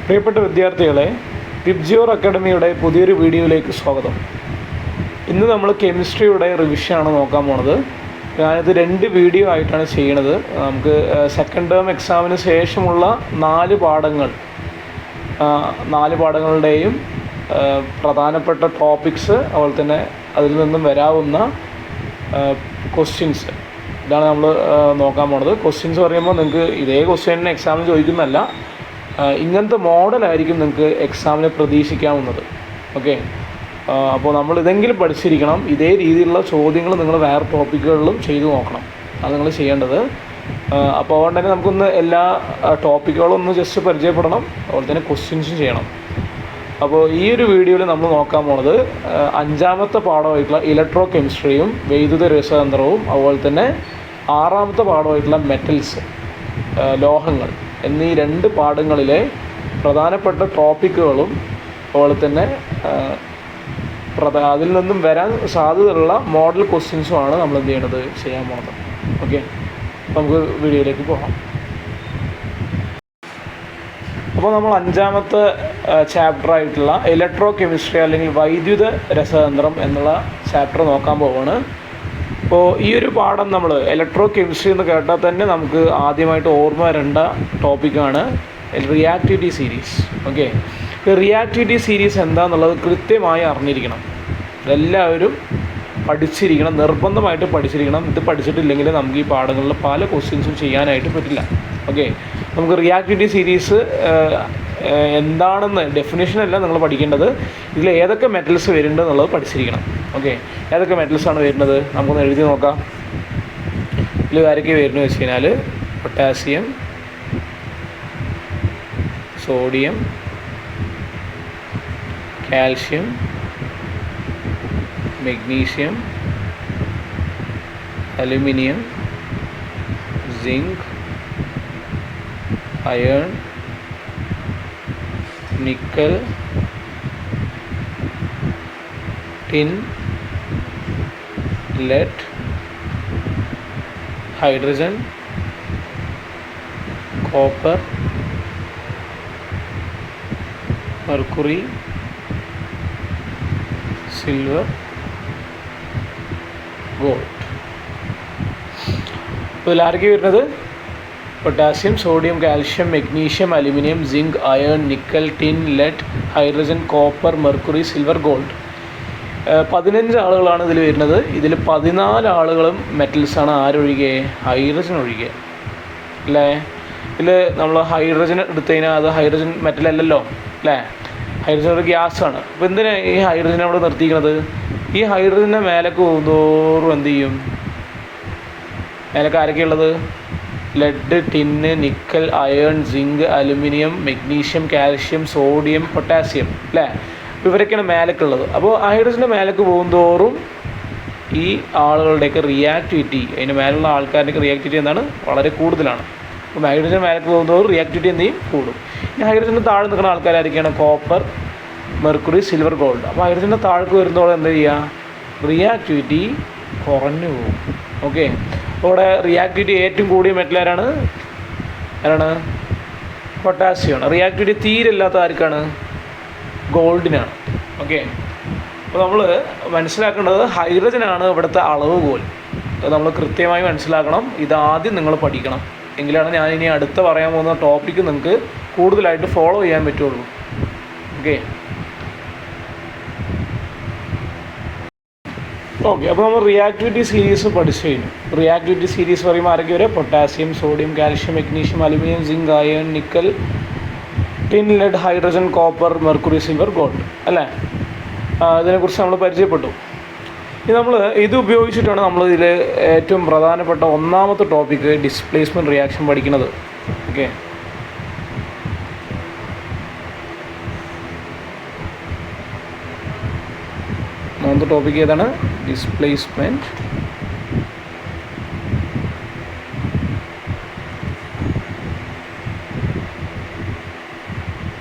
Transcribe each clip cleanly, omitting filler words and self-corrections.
പ്രിയപ്പെട്ട വിദ്യാർത്ഥികളെ, വിബ്ജിയോർ അക്കാഡമിയുടെ പുതിയൊരു വീഡിയോയിലേക്ക് സ്വാഗതം. ഇന്ന് നമ്മൾ കെമിസ്ട്രിയുടെ റിവിഷനാണ് നോക്കാൻ പോണത്. ഞാനിത് 2 വീഡിയോ ആയിട്ടാണ് ചെയ്യണത്. നമുക്ക് സെക്കൻഡ് ടേം എക്സാമിന് ശേഷമുള്ള 4 പാഠങ്ങളുടെയും പ്രധാനപ്പെട്ട ടോപ്പിക്സ്, അതുപോലെ തന്നെ അതിൽ നിന്നും വരാവുന്ന ക്വസ്റ്റ്യൻസ്, ഇതാണ് നമ്മൾ നോക്കാൻ പോണത്. ക്വസ്റ്റ്യൻസ് പറയുമ്പോൾ നിങ്ങൾക്ക് ഇതേ ക്വസ്റ്റ്യൻ എക്സാമിന് ചോദിക്കുന്നതല്ല, ഇങ്ങനത്തെ മോഡലായിരിക്കും നിങ്ങൾക്ക് എക്സാമിന് പ്രതീക്ഷിക്കാവുന്നത്. ഓക്കെ, അപ്പോൾ നമ്മൾ ഇതെങ്കിലും പഠിച്ചിരിക്കണം. ഇതേ രീതിയിലുള്ള ചോദ്യങ്ങൾ നിങ്ങൾ വേറെ ടോപ്പിക്കുകളിലും ചെയ്തു നോക്കണം. അത് നിങ്ങൾ ചെയ്യേണ്ടത്. അപ്പോൾ അതുകൊണ്ട് തന്നെ നമുക്കൊന്ന് എല്ലാ ടോപ്പിക്കുകളും ഒന്ന് ജസ്റ്റ് പരിചയപ്പെടണം, അതുപോലെ തന്നെ ക്വസ്റ്റ്യൻസും ചെയ്യണം. അപ്പോൾ ഈ ഒരു വീഡിയോയിൽ നമ്മൾ നോക്കാൻ പോണത് 5ാമത്തെ പാഠമായിട്ടുള്ള ഇലക്ട്രോ കെമിസ്ട്രിയും വൈദ്യുത രസതന്ത്രവും, അതുപോലെ തന്നെ 6ാമത്തെ പാഠമായിട്ടുള്ള മെറ്റൽസ്, ലോഹങ്ങൾ എന്നീ 2 പാഠങ്ങളിലെ പ്രധാനപ്പെട്ട ടോപ്പിക്കുകളും അതുപോലെ തന്നെ അതിൽ നിന്നും വരാൻ സാധ്യതയുള്ള മോഡൽ ക്വസ്റ്റ്യൻസുമാണ് നമ്മൾ എന്ത് ചെയ്യണത്, ചെയ്യാൻ പോകുന്നത്. ഓക്കെ, നമുക്ക് വീഡിയോയിലേക്ക് പോകാം. അപ്പോൾ നമ്മൾ 5ാമത്തെ ചാപ്റ്ററായിട്ടുള്ള ഇലക്ട്രോ കെമിസ്ട്രി അല്ലെങ്കിൽ വൈദ്യുത രസതന്ത്രം എന്നുള്ള ചാപ്റ്റർ നോക്കാൻ പോവുകയാണ്. അപ്പോൾ ഈ ഒരു പാഠം നമ്മൾ ഇലക്ട്രോ കെമിസ്ട്രി എന്ന് കേട്ടാൽ തന്നെ നമുക്ക് ആദ്യമായിട്ട് ഓർമ്മ വരേണ്ട ടോപ്പിക്കാണ് reactivity series. Okay, reactivity series എന്താണെന്നുള്ളത് കൃത്യമായി അറിഞ്ഞിരിക്കണം. ഇതെല്ലാവരും പഠിച്ചിരിക്കണം, നിർബന്ധമായിട്ട് പഠിച്ചിരിക്കണം. ഇത് പഠിച്ചിട്ടില്ലെങ്കിൽ നമുക്ക് ഈ പാഠങ്ങളിൽ പല ക്വസ്റ്റ്യൻസും ചെയ്യാനായിട്ട് പറ്റില്ല. ഓക്കെ, നമുക്ക് റിയാക്ടിവിറ്റി സീരീസ് എന്താണെന്ന് ഡെഫിനേഷനല്ല നിങ്ങൾ പഠിക്കേണ്ടത്, ഇതിൽ ഏതൊക്കെ മെറ്റൽസ് വരുന്നുണ്ട് എന്നുള്ളത് പഠിച്ചിരിക്കണം. ഓക്കെ, ഏതൊക്കെ മെറ്റൽസാണ് വരുന്നത് നമുക്കൊന്ന് എഴുതി നോക്കാം. ഇതിൽ ആരൊക്കെ വരുന്നത് വെച്ച് കഴിഞ്ഞാൽ potassium, sodium, calcium, magnesium, aluminium, zinc, iron, nickel, tin, lead, hydrogen, copper, mercury, silver, gold. ഇപ്പോൾ ആരൊക്കെ വരുന്നത്? Potassium, sodium, calcium, magnesium, aluminium, zinc, iron, nickel, tin, lead, hydrogen, copper, mercury, silver, gold. 15 ആളുകളാണ് ഇതിൽ വരുന്നത്. ഇതിൽ 14 ആളുകളും മെറ്റൽസാണ്. ആരൊഴികെ? ഹൈഡ്രജൻ ഒഴികെ, അല്ലേ? ഇതിൽ നമ്മൾ ഹൈഡ്രജൻ എടുത്തു കഴിഞ്ഞാൽ അത് ഹൈഡ്രജൻ മെറ്റലല്ലല്ലോ, അല്ലേ? ഹൈഡ്രജൻ ഒരു ഗ്യാസാണ്. അപ്പോൾ എന്തിനാണ് ഈ ഹൈഡ്രജനെ അവിടെ നിർത്തിയിരിക്കുന്നത്? ഈ ഹൈഡ്രജൻ്റെ മേലേക്ക് പോകുന്തോറും എന്ത് ചെയ്യും? മേലേക്ക് ആരൊക്കെയുള്ളത്? Lead, tin, nickel, iron, zinc, aluminium, magnesium, calcium, sodium, potassium, അല്ലേ? ഇവരൊക്കെയാണ് മേലേക്കുള്ളത്. അപ്പോൾ ഹൈഡ്രജൻ്റെ മേലേക്ക് പോകുന്തോറും ഈ ആളുകളുടെയൊക്കെ റിയാക്ടിവിറ്റി, അതിൻ്റെ മേലുള്ള ആൾക്കാരുടെയൊക്കെ റിയാക്ടിവിറ്റി എന്താണ്? വളരെ കൂടുതലാണ്. അപ്പോൾ ഹൈഡ്രജൻ മേലേക്ക് പോകുന്തോറും റിയാക്ടിവിറ്റി എന്ത് ചെയ്യും? കൂടും. ഈ ഹൈഡ്രജൻ്റെ താഴെ നിൽക്കുന്ന ആൾക്കാരായിരിക്കുകയാണ് കോപ്പർ, മെർക്കുറി, സിൽവർ, ഗോൾഡ്. അപ്പോൾ ഹൈഡ്രജൻ്റെ താഴേക്ക് വരുന്നതോടെ എന്താ ചെയ്യുക? റിയാക്ടിവിറ്റി കുറഞ്ഞു പോകും. ഓക്കെ, അപ്പോൾ ഇവിടെ റിയാക്ടിവിറ്റി ഏറ്റവും കൂടിയ മെറ്റൽ ആരാണ്? പൊട്ടാസ്യമാണ്. റിയാക്ടിവിറ്റി തീരെ ഇല്ലാത്ത ആർക്കാണ്? ഗോൾഡിനാണ്. ഓക്കെ, അപ്പോൾ നമ്മൾ മനസ്സിലാക്കേണ്ടത് ഹൈഡ്രജനാണ് ഇവിടുത്തെ അളവുകോൽ. അത് നമ്മൾ കൃത്യമായി മനസ്സിലാക്കണം. ഇതാദ്യം നിങ്ങൾ പഠിക്കണം, എങ്കിലാണ് ഞാൻ ഇനി അടുത്ത പറയാൻ പോകുന്ന ടോപ്പിക്ക് നിങ്ങൾക്ക് കൂടുതലായിട്ട് ഫോളോ ചെയ്യാൻ പറ്റുള്ളൂ. ഓക്കെ, അപ്പോൾ നമ്മൾ റിയാക്ടിവിറ്റി സീരീസ് പഠിച്ചു കഴിഞ്ഞു. റിയാക്ടിവിറ്റി സീരീസ് പറയുമ്പോൾ ആരൊക്കെ വരെ? Potassium, sodium, calcium, magnesium, aluminium, zinc, iron, nickel, tin, lead, hydrogen, copper, mercury, silver, gold, അല്ലേ? ഇതിനെക്കുറിച്ച് നമ്മൾ പരിചയപ്പെട്ടു. ഇനി നമ്മൾ ഇത് ഉപയോഗിച്ചിട്ടാണ് നമ്മൾ ഇതിൽ ഏറ്റവും പ്രധാനപ്പെട്ട 1ാമത്തെ ടോപ്പിക്ക് ഡിസ്പ്ലേസ്മെൻറ്റ് റിയാക്ഷൻ പഠിക്കുന്നത്. ഓക്കെ, ഒന്നാമത്തെ ടോപ്പിക്ക് ഏതാണ്? Displacement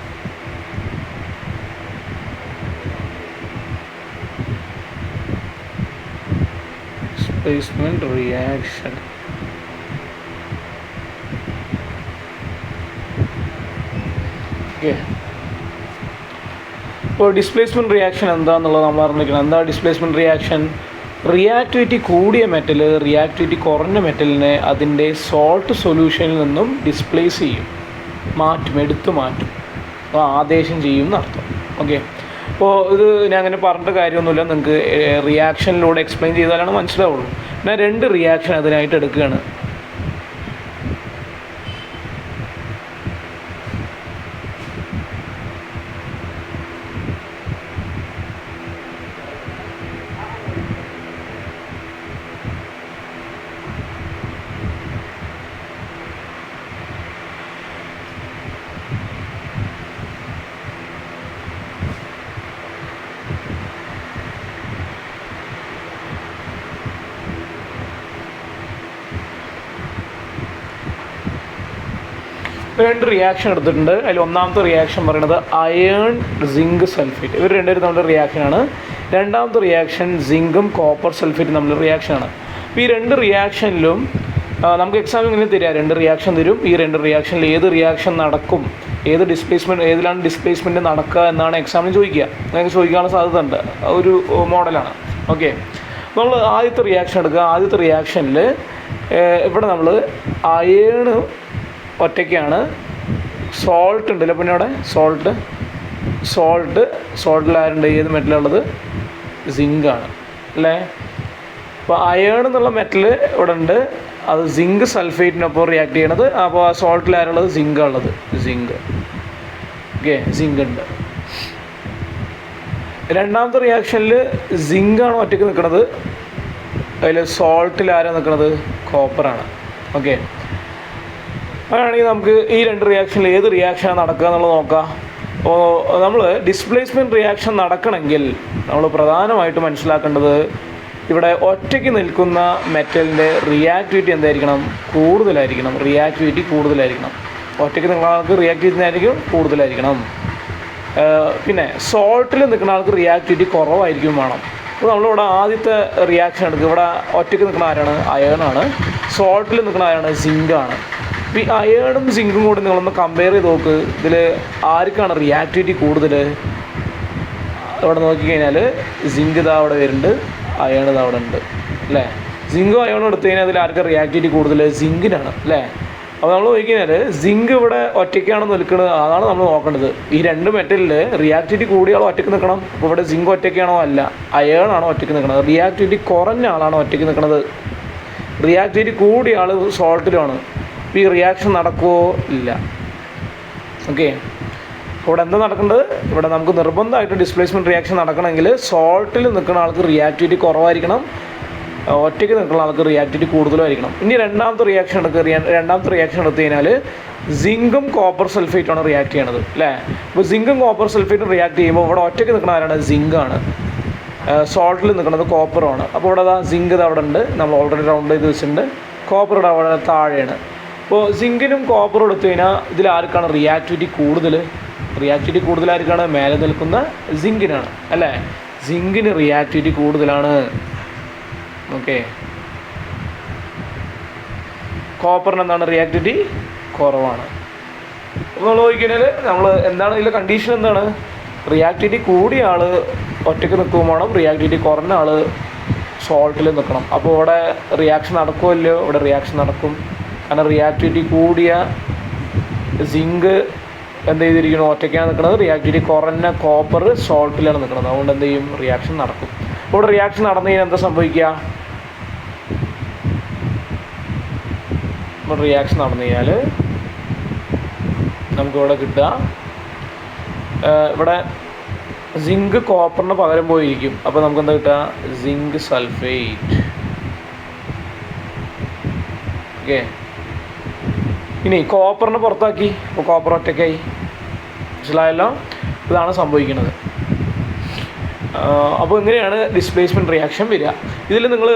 reaction. ഓക്കെ. ഇപ്പോൾ ഡിസ്പ്ലേസ്മെൻറ്റ് റിയാക്ഷൻ എന്താണെന്നുള്ളത് നമ്മൾ അറിഞ്ഞിരിക്കണം. എന്താ ഡിസ്പ്ലേസ്മെൻറ്റ് റിയാക്ഷൻ? റിയാക്ടിവിറ്റി കൂടിയ മെറ്റൽ റിയാക്ടിവിറ്റി കുറഞ്ഞ മെറ്റലിനെ അതിൻ്റെ സോൾട്ട് സൊല്യൂഷനിൽ നിന്നും ഡിസ്പ്ലേസ് ചെയ്യും, എടുത്തു മാറ്റും, അപ്പോൾ ആദേശം ചെയ്യും എന്നർത്ഥം. ഓക്കെ. അപ്പോൾ ഇത് ഞാൻ അങ്ങനെ പറഞ്ഞിട്ട് കാര്യമൊന്നുമില്ല, നിങ്ങൾക്ക് റിയാക്ഷനിലൂടെ എക്സ്പ്ലെയിൻ ചെയ്താലാണ് മനസ്സിലാവുള്ളൂ. ഞാൻ 2 റിയാക്ഷൻ അതിനായിട്ട് എടുക്കുകയാണ്. രണ്ട് റിയാക്ഷൻ എടുത്തിട്ടുണ്ട്. അതിൽ ഒന്നാമത്തെ റിയാക്ഷൻ പറയുന്നത് അയേൺ സിങ്ക് സൾഫേറ്റ്, ഇവർ രണ്ടുപേരും തമ്മിലുള്ള റിയാക്ഷനാണ്. രണ്ടാമത്തെ റിയാക്ഷൻ സിങ്കും കോപ്പർ സൾഫേറ്റും തമ്മിലുള്ള റിയാക്ഷനാണ്. അപ്പോൾ ഈ 2 റിയാക്ഷനിലും നമുക്ക് എക്സാമിൽ ഇങ്ങനെ തരിക, 2 റിയാക്ഷൻ തരും. ഈ 2 റിയാക്ഷനിൽ ഏത് റിയാക്ഷൻ നടക്കും, ഏതിലാണ് ഡിസ്പ്ലേസ്മെൻറ്റ് നടക്കുക എന്നാണ് എക്സാമിന് ചോദിക്കുക. അങ്ങനെ ചോദിക്കാനുള്ള സാധ്യത ഉണ്ട്, ഒരു മോഡലാണ്. ഓക്കെ. നമ്മൾ ആദ്യത്തെ റിയാക്ഷൻ എടുക്കുക. ആദ്യത്തെ റിയാക്ഷനിൽ ഇവിടെ നമ്മൾ അയേണ് ഒറ്റയ്ക്കാണ്, സോൾട്ട് ഉണ്ടല്ലോ, പിന്നെ ഇവിടെ സോൾട്ടിൽ ആരുണ്ട്, ഏത് മെറ്റലുള്ളത്? സിങ്കാണ് അല്ലേ. അപ്പോൾ അയേൺ എന്നുള്ള മെറ്റൽ ഇവിടെ ഉണ്ട്, അത് സിങ്ക് സൾഫേറ്റിനൊപ്പം റിയാക്ട് ചെയ്യണത്. അപ്പോൾ ആ സോൾട്ടിൽ ആരുള്ളത്? സിങ്കാണുള്ളത്, സിങ്ക്. ഓക്കെ, സിങ്ക് ഉണ്ട്. രണ്ടാമത്തെ റിയാക്ഷനിൽ സിങ്കാണ് ഒറ്റയ്ക്ക് നിൽക്കുന്നത്, അതിൽ സോൾട്ടിൽ ആരാണ് നിൽക്കുന്നത്? കോപ്പറാണ്. ഓക്കെ. അങ്ങനെയാണെങ്കിൽ നമുക്ക് ഈ 2 റിയാക്ഷനിൽ ഏത് റിയാക്ഷനാണ് നടക്കുക എന്നുള്ളത് നോക്കാം. അപ്പോൾ നമ്മൾ ഡിസ്പ്ലേസ്മെൻറ്റ് റിയാക്ഷൻ നടക്കണമെങ്കിൽ നമ്മൾ പ്രധാനമായിട്ട് മനസ്സിലാക്കേണ്ടത് ഇവിടെ ഒറ്റയ്ക്ക് നിൽക്കുന്ന മെറ്റലിൻ്റെ റിയാക്ടിവിറ്റി എന്തായിരിക്കണം? കൂടുതലായിരിക്കണം. ഒറ്റയ്ക്ക് നിൽക്കുന്ന ആൾക്ക് റിയാക്ടിവിറ്റി കൂടുതലായിരിക്കണം. പിന്നെ സോൾട്ടിൽ നിൽക്കുന്ന ആൾക്ക് റിയാക്ടിവിറ്റി കുറവായിരിക്കും വേണം. അപ്പോൾ നമ്മളിവിടെ ആദ്യത്തെ റിയാക്ഷൻ എടുക്കുക. ഇവിടെ ഒറ്റയ്ക്ക് നിൽക്കുന്ന ആരാണ്? അയേണാണ്. സോൾട്ടിൽ നിൽക്കുന്ന ആരാണ്? സിങ്കാണ്. അപ്പോൾ ഈ അയേണും സിങ്കും കൂടി നിങ്ങളൊന്ന് കമ്പയർ ചെയ്ത് നോക്ക്. ഇതിൽ ആർക്കാണ് റിയാക്ടിവിറ്റി കൂടുതൽ? ഇവിടെ നോക്കിക്കഴിഞ്ഞാൽ സിങ്ക് ഇതാ അവിടെ വരുന്നുണ്ട്, അയേൺ ഇതാ അവിടെ ഉണ്ട് അല്ലേ. സിങ്കും അയേണും എടുത്തു കഴിഞ്ഞാൽ അതിൽ ആർക്കാണ് റിയാക്ടിവിറ്റി കൂടുതൽ? സിങ്കിനാണ് അല്ലേ. അപ്പോൾ നമ്മൾ നോക്കിക്കഴിഞ്ഞാൽ സിങ്ക് ഇവിടെ ഒറ്റയ്ക്കാണ് നിൽക്കുന്നത്, അതാണ് നമ്മൾ നോക്കേണ്ടത്. ഈ 2 മെറ്റലിൽ റിയാക്ടിവിറ്റി കൂടിയ ആൾ ഒറ്റയ്ക്ക് നിൽക്കണം. അപ്പോൾ ഇവിടെ സിങ്ക് ഒറ്റയ്ക്കാണോ? അല്ല, അയേണാണോ ഒറ്റയ്ക്ക് നിൽക്കുന്നത്. റിയാക്ടിവിറ്റി കുറഞ്ഞ ആളാണ് ഒറ്റയ്ക്ക് നിൽക്കുന്നത്. റിയാക്ടിവിറ്റി കൂടിയ ആൾ സോൾട്ടിലാണ്. അപ്പോൾ ഈ റിയാക്ഷൻ നടക്കുമോ? ഇല്ല. ഓക്കെ. ഇവിടെ എന്താ നടക്കേണ്ടത്? ഇവിടെ നമുക്ക് നിർബന്ധമായിട്ട് ഡിസ്പ്ലേസ്മെൻറ്റ് റിയാക്ഷൻ നടക്കണമെങ്കിൽ സോൾട്ടിൽ നിൽക്കുന്ന ആൾക്ക് റിയാക്ടിവിറ്റി കുറവായിരിക്കണം, ഒറ്റയ്ക്ക് നിൽക്കുന്ന ആൾക്ക് റിയാക്ടിവിറ്റി കൂടുതലായിരിക്കണം. ഇനി രണ്ടാമത്തെ റിയാക്ഷൻ എടുത്തു കഴിഞ്ഞാൽ സിങ്കും കോപ്പർ സൾഫേറ്റുമാണ് റിയാക്ട് ചെയ്യണത് അല്ലേ. അപ്പോൾ സിങ്കും കോപ്പർ സൾഫേറ്റും റിയാക്ട് ചെയ്യുമ്പോൾ ഇവിടെ ഒറ്റയ്ക്ക് നിൽക്കുന്ന ആരാണ്? സിങ്കാണ്. സോൾട്ടിൽ നിൽക്കുന്നത് കോപ്പറുമാണ്. അപ്പോൾ ഇവിടെ സിങ്ക് ഇത് അവിടെ ഉണ്ട്, നമ്മൾ ഓൾറെഡി റൗണ്ട് ചെയ്ത് വെച്ചിട്ടുണ്ട്. കോപ്പർ ഇവിടെ അവിടെ താഴെയാണ്. അപ്പോൾ സിങ്കിനും കോപ്പറും എടുത്തു കഴിഞ്ഞാൽ ഇതിൽ ആർക്കാണ് റിയാക്ടിവിറ്റി കൂടുതൽ? റിയാക്ടിവിറ്റി കൂടുതലായിരിക്കാണ് മേലെ നിൽക്കുന്ന സിങ്കിനാണ് അല്ലേ. സിങ്കിന് റിയാക്ടിവിറ്റി കൂടുതലാണ്. ഓക്കെ. കോപ്പറിന് എന്താണ്? റിയാക്ടിവിറ്റി കുറവാണ്. അപ്പോൾ നമ്മൾ നോക്കിക്കഴിഞ്ഞാൽ നമ്മൾ എന്താണ് ഇതിലെ കണ്ടീഷൻ? എന്താണ്? റിയാക്ടിവിറ്റി കൂടിയ ആൾ ഒറ്റയ്ക്ക് നിൽക്കുകയും വേണം, റിയാക്ടിവിറ്റി കുറഞ്ഞ ആൾ സോൾട്ടിൽ നിൽക്കണം. അപ്പോൾ ഇവിടെ റിയാക്ഷൻ നടക്കുമല്ലോ? ഇവിടെ റിയാക്ഷൻ നടക്കും. കാരണം റിയാക്ടിവിറ്റി കൂടിയ സിങ്ക് എന്ത് ചെയ്തിരിക്കണം? ഒറ്റയ്ക്കാണ് നിൽക്കുന്നത്. റിയാക്ടിവിറ്റി കുറഞ്ഞ കോപ്പർ സോൾട്ടിലാണ് നിൽക്കുന്നത്. അതുകൊണ്ട് എന്ത് ചെയ്യും? റിയാക്ഷൻ നടക്കും. ഇവിടെ റിയാക്ഷൻ നടന്നു കഴിഞ്ഞാൽ എന്താ സംഭവിക്കുക? ഇവിടെ റിയാക്ഷൻ നടന്നു കഴിഞ്ഞാൽ നമുക്കിവിടെ കിട്ടുക, ഇവിടെ സിങ്ക് കോപ്പറിന് പകരം പോയിരിക്കും. അപ്പോൾ നമുക്ക് എന്താ കിട്ടുക? Zinc sulphate. ഓക്കെ. ഇനി കോപ്പറിന് പുറത്താക്കി, അപ്പോൾ കോപ്പർ ഒറ്റയ്ക്കായി. മനസ്സിലായല്ലോ? ഇതാണ് സംഭവിക്കുന്നത്. അപ്പോൾ ഇങ്ങനെയാണ് ഡിസ്പ്ലേസ്മെൻറ്റ് റിയാക്ഷൻ വരിക. ഇതിൽ നിങ്ങൾ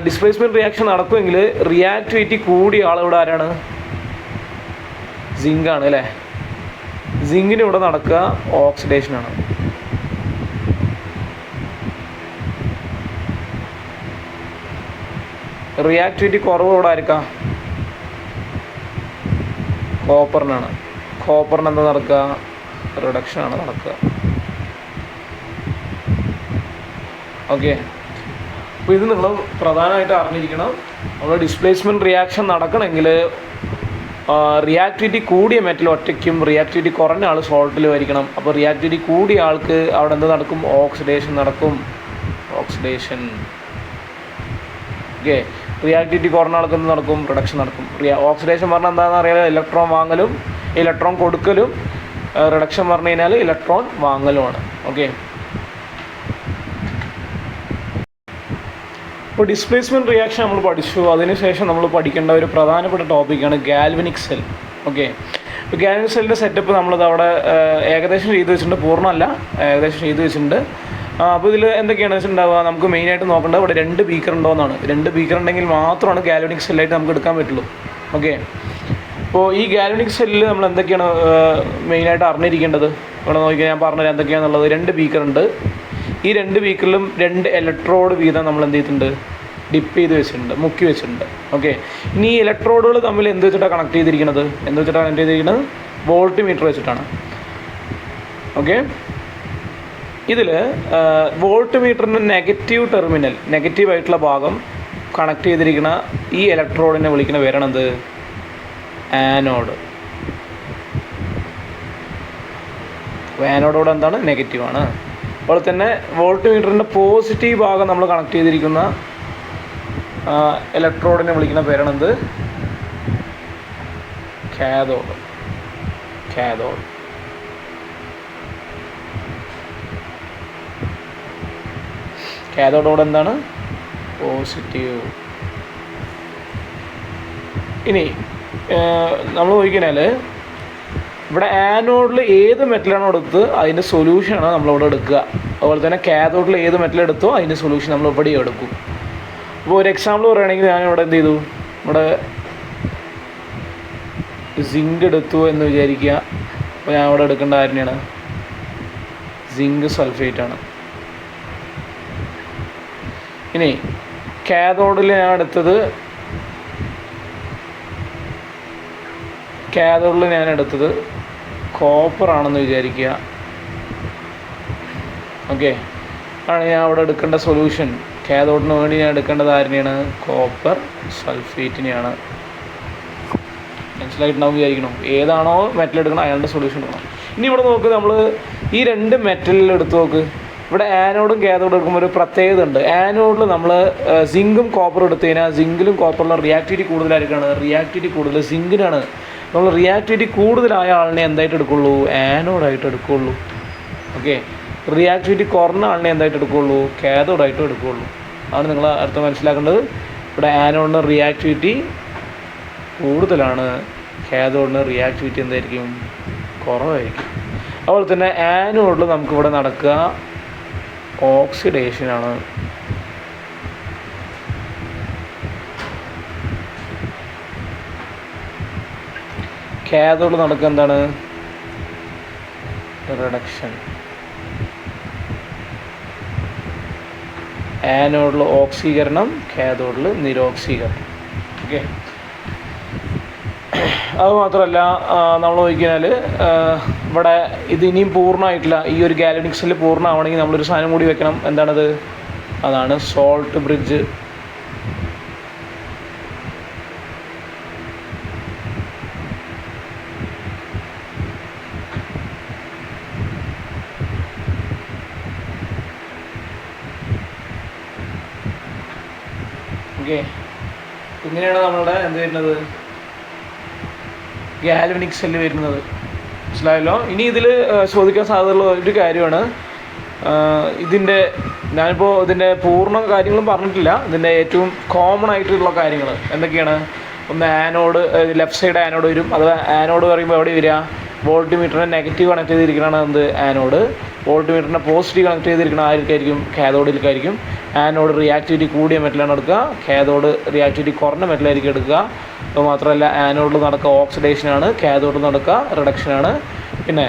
ഡിസ്പ്ലേസ്മെൻറ്റ് റിയാക്ഷൻ നടക്കുമെങ്കിൽ റിയാക്ടിവിറ്റി കൂടിയ ആളിവിടെ ആരാണ്? സിങ്കാണ് അല്ലേ. സിങ്കിന് ഇവിടെ നടക്കുക ഓക്സിഡേഷനാണ്. റിയാക്ടിവിറ്റി കുറവ് ഇവിടെ ആയിരിക്കാം? കോപ്പറിനാണ്. കോപ്പറിന് എന്താ നടക്കുക? റിഡക്ഷനാണ് നടക്കുക. ഓക്കെ, അപ്പോൾ ഇത് നിങ്ങൾ പ്രധാനമായിട്ട് അറിഞ്ഞിരിക്കണം. നമ്മൾ ഡിസ്പ്ലേസ്മെൻറ്റ് റിയാക്ഷൻ നടക്കണമെങ്കിൽ റിയാക്ടിവിറ്റി കൂടിയ മെറ്റൽ ഒറ്റയ്ക്കും റിയാക്ടിവിറ്റി കുറഞ്ഞ ആൾ സോൾട്ടിൽ വരിക്കണം. അപ്പോൾ റിയാക്ടിവിറ്റി കൂടിയ ആൾക്ക് അവിടെ എന്ത് നടക്കും? ഓക്സിഡേഷൻ നടക്കും. ഓക്സിഡേഷൻ. ഓക്കെ, റിയാക്ടിവിറ്റി കുറഞ്ഞ ആൾക്ക് എന്ത് നടക്കും? റിഡക്ഷൻ നടക്കും. ഓക്സിഡേഷൻ പറഞ്ഞാൽ എന്താണെന്ന് അറിയാലോ? ഇലക്ട്രോൺ വാങ്ങലും ഇലക്ട്രോൺ കൊടുക്കലും. റിഡക്ഷൻ പറഞ്ഞു കഴിഞ്ഞാൽ ഇലക്ട്രോൺ വാങ്ങലുമാണ്. ഓക്കെ, ഇപ്പോൾ ഡിസ്പ്ലേസ്മെൻറ്റ് റിയാക്ഷൻ നമ്മൾ പഠിച്ചു. അതിനുശേഷം നമ്മൾ പഠിക്കേണ്ട ഒരു പ്രധാനപ്പെട്ട ടോപ്പിക്കാണ് ഗാൽവനിക് സെൽ. ഓക്കെ, ഇപ്പോൾ ഗാൽവനിക് സെല്ലിൻ്റെ സെറ്റപ്പ് നമ്മളത് അവിടെ ഏകദേശം ചെയ്ത് വെച്ചിട്ടുണ്ട്. പൂർണ്ണമല്ല, ഏകദേശം ചെയ്ത് വെച്ചിട്ടുണ്ട്. അപ്പോൾ ഇതിൽ എന്തൊക്കെയാണ് വെച്ചിട്ടുണ്ടാവുക? നമുക്ക് മെയിനായിട്ട് നോക്കേണ്ടത് ഇവിടെ 2 ബീക്കർ ഉണ്ടോയെന്നാണ്. 2 ബീക്കർ ഉണ്ടെങ്കിൽ മാത്രമാണ് ഗാൽവനിക് സെല്ലായിട്ട് നമുക്ക് എടുക്കാൻ പറ്റുള്ളൂ. ഓക്കെ, അപ്പോൾ ഈ ഗാൽവനിക് സെല്ലിൽ നമ്മൾ എന്തൊക്കെയാണ് മെയിനായിട്ട് അറിഞ്ഞിരിക്കേണ്ടത്? ഇവിടെ നോക്കിയാൽ ഞാൻ പറഞ്ഞുതരാം എന്തൊക്കെയാണെന്നുള്ളത്. 2 ബീക്കർ ഉണ്ട്. ഈ 2 ബീക്കറിലും 2 ഇലക്ട്രോഡ് വീതം നമ്മൾ എന്ത് ചെയ്തിട്ടുണ്ട്? ഡിപ്പ് ചെയ്ത് വെച്ചിട്ടുണ്ട്, മുക്കി വെച്ചിട്ടുണ്ട്. ഓക്കെ, ഇനി ഈ ഇലക്ട്രോഡുകൾ തമ്മിൽ എന്ത് വെച്ചിട്ടാണ് കണക്ട് ചെയ്തിരിക്കുന്നത്? എന്ത് വെച്ചിട്ടാണ് കണക്ട് ചെയ്തിരിക്കുന്നത്? വോൾട്ട് മീറ്റർ വെച്ചിട്ടാണ്. ഓക്കെ, ഇതിൽ വോൾട്ട് മീറ്ററിൻ്റെ നെഗറ്റീവ് ടെർമിനൽ, നെഗറ്റീവായിട്ടുള്ള ഭാഗം കണക്ട് ചെയ്തിരിക്കുന്ന ഈ ഇലക്ട്രോഡിനെ വിളിക്കുന്ന പേരാണെന്ത്? ആനോഡ്. ആനോഡോട് എന്താണ്? നെഗറ്റീവാണ്. അതുപോലെ തന്നെ വോൾട്ട് മീറ്ററിൻ്റെ പോസിറ്റീവ് ഭാഗം നമ്മൾ കണക്ട് ചെയ്തിരിക്കുന്ന ഇലക്ട്രോഡിനെ വിളിക്കുന്ന പേരാണെന്ത്? കാഥോഡ്. കാഥോഡ്. കാഥോഡോട് എന്താണ്? പോസിറ്റീവ്. ഇനി നമ്മൾ നോക്കിക്കഴിഞ്ഞാൽ ഇവിടെ ആനോഡിൽ ഏത് മെറ്റലാണോ എടുത്ത് അതിൻ്റെ സൊല്യൂഷനാണ് നമ്മളിവിടെ എടുക്കുക. അതുപോലെ തന്നെ കാഥോഡിൽ ഏത് മെറ്റൽ എടുത്തോ അതിൻ്റെ സൊല്യൂഷൻ നമ്മൾ ഇവിടെ എടുക്കും. അപ്പോൾ ഒരു എക്സാമ്പിൾ പറയുകയാണെങ്കിൽ ഞാനിവിടെ എന്ത് ചെയ്തു? ഇവിടെ സിങ്ക് എടുത്തു എന്ന് വിചാരിക്കുക. അപ്പോൾ ഞാൻ ഇവിടെ എടുക്കേണ്ട ആരെയാണ്? സിങ്ക് സൾഫേറ്റ് ആണ്. ഇനി കാഥോഡിൽ ഞാൻ എടുത്തത് കോപ്പർ ആണെന്ന് വിചാരിക്കുക. ഓക്കെ, ആണ് ഞാൻ അവിടെ എടുക്കേണ്ട സൊല്യൂഷൻ. കാഥോഡിന് വേണ്ടി ഞാൻ എടുക്കേണ്ടത് ആരിനെയാണ്? കോപ്പർ സൾഫേറ്റിനെയാണ്. മനസ്സിലായിട്ടുണ്ടാവും വിചാരിക്കണം. ഏതാണോ മെറ്റൽ എടുക്കണം അയാളുടെ സൊല്യൂഷൻ എടുക്കണം. ഇനി ഇവിടെ നോക്ക്, നമ്മൾ ഈ 2 മെറ്റലിൽ എടുത്ത് നോക്ക്. ഇവിടെ ആനോഡും കാഥോഡും എടുക്കുമ്പോൾ ഒരു പ്രത്യേകത ഉണ്ട്. ആനോഡിൽ നമ്മൾ സിങ്കും കോപ്പറും എടുത്തു കഴിഞ്ഞാൽ സിങ്കിലും കോപ്പറിലും റിയാക്ടിവിറ്റി കൂടുതലായിരിക്കുകയാണ്. റിയാക്ടിവിറ്റി കൂടുതൽ സിങ്കിനാണ്. നമ്മൾ റിയാക്ടിവിറ്റി കൂടുതലായ ആളിനെ എന്തായിട്ട് എടുക്കുള്ളൂ? ആനോഡായിട്ട് എടുക്കുകയുള്ളൂ. ഓക്കെ, റിയാക്ടിവിറ്റി കുറഞ്ഞ ആളിനെ എന്തായിട്ട് എടുക്കുകയുള്ളൂ? കാഥോഡായിട്ട് എടുക്കുകയുള്ളൂ. ആണ് നിങ്ങൾ അർത്ഥം മനസ്സിലാക്കേണ്ടത്. ഇവിടെ ആനോഡിന് റിയാക്ടിവിറ്റി കൂടുതലാണ്, കാഥോഡിന് റിയാക്ടിവിറ്റി എന്തായിരിക്കും? കുറവായിരിക്കും. അതുപോലെ തന്നെ ആനോഡിൽ നമുക്കിവിടെ നടക്കുക ഓക്സിഡേഷനാണ്. കാഥോഡിൽ നടക്കുക എന്താണ്? റിഡക്ഷൻ. ആനോഡിൽ ഓക്സീകരണം, കാഥോഡിൽ നിരോക്സീകരണം. ഓക്കെ, അതുമാത്രമല്ല നമ്മൾ നോക്കിക്കഴിഞ്ഞാൽ ഇവിടെ ഇത് ഇനിയും പൂർണ്ണമായിട്ടില്ല. ഈ ഒരു ഗാൽവനിക് സെല്ല് പൂർണ്ണമാവണമെങ്കിൽ നമ്മളൊരു സാധനം കൂടി വെക്കണം. എന്താണത്? അതാണ് സോൾട്ട് ബ്രിഡ്ജ്. ഓക്കെ, ഇങ്ങനെയാണ് നമ്മളുടെ എന്ത് വരുന്നത്? ഗാൽവനിക് സെല്ല് വരുന്നത്. മനസ്സിലായല്ലോ? ഇനി ഇതിൽ ചോദിക്കാൻ സാധ്യതയുള്ള ഒരു കാര്യമാണ് ഞാനിപ്പോൾ ഇതിൻ്റെ പൂർണ്ണ കാര്യങ്ങളും പറഞ്ഞിട്ടില്ല. ഇതിൻ്റെ ഏറ്റവും കോമൺ ആയിട്ടുള്ള കാര്യങ്ങൾ എന്തൊക്കെയാണ്? ഒന്ന് ആനോഡ്, ലെഫ്റ്റ് സൈഡ് ആനോഡ് വരും. അത് ആനോഡ് പറയുമ്പോൾ എവിടെ വരിക? വോൾട്ട് മീറ്ററിനെ നെഗറ്റീവ് കണക്ട് ചെയ്തിരിക്കണതാണ് എന്ത്? ആനോഡ്. വോൾട്ട് മീറ്ററിനെ പോസിറ്റീവ് കണക്ട് ചെയ്തിരിക്കണം ആർക്കായിരിക്കും? കാഥോഡിലേക്കായിരിക്കും. ആനോഡ് റിയാക്ടിവിറ്റി കൂടിയ മെറ്റലാണ് എടുക്കുക, കാഥോഡ് റിയാക്ടിവിറ്റി കുറഞ്ഞ മെറ്റലായിരിക്കും എടുക്കുക. അതുമാത്രമല്ല ആനോഡിൽ നടക്കുക ഓക്സിഡേഷനാണ്, കാഥോഡിൽ നടക്കുക റിഡക്ഷനാണ്. പിന്നെ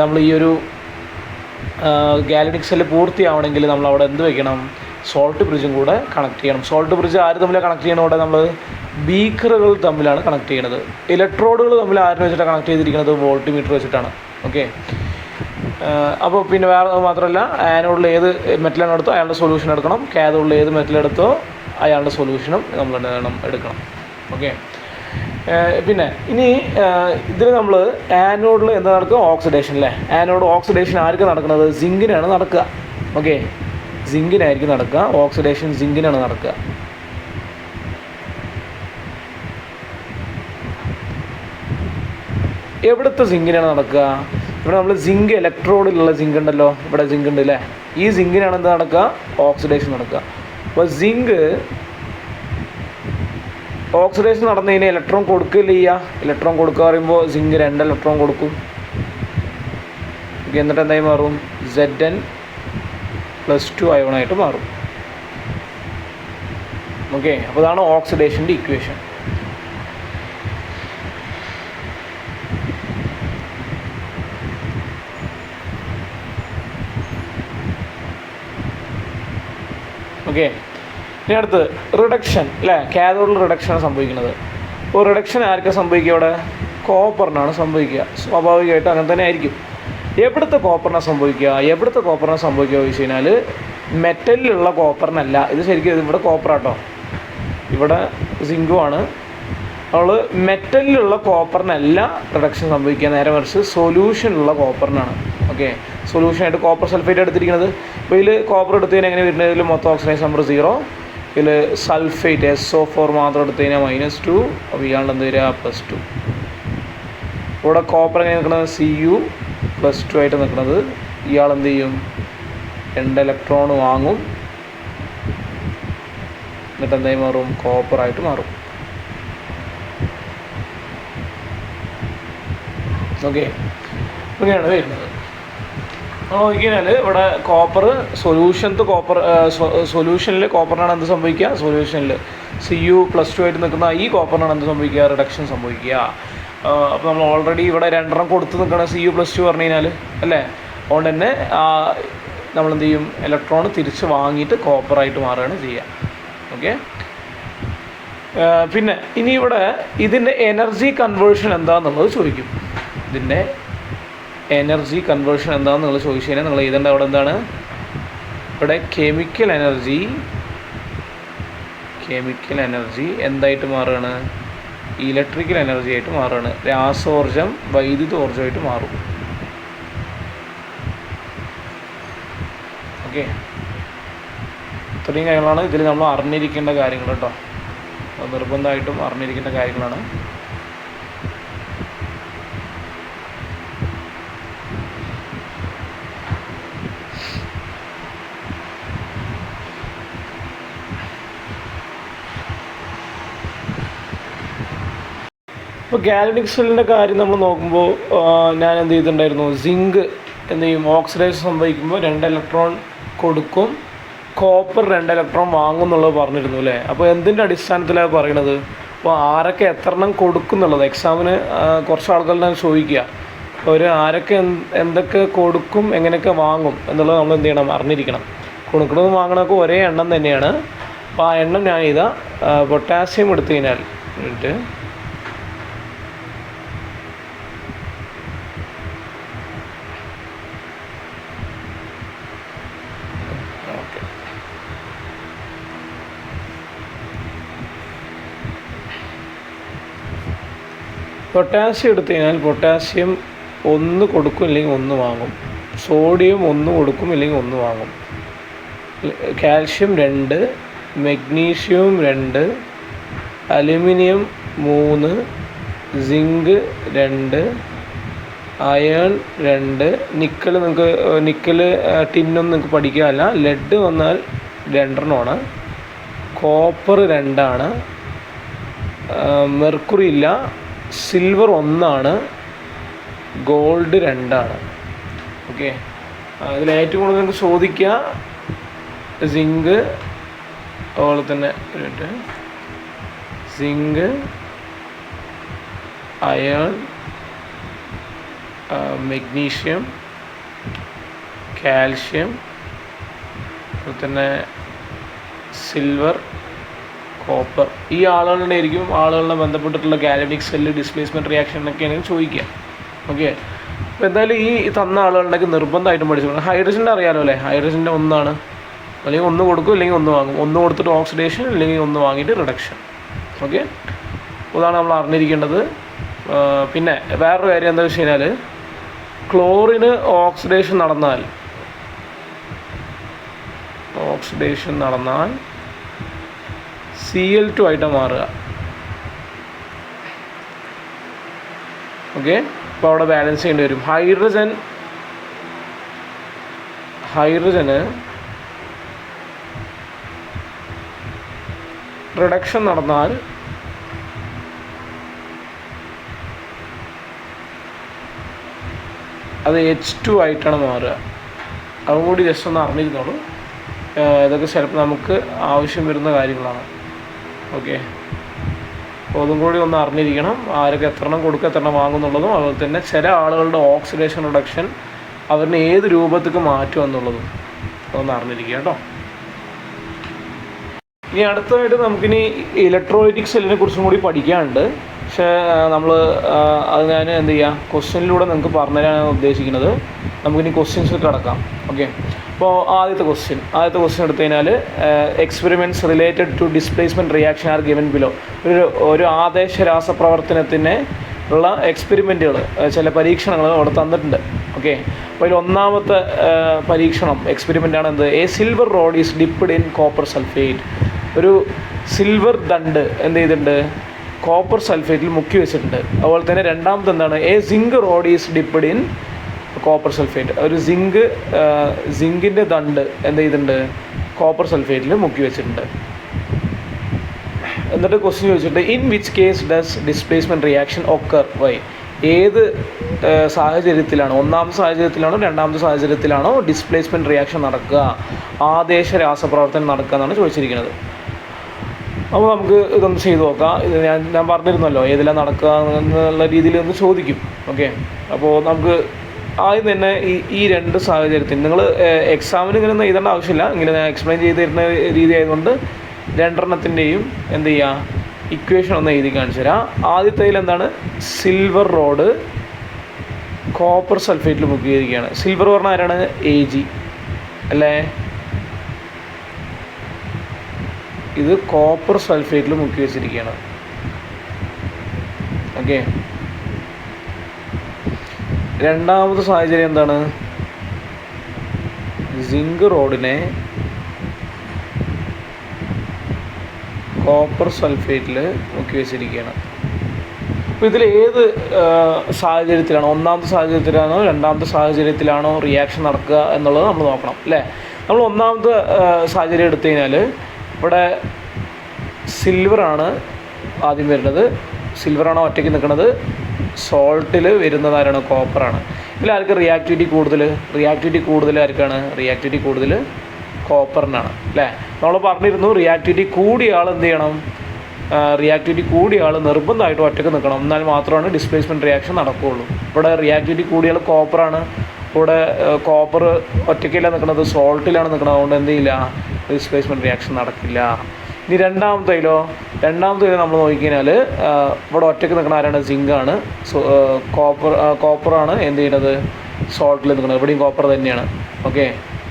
നമ്മൾ ഈ ഒരു ഗാൽവനിക് സെല്ല് പൂർത്തിയാവണമെങ്കിൽ നമ്മൾ അവിടെ എന്ത് വയ്ക്കണം? സോൾട്ട് ബ്രിഡ്ജും കൂടെ കണക്ട് ചെയ്യണം. സോൾട്ട് ബ്രിഡ്ജ് ആര് തമ്മിലാണ് കണക്ട് ചെയ്യണം? അവിടെ നമ്മൾ ബീക്കറുകൾ തമ്മിലാണ് കണക്ട് ചെയ്യുന്നത്. ഇലക്ട്രോഡുകൾ തമ്മിൽ ആരിനെ വെച്ചിട്ടാണ് കണക്ട് ചെയ്തിരിക്കുന്നത്? വോൾട്ട് മീറ്റർ വെച്ചിട്ടാണ്. ഓക്കെ. അപ്പോൾ പിന്നെ വേറെ മാത്രമല്ല, ആനോഡിൽ ഏത് മെറ്റലാണ് എടുത്തോ അയാളുടെ സൊല്യൂഷൻ എടുക്കണം, കാഥോഡിൽ ഏത് മെറ്റൽ എടുത്തോ അയാളുടെ സൊല്യൂഷനും നമ്മൾ എടുക്കണം. ഓക്കെ. പിന്നെ ഇനി ഇതിൽ നമ്മൾ ആനോഡിൽ എന്താ നടക്കുക? ഓക്സിഡേഷൻ അല്ലേ. ആനോഡ് ഓക്സിഡേഷൻ ആർക്ക് നടക്കുന്നത്? സിങ്കിനാണ് നടക്കുക. ഓക്കെ, സിങ്കിനായിരിക്കും നടക്കുക. ഓക്സിഡേഷൻ സിങ്കിനാണ് നടക്കുക. എവിടുത്തെ സിങ്കിനാണ് നടക്കുക? ഇവിടെ നമ്മൾ സിങ്ക് ഇലക്ട്രോഡിലുള്ള സിങ്ക് ഉണ്ടല്ലോ, ഇവിടെ സിങ്ക് ഉണ്ട് അല്ലേ. ഈ സിങ്കിനാണ് എന്താ നടക്കുക? ഓക്സിഡേഷൻ നടക്കുക. അപ്പോൾ സിങ്ക് ഓക്സിഡേഷൻ നടന്നു കഴിഞ്ഞാൽ ഇലക്ട്രോൺ കൊടുക്കുകയില്ല ചെയ്യുക. ഇലക്ട്രോൺ കൊടുക്കുക പറയുമ്പോൾ സിങ്ക് 2 ഇലക്ട്രോൺ കൊടുക്കും. എന്നിട്ട് എന്തായി മാറും? Zn+2 അയോണായിട്ട് മാറും. ഓക്കെ, അപ്പോൾ അതാണ് ഓക്സിഡേഷൻ്റെ ഇക്വേഷൻ. ഓക്കെ, ഇനി അടുത്തത് റിഡക്ഷൻ അല്ലേ. കാഥോഡിൽ റിഡക്ഷനാണ് സംഭവിക്കുന്നത്. അപ്പോൾ റിഡക്ഷൻ ആർക്കാണ് സംഭവിക്കുക? ഇവിടെ കോപ്പറിനാണ് സംഭവിക്കുക. സ്വാഭാവികമായിട്ടും അങ്ങനെ തന്നെ ആയിരിക്കും. എവിടുത്തെ കോപ്പറിനാണ് സംഭവിക്കുക ചോദിച്ചു കഴിഞ്ഞാൽ മെറ്റലിലുള്ള കോപ്പറിനല്ല. ഇത് ശരിക്കും ഇവിടെ കോപ്പറാട്ടോ, ഇവിടെ സിങ്കുമാണ്. നമ്മൾ മെറ്റലിലുള്ള കോപ്പറിനല്ല റിഡക്ഷൻ സംഭവിക്കുക, നേരെ മറിച്ച് സൊല്യൂഷനുള്ള കോപ്പറിനാണ്. ഓക്കെ, സൊല്യൂഷനായിട്ട് കോപ്പർ സൾഫേറ്റ് എടുത്തിരിക്കുന്നത്. അപ്പോൾ ഇതിൽ കോപ്പർ എടുത്തു കഴിഞ്ഞാൽ എങ്ങനെ വരുന്നത്? ഇതിൽ മൊത്തം ഓക്സിഡൈസ് നമ്പർ 0. ഇതിൽ സൾഫേറ്റ് SO4 മാത്രം എടുത്തു കഴിഞ്ഞാൽ -2. അപ്പോൾ ഇയാളുടെ എന്ത് വരിക? +2. ഇവിടെ കോപ്പർ എങ്ങനെ നിൽക്കുന്നത്? Cu+2 ആയിട്ട് നിൽക്കുന്നത്. ഇയാൾ എന്ത് ചെയ്യും? 2 ഇലക്ട്രോൺ വാങ്ങും. എന്നിട്ട് എന്തായി മാറും? കോപ്പറായിട്ട് മാറും. ഓക്കെ, ഇങ്ങനെയാണ് വരുന്നത്. നോക്കിയാൽ ഇവിടെ കോപ്പർ സൊല്യൂഷനിൽ കോപ്പറിനാണ് എന്ത് സംഭവിക്കുക? സൊല്യൂഷനിൽ Cu+2 ആയിട്ട് നിൽക്കുന്ന ഈ കോപ്പറിനാണ് എന്ത് സംഭവിക്കുക? റിഡക്ഷൻ സംഭവിക്കുക. അപ്പോൾ നമ്മൾ ഓൾറെഡി ഇവിടെ 2 കൊടുത്ത് നിൽക്കണം Cu+2 പറഞ്ഞു കഴിഞ്ഞാൽ അല്ലേ. അതുകൊണ്ട് തന്നെ നമ്മളെന്ത് ചെയ്യും? ഇലക്ട്രോൺ തിരിച്ച് വാങ്ങിയിട്ട് കോപ്പറായിട്ട് മാറുകയാണ് ചെയ്യുക. ഓക്കെ, പിന്നെ ഇനി ഇവിടെ ഇതിൻ്റെ എനർജി കൺവേർഷൻ എന്താണെന്നുള്ളത് ചോദിക്കും. ഇതിൻ്റെ എനർജി കൺവേർഷൻ എന്താണെന്ന് നിങ്ങൾ ചോദിച്ചു കഴിഞ്ഞാൽ നിങ്ങൾ എഴുതേണ്ട അവിടെ എന്താണ്? ഇവിടെ കെമിക്കൽ എനർജി എന്തായിട്ട് മാറുകയാണ്? ഇലക്ട്രിക്കൽ എനർജി ആയിട്ട് മാറുകയാണ്. രാസോർജം വൈദ്യുതോർജ്ജമായിട്ട് മാറും. ഓക്കെ, ഇത്രയും കാര്യങ്ങളാണ് ഇതിൽ നമ്മൾ അറിഞ്ഞിരിക്കേണ്ട കാര്യങ്ങൾ കേട്ടോ. നിർബന്ധമായിട്ടും അറിഞ്ഞിരിക്കേണ്ട കാര്യങ്ങളാണ്. ഇപ്പോൾ ഗാലക്റ്റിക് സെല്ലിൻ്റെ കാര്യം നമ്മൾ നോക്കുമ്പോൾ ഞാൻ എന്ത് ചെയ്തിട്ടുണ്ടായിരുന്നു? സിങ്ക് എന്ത് ചെയ്യും? ഓക്സിഡൈസ് സംഭവിക്കുമ്പോൾ 2 ഇലക്ട്രോൺ കൊടുക്കും, കോപ്പർ 2 ഇലക്ട്രോൺ വാങ്ങും എന്നുള്ളത് പറഞ്ഞിരുന്നു അല്ലേ. അപ്പോൾ എന്തിൻ്റെ അടിസ്ഥാനത്തിലാണ് പറയണത്? അപ്പോൾ ആരൊക്കെ എത്രണ്ണം കൊടുക്കും എന്നുള്ളത് എക്സാമിന് കുറച്ച് ആൾക്കാരുടെ ചോദിക്കുക. അപ്പോൾ ആരൊക്കെ എന്തൊക്കെ കൊടുക്കും, എങ്ങനെയൊക്കെ വാങ്ങും എന്നുള്ളത് നമ്മൾ എന്ത് ചെയ്യണം? അറിഞ്ഞിരിക്കണം. കൊടുക്കണതും വാങ്ങണമൊക്കെ ഒരേ എണ്ണം തന്നെയാണ്. അപ്പോൾ ആ എണ്ണം ഞാൻ ചെയ്താൽ പൊട്ടാസ്യം എടുത്തു കഴിഞ്ഞാൽ പൊട്ടാസ്യം എടുത്തു കഴിഞ്ഞാൽ പൊട്ടാസ്യം 1 കൊടുക്കും ഇല്ലെങ്കിൽ 1 വാങ്ങും. സോഡിയം 1 കൊടുക്കും ഇല്ലെങ്കിൽ 1 വാങ്ങും. Calcium 2, magnesium 2, aluminium 3, zinc 2, iron 2, nickel ടിന്നൊന്നും നിങ്ങൾക്ക് പഠിക്കാനല്ല. ലെഡ് വന്നാൽ 2 കോപ്പർ 2, മെർക്കുറി ഇല്ല, സിൽവർ 1, ഗോൾഡ് 2. ഓക്കെ, അതിൽ ഏറ്റവും കൂടുതൽ നിങ്ങൾക്ക് ചോദിക്കുക സിങ്ക്, അതുപോലെ തന്നെ സിങ്ക്, അയൺ, മെഗ്നീഷ്യം, കാൽഷ്യം, അതുപോലെ തന്നെ സിൽവർ, കോപ്പർ. ഈ ആളുകളുടെ ബന്ധപ്പെട്ടിട്ടുള്ള ഗാലക്റ്റിക് സെല്ല് ഡിസ്പ്ലേസ്മെൻറ്റ് റിയാക്ഷൻ എന്നൊക്കെയാണ് ചോദിക്കുക. ഓക്കെ, അപ്പോൾ എന്തായാലും ഈ തന്ന ആളുകളുണ്ടെങ്കിൽ നിർബന്ധമായിട്ടും പഠിച്ചു. ഹൈഡ്രജൻ്റെ അറിയാമല്ലോ അല്ലേ, ഹൈഡ്രജൻ്റെ ഒന്നാണ്, അല്ലെങ്കിൽ ഒന്ന് കൊടുക്കും അല്ലെങ്കിൽ ഒന്ന് വാങ്ങും, ഒന്ന് കൊടുത്തിട്ട് ഓക്സിഡേഷൻ അല്ലെങ്കിൽ ഒന്ന് വാങ്ങിയിട്ട് റിഡക്ഷൻ. ഓക്കെ, അതാണ് നമ്മൾ അറിഞ്ഞിരിക്കേണ്ടത്. പിന്നെ വേറൊരു കാര്യം എന്താ വെച്ച് കഴിഞ്ഞാൽ, ക്ലോറിന് ഓക്സിഡേഷൻ നടന്നാൽ Cl2 ആയിട്ടാണ് മാറുക. ഓക്കെ, അപ്പോൾ അവിടെ ബാലൻസ് ചെയ്യേണ്ടി വരും. ഹൈഡ്രജന് റിഡക്ഷൻ നടന്നാൽ അത് H2 ആയിട്ടാണ് മാറുക. അതും കൂടി ജസ്റ്റ് ഒന്ന് അറിഞ്ഞിരുന്നോളൂ. ഇതൊക്കെ ചിലപ്പോൾ നമുക്ക് ആവശ്യം വരുന്ന കാര്യങ്ങളാണ്. ഓക്കെ, അപ്പോൾ അതും കൂടി ഒന്ന് അറിഞ്ഞിരിക്കണം. ആരൊക്കെ എത്രണ്ണം കൊടുക്കുക, എത്രണ്ണം വാങ്ങുന്നുള്ളതും, അതുപോലെ തന്നെ ചില ആളുകളുടെ ഓക്സിഡേഷൻ റിഡക്ഷൻ അവരിനെ ഏത് രൂപത്തേക്ക് മാറ്റും എന്നുള്ളതും അതൊന്ന് അറിഞ്ഞിരിക്കുക കേട്ടോ. ഇനി അടുത്തതായിട്ട് നമുക്കിനി ഇലക്ട്രോലൈറ്റിക് സെല്ലിനെ കുറിച്ചും കൂടി പഠിക്കാനുണ്ട്. പക്ഷേ അത് ഞാൻ എന്ത് ചെയ്യാം, ക്വസ്റ്റ്യനിലൂടെ നിങ്ങൾക്ക് പറഞ്ഞുതരാനാണ് ഉദ്ദേശിക്കുന്നത്. നമുക്കിനി ക്വസ്റ്റ്യൻസിൽ കിടക്കാം. ഓക്കെ, അപ്പോൾ ആദ്യത്തെ ക്വസ്റ്റ്യൻ എടുത്തു കഴിഞ്ഞാൽ, experiments related to displacement reaction are given below. ഒരു ആദേശ രാസപ്രവർത്തനത്തിന് ഉള്ള എക്സ്പെരിമെൻറ്റുകൾ, ചില പരീക്ഷണങ്ങൾ അവിടെ തന്നിട്ടുണ്ട്. ഓക്കെ, അപ്പോൾ അതിൽ ഒന്നാമത്തെ എക്സ്പെരിമെൻ്റാണ് എന്ത്, a silver rod is dipped in copper sulphate. ഒരു സിൽവർ ദണ്ട് എന്ത് ചെയ്തിട്ടുണ്ട്, കോപ്പർ സൾഫേറ്റിൽ മുക്കി വെച്ചിട്ടുണ്ട്. അതുപോലെ തന്നെ രണ്ടാമത്തെ എന്താണ്, a zinc rod is dipped in copper sulphate. ഒരു സിങ്കിൻ്റെ ദണ്ട് എന്ത് ചെയ്തിട്ടുണ്ട്, കോപ്പർ സൾഫേറ്റിൽ മുക്കി വെച്ചിട്ടുണ്ട്. എന്നിട്ട് ക്വസ്റ്റ്യൻ ചോദിച്ചിട്ട്, in which case does displacement reaction occur, why? ഏത് സാഹചര്യത്തിലാണ്, ഒന്നാമത്തെ സാഹചര്യത്തിലാണോ രണ്ടാമത്തെ സാഹചര്യത്തിലാണോ ഡിസ്പ്ലേസ്മെൻറ്റ് റിയാക്ഷൻ നടക്കുക, ആദേശ രാസപ്രവർത്തനം നടക്കുക എന്നാണ് ചോദിച്ചിരിക്കുന്നത്. അപ്പോൾ നമുക്ക് ഇതൊന്ന് ചെയ്ത് നോക്കാം. ഇത് ഞാൻ പറഞ്ഞിരുന്നല്ലോ ഏതെല്ലാം നടക്കുക എന്നുള്ള രീതിയിൽ ഒന്ന് ചോദിക്കും. ഓക്കെ, അപ്പോൾ നമുക്ക് ആദ്യം തന്നെ ഈ രണ്ട് സാഹചര്യത്തിൽ നിങ്ങൾ എക്സാമിന് ഇങ്ങനെ ഒന്നും എഴുതേണ്ട ആവശ്യമില്ല. ഇങ്ങനെ ഞാൻ എക്സ്പ്ലെയിൻ ചെയ്ത് തരുന്ന രീതി ആയതുകൊണ്ട് രണ്ടെണ്ണത്തിൻ്റെയും എന്ത് ചെയ്യുക, ഇക്വേഷൻ ഒന്ന് എഴുതി കാണിച്ചു തരാം. ആദ്യത്തേതിൽ എന്താണ്, സിൽവർ റോഡ് കോപ്പർ സൾഫേറ്റിൽ മുക്കിയിരിക്കുകയാണ്. സിൽവർ പറഞ്ഞാൽ ആരാണ്, Ag അല്ലേ. ഇത് കോപ്പർ സൾഫേറ്റിൽ മുക്കി വെച്ചിരിക്കുകയാണ്. ഓക്കെ, രണ്ടാമത്തെ സാഹചര്യം എന്താണ്, സിങ്ക് റോഡിനെ കോപ്പർ സൾഫേറ്റിൽ മുക്കി വെച്ചിരിക്കുകയാണ്. അപ്പോൾ ഇതിൽ ഏത് സാഹചര്യത്തിലാണോ, ഒന്നാമത്തെ സാഹചര്യത്തിലാണോ രണ്ടാമത്തെ സാഹചര്യത്തിലാണോ റിയാക്ഷൻ നടക്കുക എന്നുള്ളത് നമ്മൾ നോക്കണം അല്ലേ. നമ്മൾ ഒന്നാമത്തെ സാഹചര്യം എടുത്തു കഴിഞ്ഞാൽ ഇവിടെ സിൽവറാണ് ആദ്യം വരുന്നത്. സിൽവറാണ് ഒറ്റയ്ക്ക് നിൽക്കുന്നത്. സോൾട്ടിൽ വരുന്നത് ആരാണ്, കോപ്പറാണ്. ഇതിലാർക്ക് റിയാക്ടിവിറ്റി കൂടുതൽ ആർക്കാണ്, റിയാക്ടിവിറ്റി കൂടുതൽ കോപ്പറിനാണ് അല്ലേ. നമ്മൾ പറഞ്ഞിരുന്നു റിയാക്ടിവിറ്റി കൂടിയ ആൾ എന്ത് ചെയ്യണം, റിയാക്ടിവിറ്റി കൂടിയ ആൾ നിർബന്ധമായിട്ട് ഒറ്റയ്ക്ക് നിൽക്കണം, എന്നാൽ മാത്രമാണ് ഡിസ്പ്ലേസ്മെൻറ്റ് റിയാക്ഷൻ നടക്കുകയുള്ളൂ. ഇവിടെ റിയാക്ടിവിറ്റി കൂടിയ ആൾ കോപ്പറാണ്. ഇവിടെ കോപ്പർ ഒറ്റയ്ക്കല്ല നിൽക്കുന്നത്, സോൾട്ടിലാണ് നിൽക്കുന്നത്. അതുകൊണ്ട് എന്ത് ചെയ്യില്ല, ഡിസ്പ്ലേസ്മെൻറ്റ് റിയാക്ഷൻ നടക്കില്ല. ഇനി രണ്ടാമത്തേലോ നമ്മൾ നോക്കിക്കഴിഞ്ഞാൽ ഇവിടെ ഒറ്റയ്ക്ക് നിൽക്കുന്ന ആരാണ്, സിങ്കാണ്. കോപ്പറാണ് എന്ത് ചെയ്യുന്നത്, സോൾട്ടിൽ നിൽക്കുന്നത്. ഇവിടെയും കോപ്പർ തന്നെയാണ്. ഓക്കെ,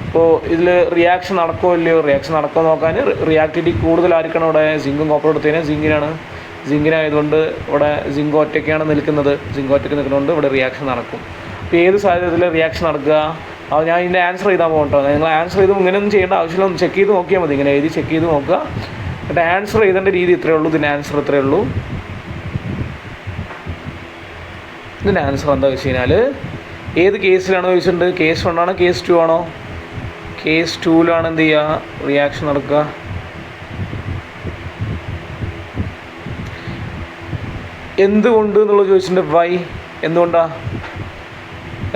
അപ്പോൾ ഇതിൽ റിയാക്ഷൻ നടക്കുമോ ഇല്ലയോ, റിയാക്ഷൻ നടക്കുമോ നോക്കാൻ റിയാക്ടിവിറ്റി കൂടുതലായിരിക്കണം. ഇവിടെ സിങ്കും കോപ്പറും എടുത്തു കഴിഞ്ഞാൽ സിങ്കിനായതുകൊണ്ട് ഇവിടെ സിങ്ക് ഒറ്റയ്ക്കാണ് നിൽക്കുന്നത്. സിങ്ക് ഒറ്റയ്ക്ക് നിൽക്കുന്നതുകൊണ്ട് ഇവിടെ റിയാക്ഷൻ നടക്കും. അപ്പോൾ ഏത് സാഹചര്യത്തിൽ റിയാക്ഷൻ നടക്കുക, അത് ഞാൻ ഇതിൻ്റെ ആൻസർ ചെയ്താൽ പോകട്ടോ. നിങ്ങൾ ആൻസർ ചെയ്ത് ഇങ്ങനെയൊന്നും ചെയ്യേണ്ട ആവശ്യമില്ല, ഒന്ന് ചെക്ക് ചെയ്ത് നോക്കിയാൽ മതി. ഇങ്ങനെ എഴുതി ചെക്ക് ചെയ്ത് നോക്കുക. എന്നിട്ട് ആൻസർ ചെയ്തേണ്ട രീതി ഇത്രയേ ഉള്ളൂ. ഇതിൻ്റെ ആൻസർ ഇത്രയേ ഉള്ളൂ. ഇതിൻ്റെ ആൻസർ എന്താ വെച്ച് കഴിഞ്ഞാൽ, ഏത് കേസിലാണോ ചോദിച്ചിട്ടുണ്ട്, കേസ് 1 ആണോ കേസ് 2 ആണോ, കേസ് 2ലാണ് എന്ത് ചെയ്യുക, റിയാക്ഷൻ നടക്കുക. എന്തുകൊണ്ട് എന്നുള്ളത് ചോദിച്ചിട്ടുണ്ട്. വൈ,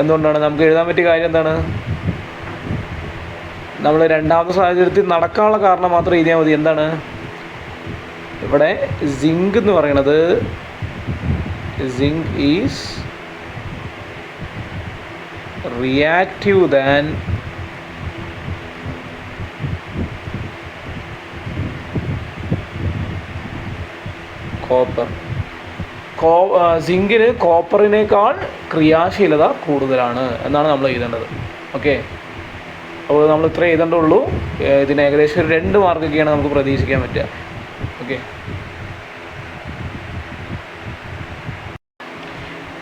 എന്തുകൊണ്ടാണ് നമുക്ക് എഴുതാൻ പറ്റിയ കാര്യം എന്താണ്, നമ്മൾ രണ്ടാമത്തെ സാഹചര്യത്തിൽ നടക്കാനുള്ള കാരണം മാത്രം എഴുതിയാൽ മതി. എന്താണ് ഇവിടെ സിങ്ക് എന്ന് പറയണത്, zinc is reactive than copper. സിങ്കിന് കോപ്പറിനേക്കാൾ ക്രിയാശീലത കൂടുതലാണ് എന്നാണ് നമ്മൾ എഴുതേണ്ടത്. ഓക്കെ, അപ്പോൾ നമ്മൾ ഇത്രേ എഴുതേണ്ടുള്ളൂ. ഇതിന് ഏകദേശം ഒരു 2 മാർക്കൊക്കെയാണ് നമുക്ക് പ്രതീക്ഷിക്കാൻ പറ്റുക. ഓക്കെ,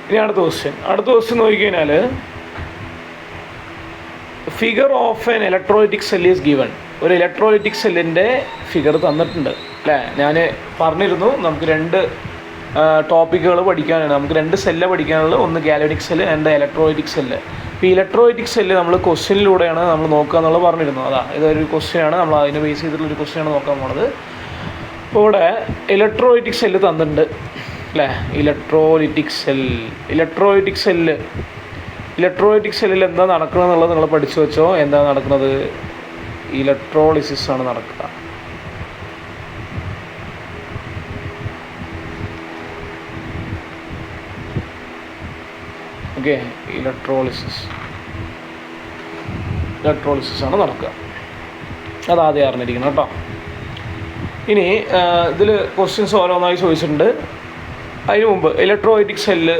ഇനി അടുത്ത ക്വസ്റ്റ്യൻ നോക്കിക്കഴിഞ്ഞാൽ figure of N electrolytic cell is given. ഒരു ഇലക്ട്രോലൈറ്റിക് സെല്ലിൻ്റെ ഫിഗർ തന്നിട്ടുണ്ട് അല്ലേ. ഞാൻ പറഞ്ഞിരുന്നു നമുക്ക് 2 ടോപ്പിക്കുകൾ പഠിക്കാനാണ്, നമുക്ക് 2 സെല്ല് പഠിക്കാനുള്ളത്. ഒന്ന് ഗാൽവാനിക് സെല്ല്, 2 ഇലക്ട്രോലൈറ്റിക് സെല്ല്. ഇപ്പോൾ ഇലക്ട്രോലൈറ്റിക് സെല്ല് നമ്മൾ ക്വസ്റ്റ്യനിലൂടെയാണ് നമ്മൾ നോക്കുക എന്നുള്ളത് പറഞ്ഞിരുന്നു. ഇതൊരു ക്വസ്റ്റ്യനാണ്, നമ്മൾ അതിനെ ബേസ് ചെയ്തിട്ടുള്ളൊരു ക്വസ്റ്റ്യനാണ് നോക്കാൻ പോണത്. അപ്പോൾ ഇവിടെ ഇലക്ട്രോലൈറ്റിക് സെല്ല് തന്നിട്ടുണ്ട് അല്ലേ. ഇലക്ട്രോലൈറ്റിക് സെല്ലിൽ എന്താ നടക്കുന്നത് എന്നുള്ളത് നിങ്ങൾ പഠിച്ചു വെച്ചോ. എന്താ നടക്കുന്നത്? ഇലക്ട്രോളിസിസ് ആണ് നടക്കുക. ഓക്കെ, ഇലക്ട്രോളിസിസ് ആണ് നടക്കുക. അതാദ്യം അറിഞ്ഞിരിക്കണം കേട്ടോ. ഇനി ഇതിൽ ക്വസ്റ്റ്യൻസ് ഓരോന്നായി ചോദിച്ചിട്ടുണ്ട്. അതിന് മുമ്പ് ഇലക്ട്രോലൈറ്റിക് സെല്ല്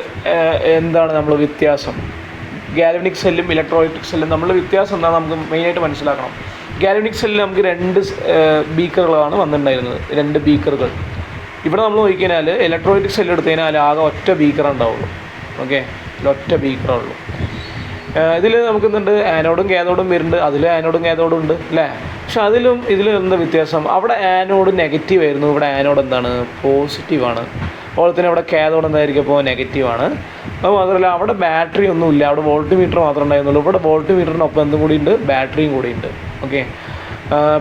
എന്താണ് നമ്മൾ വ്യത്യാസം, ഗാൽവാനിക് സെല്ലും ഇലക്ട്രോലൈറ്റിക് സെല്ലും തമ്മിലുള്ള വ്യത്യാസം എന്താണ് നമുക്ക് മെയിനായിട്ട് മനസ്സിലാക്കണം. ഗാൽവാനിക് സെല്ലിൽ നമുക്ക് 2 ബീക്കറുകളാണ് വന്നിട്ടുണ്ടായിരുന്നത്, 2 ബീക്കറുകൾ. ഇവിടെ നമ്മൾ നോക്കിക്കഴിഞ്ഞാൽ ഇലക്ട്രോലൈറ്റിക് സെല്ല് എടുത്തു കഴിഞ്ഞാൽ ആകെ ഒറ്റ ബീക്കർ ഉണ്ടാവുള്ളൂ. ഓക്കെ, ഒറ്റ ബീക്കറേ ഉള്ളൂ. ഇതിൽ നമുക്ക് എന്തുണ്ട്, ആനോഡും കാഥോഡും വരുന്നുണ്ട്. അതിൽ ആനോഡും കാഥോഡും ഉണ്ട് അല്ലേ. പക്ഷെ ഇതിലും എന്താ വ്യത്യാസം? അവിടെ ആനോഡ് നെഗറ്റീവ് ആയിരുന്നു, ഇവിടെ ആനോഡ് എന്താണ്, പോസിറ്റീവാണ്. അതുപോലെ തന്നെ ഇവിടെ കാഥോഡ് എന്തായിരിക്കും, അപ്പോൾ നെഗറ്റീവാണ്. അത് മാത്രമല്ല അവിടെ ബാറ്ററി ഒന്നുമില്ല, അവിടെ വോൾട്ട് മീറ്റർ മാത്രമേ ഉണ്ടായിരുന്നുള്ളൂ. ഇവിടെ വോൾട്ട് മീറ്ററിനൊപ്പം എന്തും കൂടിയുണ്ട്, ബാറ്ററിയും കൂടിയുണ്ട്. ഓക്കെ,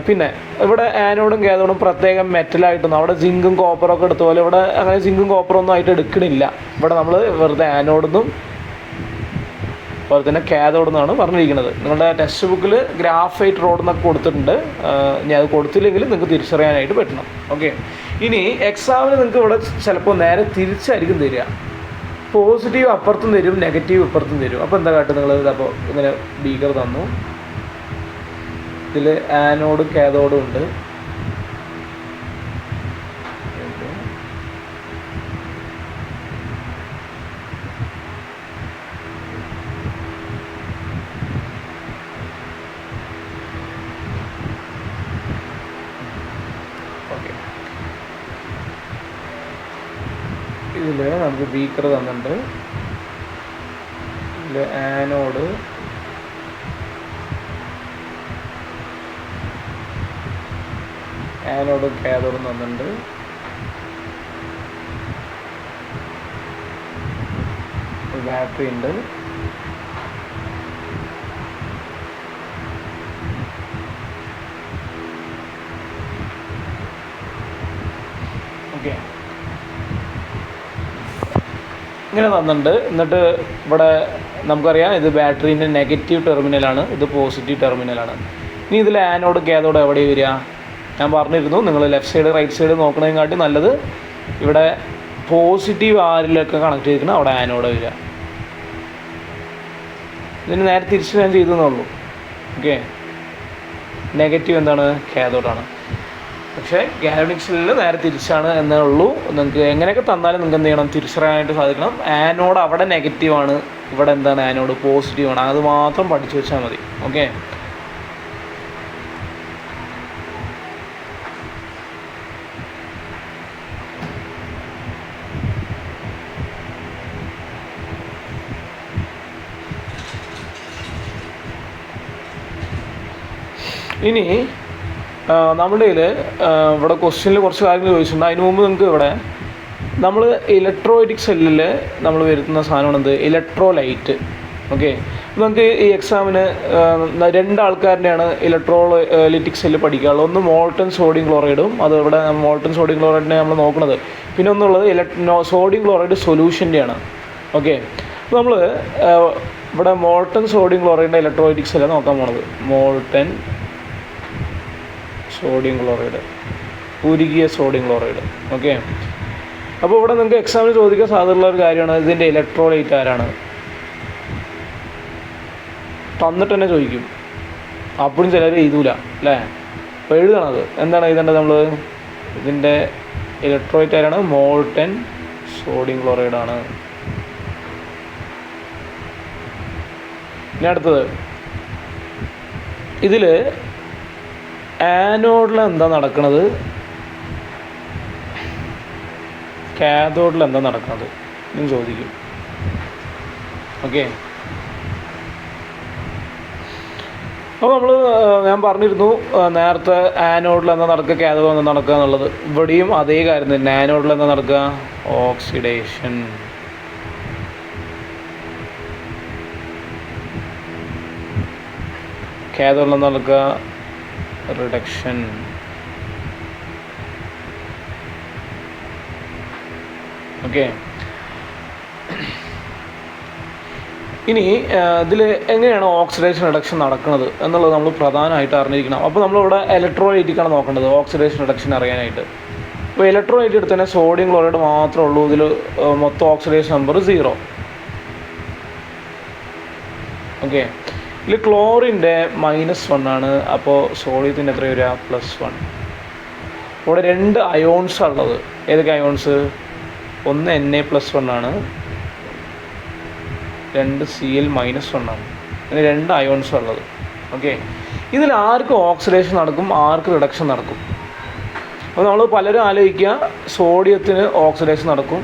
പിന്നെ ഇവിടെ ആനോഡും കാഥോഡും പ്രത്യേകം മെറ്റലായിട്ടൊന്നും, അവിടെ സിങ്കും കോപ്പറൊക്കെ എടുത്ത പോലെ ഇവിടെ അങ്ങനെ സിങ്കും കോപ്പറൊന്നും ആയിട്ട് എടുക്കണില്ല. ഇവിടെ നമ്മൾ വെറുതെ ആനോഡെന്നും അതുപോലെ തന്നെ കാഥോഡ് എന്നാണ് പറഞ്ഞിരിക്കുന്നത്. നിങ്ങളുടെ ടെക്സ്റ്റ് ബുക്കിൽ ഗ്രാഫൈറ്റ് റോഡ് എന്നൊക്കെ കൊടുത്തിട്ടുണ്ട്. ഇനി അത് കൊടുത്തില്ലെങ്കിൽ നിങ്ങൾക്ക് തിരിച്ചറിയാനായിട്ട് പറ്റണം. ഓക്കെ, ഇനി എക്സാമിന് നിങ്ങൾക്ക് ഇവിടെ ചിലപ്പോൾ നേരെ തിരിച്ചായിരിക്കും തരിക. പോസിറ്റീവ് അപ്പുറത്തും തരും, നെഗറ്റീവ് ഇപ്പുറത്തും തരും. അപ്പോൾ എന്താ കാട്ടുക നിങ്ങൾ? ഇതപ്പോൾ ഇങ്ങനെ ബീക്കർ തന്നു, ഇതിൽ ആനോഡും കാഥോഡും ഉണ്ട്. ഇതിൽ നമുക്ക് ബീക്കർ തന്നിട്ടുണ്ട്, ഇതിൽ ആനോഡും കാഥോഡും തന്നിട്ടുണ്ട്. ബാറ്ററി ഉണ്ട്. ഓക്കെ, ഇങ്ങനെ തന്നിട്ടുണ്ട്. എന്നിട്ട് ഇവിടെ നമുക്കറിയാം ഇത് ബാറ്ററീൻ്റെ നെഗറ്റീവ് ടെർമിനലാണ്, ഇത് പോസിറ്റീവ് ടെർമിനലാണ്. ഇനി ഇതിൽ ആനോഡ് കാഥോഡ് എവിടെ വരിക? ഞാൻ പറഞ്ഞിരുന്നു, നിങ്ങൾ ലെഫ്റ്റ് സൈഡ് റൈറ്റ് സൈഡ് നോക്കണതിനെക്കാട്ടി നല്ലത് ഇവിടെ പോസിറ്റീവ് ആരിലൊക്കെ കണക്ട് ചെയ്തിരിക്കണം, അവിടെ ആനോഡ് വരിക. ഇതിന് നേരെ തിരിച്ച് ഞാൻ ചെയ്തെന്നുള്ളൂ. ഓക്കെ, നെഗറ്റീവ് എന്താണ്, കാഥോഡാണ്. പക്ഷേ ഗാൽവാനിക് സെല്ലിൽ നേരെ തിരിച്ചാണ് എന്നേ ഉള്ളൂ. നിങ്ങൾക്ക് എങ്ങനെയൊക്കെ തന്നാലും നിങ്ങൾക്ക് എന്ത് ചെയ്യണം, തിരിച്ചറിയാനായിട്ട് സാധിക്കണം. ആനോഡ് അവിടെ നെഗറ്റീവാണ്, ഇവിടെ എന്താണ്, ആനോഡ് പോസിറ്റീവാണ്. അത് മാത്രം പഠിച്ചു വെച്ചാൽ മതി. ഓക്കെ, ഇനി നമ്മുടെ ഇവിടെ ക്വസ്റ്റ്യനിൽ കുറച്ച് കാര്യങ്ങൾ ചോദിച്ചിട്ടുണ്ട്. അതിന് മുമ്പ് നിങ്ങൾക്ക് ഇവിടെ നമ്മൾ ഇലക്ട്രോലൈറ്റിക് സെല്ലിൽ നമ്മൾ വരുത്തുന്ന സാധനമാണ് എന്ത്, ഇലക്ട്രോലൈറ്റ്. ഓക്കെ, നമുക്ക് ഈ എക്സാമിന് 2 ആൾക്കാരുടെയാണ് ഇലക്ട്രോലൈറ്റിക് സെല്ല് പഠിക്കാനുള്ളത്. ഒന്ന് മോൾട്ടൺ സോഡിയം ക്ലോറൈഡും, അത് ഇവിടെ മോൾട്ടൺ സോഡിയം ക്ലോറൈഡിനെ നമ്മൾ നോക്കുന്നത്. പിന്നെ ഒന്നുള്ളത് സോഡിയം ക്ലോറൈഡ് സൊല്യൂഷൻ്റെയാണ്. ഓക്കെ, അപ്പോൾ നമ്മൾ ഇവിടെ മോൾട്ടൺ സോഡിയം ക്ലോറൈഡിൻ്റെ ഇലക്ട്രോലൈറ്റിക് സെല്ല് നോക്കാൻ പോണത്. മോൾട്ടൺ സോഡിയം ക്ലോറൈഡ്, ഉരുകിയ സോഡിയം ക്ലോറൈഡ്. ഓക്കെ, അപ്പോൾ ഇവിടെ നിങ്ങൾക്ക് എക്സാമിന് ചോദിക്കാൻ സാധ്യതയുള്ള ഒരു കാര്യമാണ് ഇതിൻ്റെ ഇലക്ട്രോലൈറ്റ് ആരാണ് തന്നിട്ട് തന്നെ ചോദിക്കും. അപ്പോഴും ചിലർ എഴുതൂല അല്ലേ. അപ്പോൾ എഴുതണത് എന്താണ് എഴുതേണ്ടത്? നമ്മൾ ഇതിൻ്റെ ഇലക്ട്രോലൈറ്റ് ആരാണ്, മോൾട്ടൺ സോഡിയം ക്ലോറൈഡാണ്. ഇനി അടുത്തത്, ഇതിൽ ആനോഡിൽ എന്താ നടക്കുന്നത്, കാഥോഡിൽ എന്താ നടക്കുന്നത് എന്ന് ചോദിക്കും. ഓക്കെ, അപ്പോൾ ഞാൻ പറഞ്ഞിരുന്നു നേരത്തെ ആനോഡിൽ എന്താ നടക്കുക, കാഥോഡിൽ എന്താ നടക്കുക എന്നുള്ളത്. ഇവിടെയും അതേ കാര്യം തന്നെ. ആനോഡിൽ എന്താ നടക്കുക, ഓക്സിഡേഷൻ. കാഥോഡിൽ എന്താ നടക്കുക, റിഡക്ഷൻ. ഓക്കെ, ഇനി ഇതിൽ എങ്ങനെയാണ് ഓക്സിഡേഷൻ റിഡക്ഷൻ നടക്കുന്നത് എന്നുള്ളത് നമ്മൾ പ്രധാനമായിട്ട് അറിഞ്ഞിരിക്കണം. അപ്പോൾ നമ്മളിവിടെ ഇലക്ട്രോലൈറ്റിക്കാണ് നോക്കേണ്ടത് ഓക്സിഡേഷൻ റിഡക്ഷൻ അറിയാനായിട്ട്. അപ്പോൾ ഇലക്ട്രോലൈറ്റ് എടുത്ത് തന്നെ സോഡിയം ക്ലോറൈഡ് മാത്രമേ ഉള്ളൂ. ഇതിൽ മൊത്തം ഓക്സിഡേഷൻ നമ്പർ 0. ഓക്കെ, ഇതിൽ ക്ലോറിൻ്റെ -1 ആണ്. അപ്പോൾ സോഡിയത്തിൻ്റെ എത്ര വരിക, +1. ഇവിടെ 2 അയോൺസാണ് ഉള്ളത്. ഏതൊക്കെ അയോൺസ്? ഒന്ന് Na+1 ആണ്, 2 Cl- ആണ്. അങ്ങനെ 2 അയോൺസാണ് ഉള്ളത്. ഓക്കെ, ഇതിൽ ആർക്ക് ഓക്സിഡേഷൻ നടക്കും, ആർക്ക് റിഡക്ഷൻ നടക്കും? അപ്പോൾ നമ്മൾ പലരും ആലോചിക്കുക സോഡിയത്തിന് ഓക്സിഡേഷൻ നടക്കും,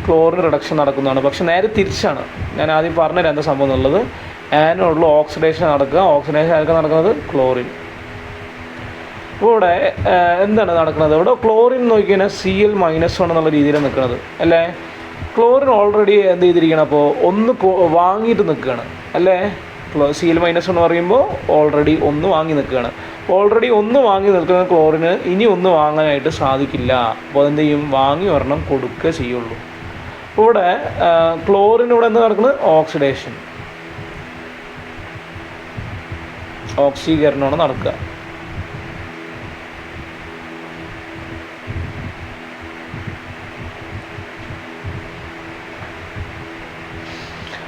ക്ലോറിന് റിഡക്ഷൻ നടക്കുന്നതാണ്. പക്ഷെ നേരെ തിരിച്ചാണ്. ഞാൻ ആദ്യം പറഞ്ഞുതരാം എന്താ സംഭവം എന്നുള്ളത്. ആനോഡിൽ ഓക്സിഡേഷൻ നടക്കുക, ഓക്സിഡേഷൻ ആർക്ക് നടക്കുന്നത്, ക്ലോറിൻ. അപ്പോൾ ഇവിടെ എന്താണ് നടക്കുന്നത്, ഇവിടെ ക്ലോറിൻ നോക്കിക്കഴിഞ്ഞാൽ Cl- എന്നുള്ള രീതിയിൽ നിൽക്കുന്നത് അല്ലേ. ക്ലോറിൻ ഓൾറെഡി എന്ത് ചെയ്തിരിക്കണം, അപ്പോൾ ഒന്ന് വാങ്ങിയിട്ട് നിൽക്കുകയാണ് അല്ലേ. Cl- എന്ന് പറയുമ്പോൾ ഓൾറെഡി ഒന്ന് വാങ്ങി നിൽക്കുകയാണ്. ഓൾറെഡി ഒന്ന് വാങ്ങി നിൽക്കുന്ന ക്ലോറിന് ഇനി ഒന്ന് വാങ്ങാനായിട്ട് സാധിക്കില്ല. അപ്പോൾ അതെന്ത് ചെയ്യും, വാങ്ങി ഒരെണ്ണം കൊടുക്കുക ചെയ്യുള്ളൂ. അപ്പോൾ ഇവിടെ ക്ലോറിനിവിടെ എന്താ നടക്കുന്നത്, ഓക്സിഡേഷൻ, ഓക്സീകരണമാണ് നടക്കുക.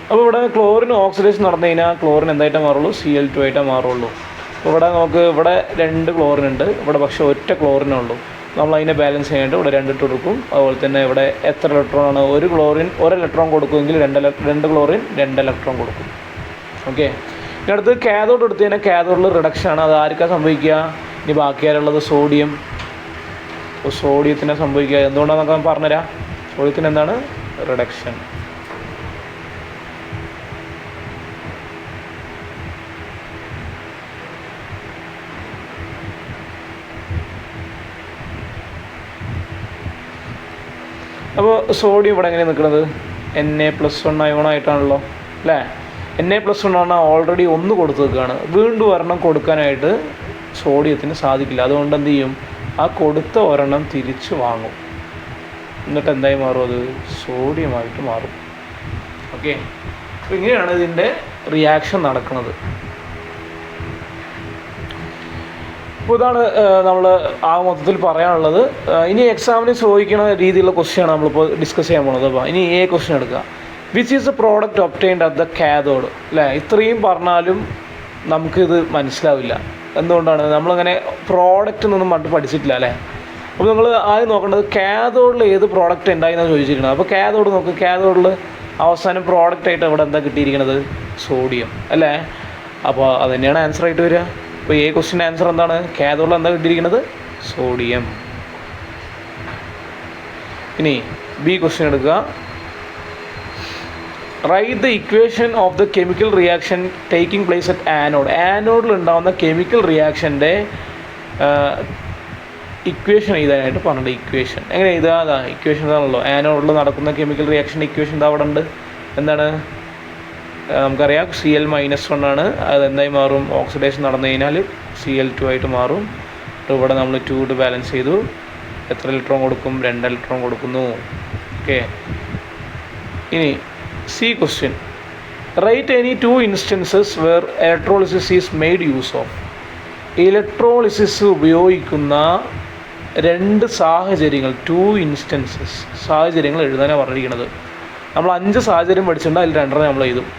അപ്പോൾ ഇവിടെ ക്ലോറിന് ഓക്സിഡേഷൻ നടന്നു കഴിഞ്ഞാൽ ക്ലോറിൻ എന്തായിട്ടാണ് മാറുള്ളൂ, Cl2 ആയിട്ടേ മാറുള്ളൂ. അപ്പോൾ ഇവിടെ നമുക്ക് ഇവിടെ 2 ക്ലോറിൻ ഉണ്ട്, ഇവിടെ പക്ഷേ ഒറ്റ ക്ലോറിനേ ഉള്ളൂ. നമ്മൾ അതിനെ ബാലൻസ് ചെയ്യാനായിട്ട് ഇവിടെ 2 ഇട്ട് കൊടുക്കും. അതുപോലെ തന്നെ ഇവിടെ എത്ര ഇലക്ട്രോണാണ്, ഒരു ക്ലോറിൻ 1 ഇലക്ട്രോൺ കൊടുക്കുമെങ്കിൽ 2 ക്ലോറിൻ 2 ഇലക്ട്രോൺ കൊടുക്കും. ഓക്കെ, ഇനി അടുത്ത് കാഥോഡ് എടുത്ത് കഴിഞ്ഞാൽ കാഥോഡിൽ റിഡക്ഷനാണ്. അത് ആർക്കാണ് സംഭവിക്കുക, ഇനി ബാക്കിയാരുള്ളത് സോഡിയം. അപ്പോൾ സോഡിയത്തിനെ സംഭവിക്കുക എന്തുകൊണ്ടാണെന്നൊക്കെ ഞാൻ പറഞ്ഞുതരാം. സോഡിയത്തിന് എന്താണ്, റിഡക്ഷൻ. അപ്പോൾ സോഡിയം ഇവിടെ എങ്ങനെയാണ് നിൽക്കുന്നത്, Na+1 അയോണായിട്ടാണല്ലോ അല്ലേ. Na+1 ആണ് ഓൾറെഡി ഒന്ന് കൊടുത്ത് നിൽക്കുകയാണ്. വീണ്ടും ഒരെണ്ണം കൊടുക്കാനായിട്ട് സോഡിയത്തിന് സാധിക്കില്ല. അതുകൊണ്ട് എന്ത് ചെയ്യും, ആ കൊടുത്ത ഒരെണ്ണം തിരിച്ച് വാങ്ങും. എന്നിട്ട് എന്തായി മാറും, അത് സോഡിയമായിട്ട് മാറും. ഓക്കെ, അപ്പോൾ ഇങ്ങനെയാണ് ഇതിൻ്റെ റിയാക്ഷൻ നടക്കുന്നത്. അപ്പോൾ ഇതാണ് നമ്മൾ ആ മൊത്തത്തിൽ പറയാനുള്ളത്. ഇനി എക്സാമിന് ചോദിക്കുന്ന രീതിയിലുള്ള ക്വസ്റ്റ്യനാണ് നമ്മളിപ്പോൾ ഡിസ്കസ് ചെയ്യാൻ പോകുന്നത്. അപ്പോൾ ഇനി ക്വസ്റ്റ്യൻ എടുക്കുക. Which is A product obtained at the cathode അല്ലേ. ഇത്രയും പറഞ്ഞാലും നമുക്കിത് മനസ്സിലാവില്ല. എന്തുകൊണ്ടാണ്, നമ്മളങ്ങനെ പ്രോഡക്റ്റ് ഒന്നും പഠിച്ചിട്ടില്ല അല്ലേ. അപ്പോൾ നമ്മൾ ആദ്യം നോക്കേണ്ടത് കാഥോഡിൽ ഏത് പ്രോഡക്റ്റ് ഉണ്ടായിരുന്നാണ് ചോദിച്ചിരിക്കുന്നത്. അപ്പോൾ കാഥോഡ് നോക്ക്, കാഥോഡിൽ അവസാനം പ്രോഡക്റ്റായിട്ട് ഇവിടെ എന്താ കിട്ടിയിരിക്കുന്നത്, സോഡിയം അല്ലേ. അപ്പോൾ അത് തന്നെയാണ് ആൻസർ ആയിട്ട് വരിക. അപ്പോൾ ക്വസ്റ്റ്യൻ ആൻസർ എന്താണ്, കാഥോഡിൽ എന്താ കിട്ടിയിരിക്കുന്നത്, സോഡിയം. ഇനി ബി ക്വസ്റ്റ്യൻ എടുക്കുക. Write the equation of the chemical reaction taking place at anode. ആനോഡിൽ ഉണ്ടാകുന്ന കെമിക്കൽ റിയാക്ഷൻ്റെ ഇക്വേഷൻ എഴുതാനായിട്ട് പറഞ്ഞിട്ടുണ്ട്. ഇക്വേഷൻ എങ്ങനെ എഴുതുക, അതാ ഇക്വേഷൻ ഇതാണല്ലോ. ആനോഡിൽ നടക്കുന്ന കെമിക്കൽ റിയാക്ഷൻ്റെ ഇക്വേഷൻ ഇതാ അവിടെ ഉണ്ട്. എന്താണ്, നമുക്കറിയാം Cl- ആണ്. അത് എന്തായി മാറും, ഓക്സിഡേഷൻ നടന്നു കഴിഞ്ഞാൽ Cl2 ആയിട്ട് മാറും. ഇവിടെ നമ്മൾ 2 ഇട്ട് ബാലൻസ് ചെയ്തു. എത്ര ഇലക്ട്രോൺ കൊടുക്കും, 2 ഇലക്ട്രോൺ കൊടുക്കുന്നു. ഓക്കെ, ഇനി c question. Right any 2 instances where electrolysis is made use of. Electrolysis ഉപയോഗിക്കുന്ന 2 സാഹചര്യങ്ങൾ, 2 ഇൻസ്റ്റൻസസ് സാഹചര്യങ്ങൾ എഴുതാനാണ് പറഞ്ഞിരിക്കുന്നത്. നമ്മൾ 5 സാഹചര്യം പഠിച്ചിട്ടുണ്ട്, അതിൽ 2 നമ്മൾ എഴുതും.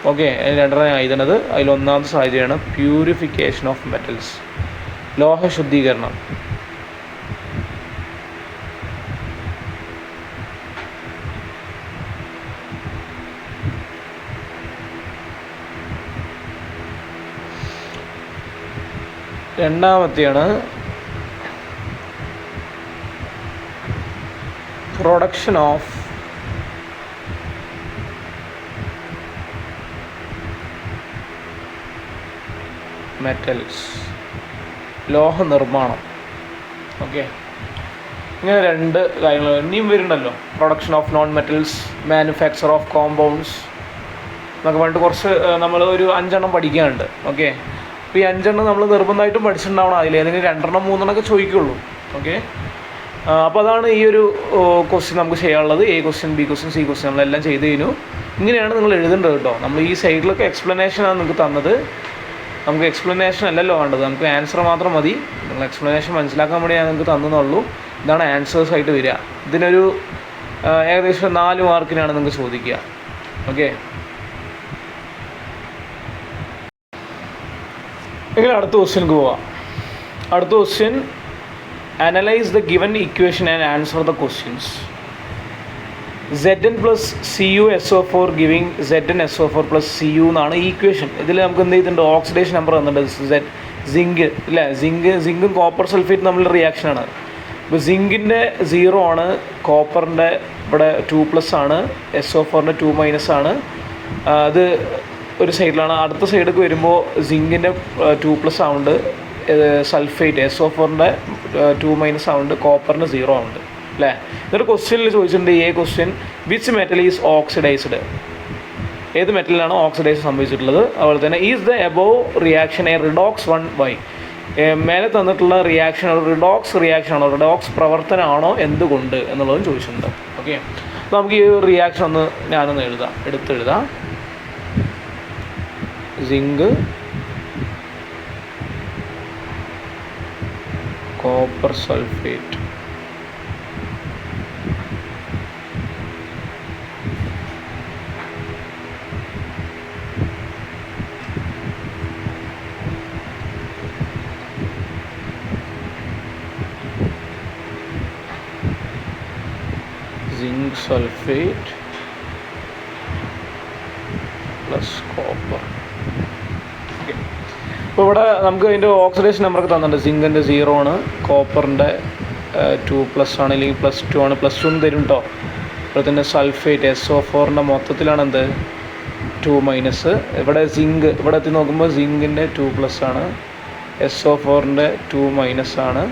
ഓക്കെ, അതിൽ 2 എഴുതുന്നത്. അതിൽ ഒന്നാമത്തെ സാഹചര്യമാണ് പ്യൂരിഫിക്കേഷൻ ഓഫ് മെറ്റൽസ്, ലോഹ ശുദ്ധീകരണം. രണ്ടാമത്തെയാണ് പ്രൊഡക്ഷൻ ഓഫ് മെറ്റൽസ്, ലോഹ നിർമ്മാണം. ഓക്കെ, ഇങ്ങനെ രണ്ട് കാര്യങ്ങൾ ഇനിയും വരുന്നുണ്ടല്ലോ. Production of non metals, manufacture of compounds എന്നൊക്കെ പറഞ്ഞിട്ട് കുറച്ച് നമ്മൾ ഒരു 5 പഠിക്കാനുണ്ട്. ഓക്കെ, അപ്പോൾ ഈ 5 നമ്മൾ നിർബന്ധമായിട്ടും പഠിച്ചിട്ടുണ്ടാവണം. അതിലേതെങ്കിലും 2 3 ചോദിക്കുള്ളൂ. ഓക്കെ, അപ്പോൾ അതാണ് ഈ ഒരു ക്വസ്റ്റ്യൻ നമുക്ക് ചെയ്യാനുള്ളത്. A question, B question, C question നമ്മളെല്ലാം ചെയ്ത് കഴിഞ്ഞു. ഇങ്ങനെയാണ് നിങ്ങൾ എഴുതേണ്ടത് കേട്ടോ. നമ്മൾ ഈ സൈഡിലൊക്കെ എക്സ്പ്ലനേഷനാണ് നിങ്ങൾക്ക് തന്നത്. നമുക്ക് എക്സ്പ്ലനേഷൻ അല്ലല്ലോ വേണ്ടത്, നമുക്ക് ആൻസർ മാത്രം മതി. നിങ്ങൾ എക്സ്പ്ലനേഷൻ മനസ്സിലാക്കാൻ വേണ്ടി ഞാൻ നിങ്ങൾക്ക് തന്നെന്നുള്ളൂ. ഇതാണ് ആൻസേഴ്സ് ആയിട്ട് വരിക. ഇതിനൊരു ഏകദേശം 4 മാർക്കിനാണ് നിങ്ങൾക്ക് ചോദിക്കുക. ഓക്കെ, എങ്കിൽ അടുത്ത ക്വസ്റ്റ്യൻക്ക് പോവാം. അടുത്ത question, analyse the given equation and answer the questions. Zn plus Cu SO4 giving Zn SO4 plus Cu എന്നാണ് ഈ ഇക്വേഷൻ. ഇതിൽ നമുക്ക് എന്ത് ചെയ്തിട്ടുണ്ട്, ഓക്സിഡേഷൻ നമ്പർ തന്നിട്ടുണ്ട്. സിങ്ക് അല്ലേ, സിങ്കും കോപ്പർ സൾഫേറ്റ് തമ്മിലുള്ള റിയാക്ഷനാണ്. ഇപ്പോൾ സിങ്കിൻ്റെ 0 ആണ്, കോപ്പറിൻ്റെ ഇവിടെ 2+ ആണ്, SO4ൻ്റെ 2- ആണ്. അത് ഒരു സൈഡിലാണ്. അടുത്ത സൈഡിലേക്ക് വരുമ്പോൾ സിങ്കിൻ്റെ 2+ ആവുന്നുണ്ട്, സൾഫേറ്റ് SO4ൻ്റെ 2- ആവുന്നുണ്ട്, കോപ്പറിൻ്റെ 0 ആവുന്നുണ്ട് അല്ലേ. എന്നിട്ട് ക്വസ്റ്റ്യനിൽ ചോദിച്ചിട്ടുണ്ട്, A question, which metal is oxidised, ഏത് മെറ്റലിനാണ് ഓക്സിഡൈസ് സംഭവിച്ചിട്ടുള്ളത്. അതുപോലെ തന്നെ is the above reaction a redox 1/, മേലെ തന്നിട്ടുള്ള റിയാക്ഷൻ ഒരു റിഡോക്സ് റിയാക്ഷൻ ആണോ, റിഡോക്സ് പ്രവർത്തനമാണോ, എന്തുകൊണ്ട് എന്നുള്ളതും ചോദിച്ചിട്ടുണ്ട്. ഓക്കെ, അപ്പോൾ നമുക്ക് ഈ റിയാക്ഷൻ ഒന്ന് ഞാനൊന്ന് എടുത്തെഴുതാം. Zinc, copper sulphate, zinc sulfate plus copper. Okay, ഇപ്പോൾ ഇവിടെ നമുക്ക് അതിൻ്റെ ഓക്സിഡേഷൻ നമ്പറൊക്കെ തന്നിട്ടുണ്ട്. സിങ്കിൻ്റെ 0 ആണ്, കോപ്പറിൻ്റെ 2+ ആണ്, അല്ലെങ്കിൽ +2 ആണ്. +2 തരും കേട്ടോ. ഇപ്പോൾ തന്നെ സൾഫേറ്റ് SO4ൻ്റെ മൊത്തത്തിലാണ് എന്ത് 2-. ഇവിടെ സിങ്ക്, ഇവിടെ എത്തി നോക്കുമ്പോൾ സിങ്കിൻ്റെ 2+ ആണ്, SO4ൻ്റെ 2- ആണ്,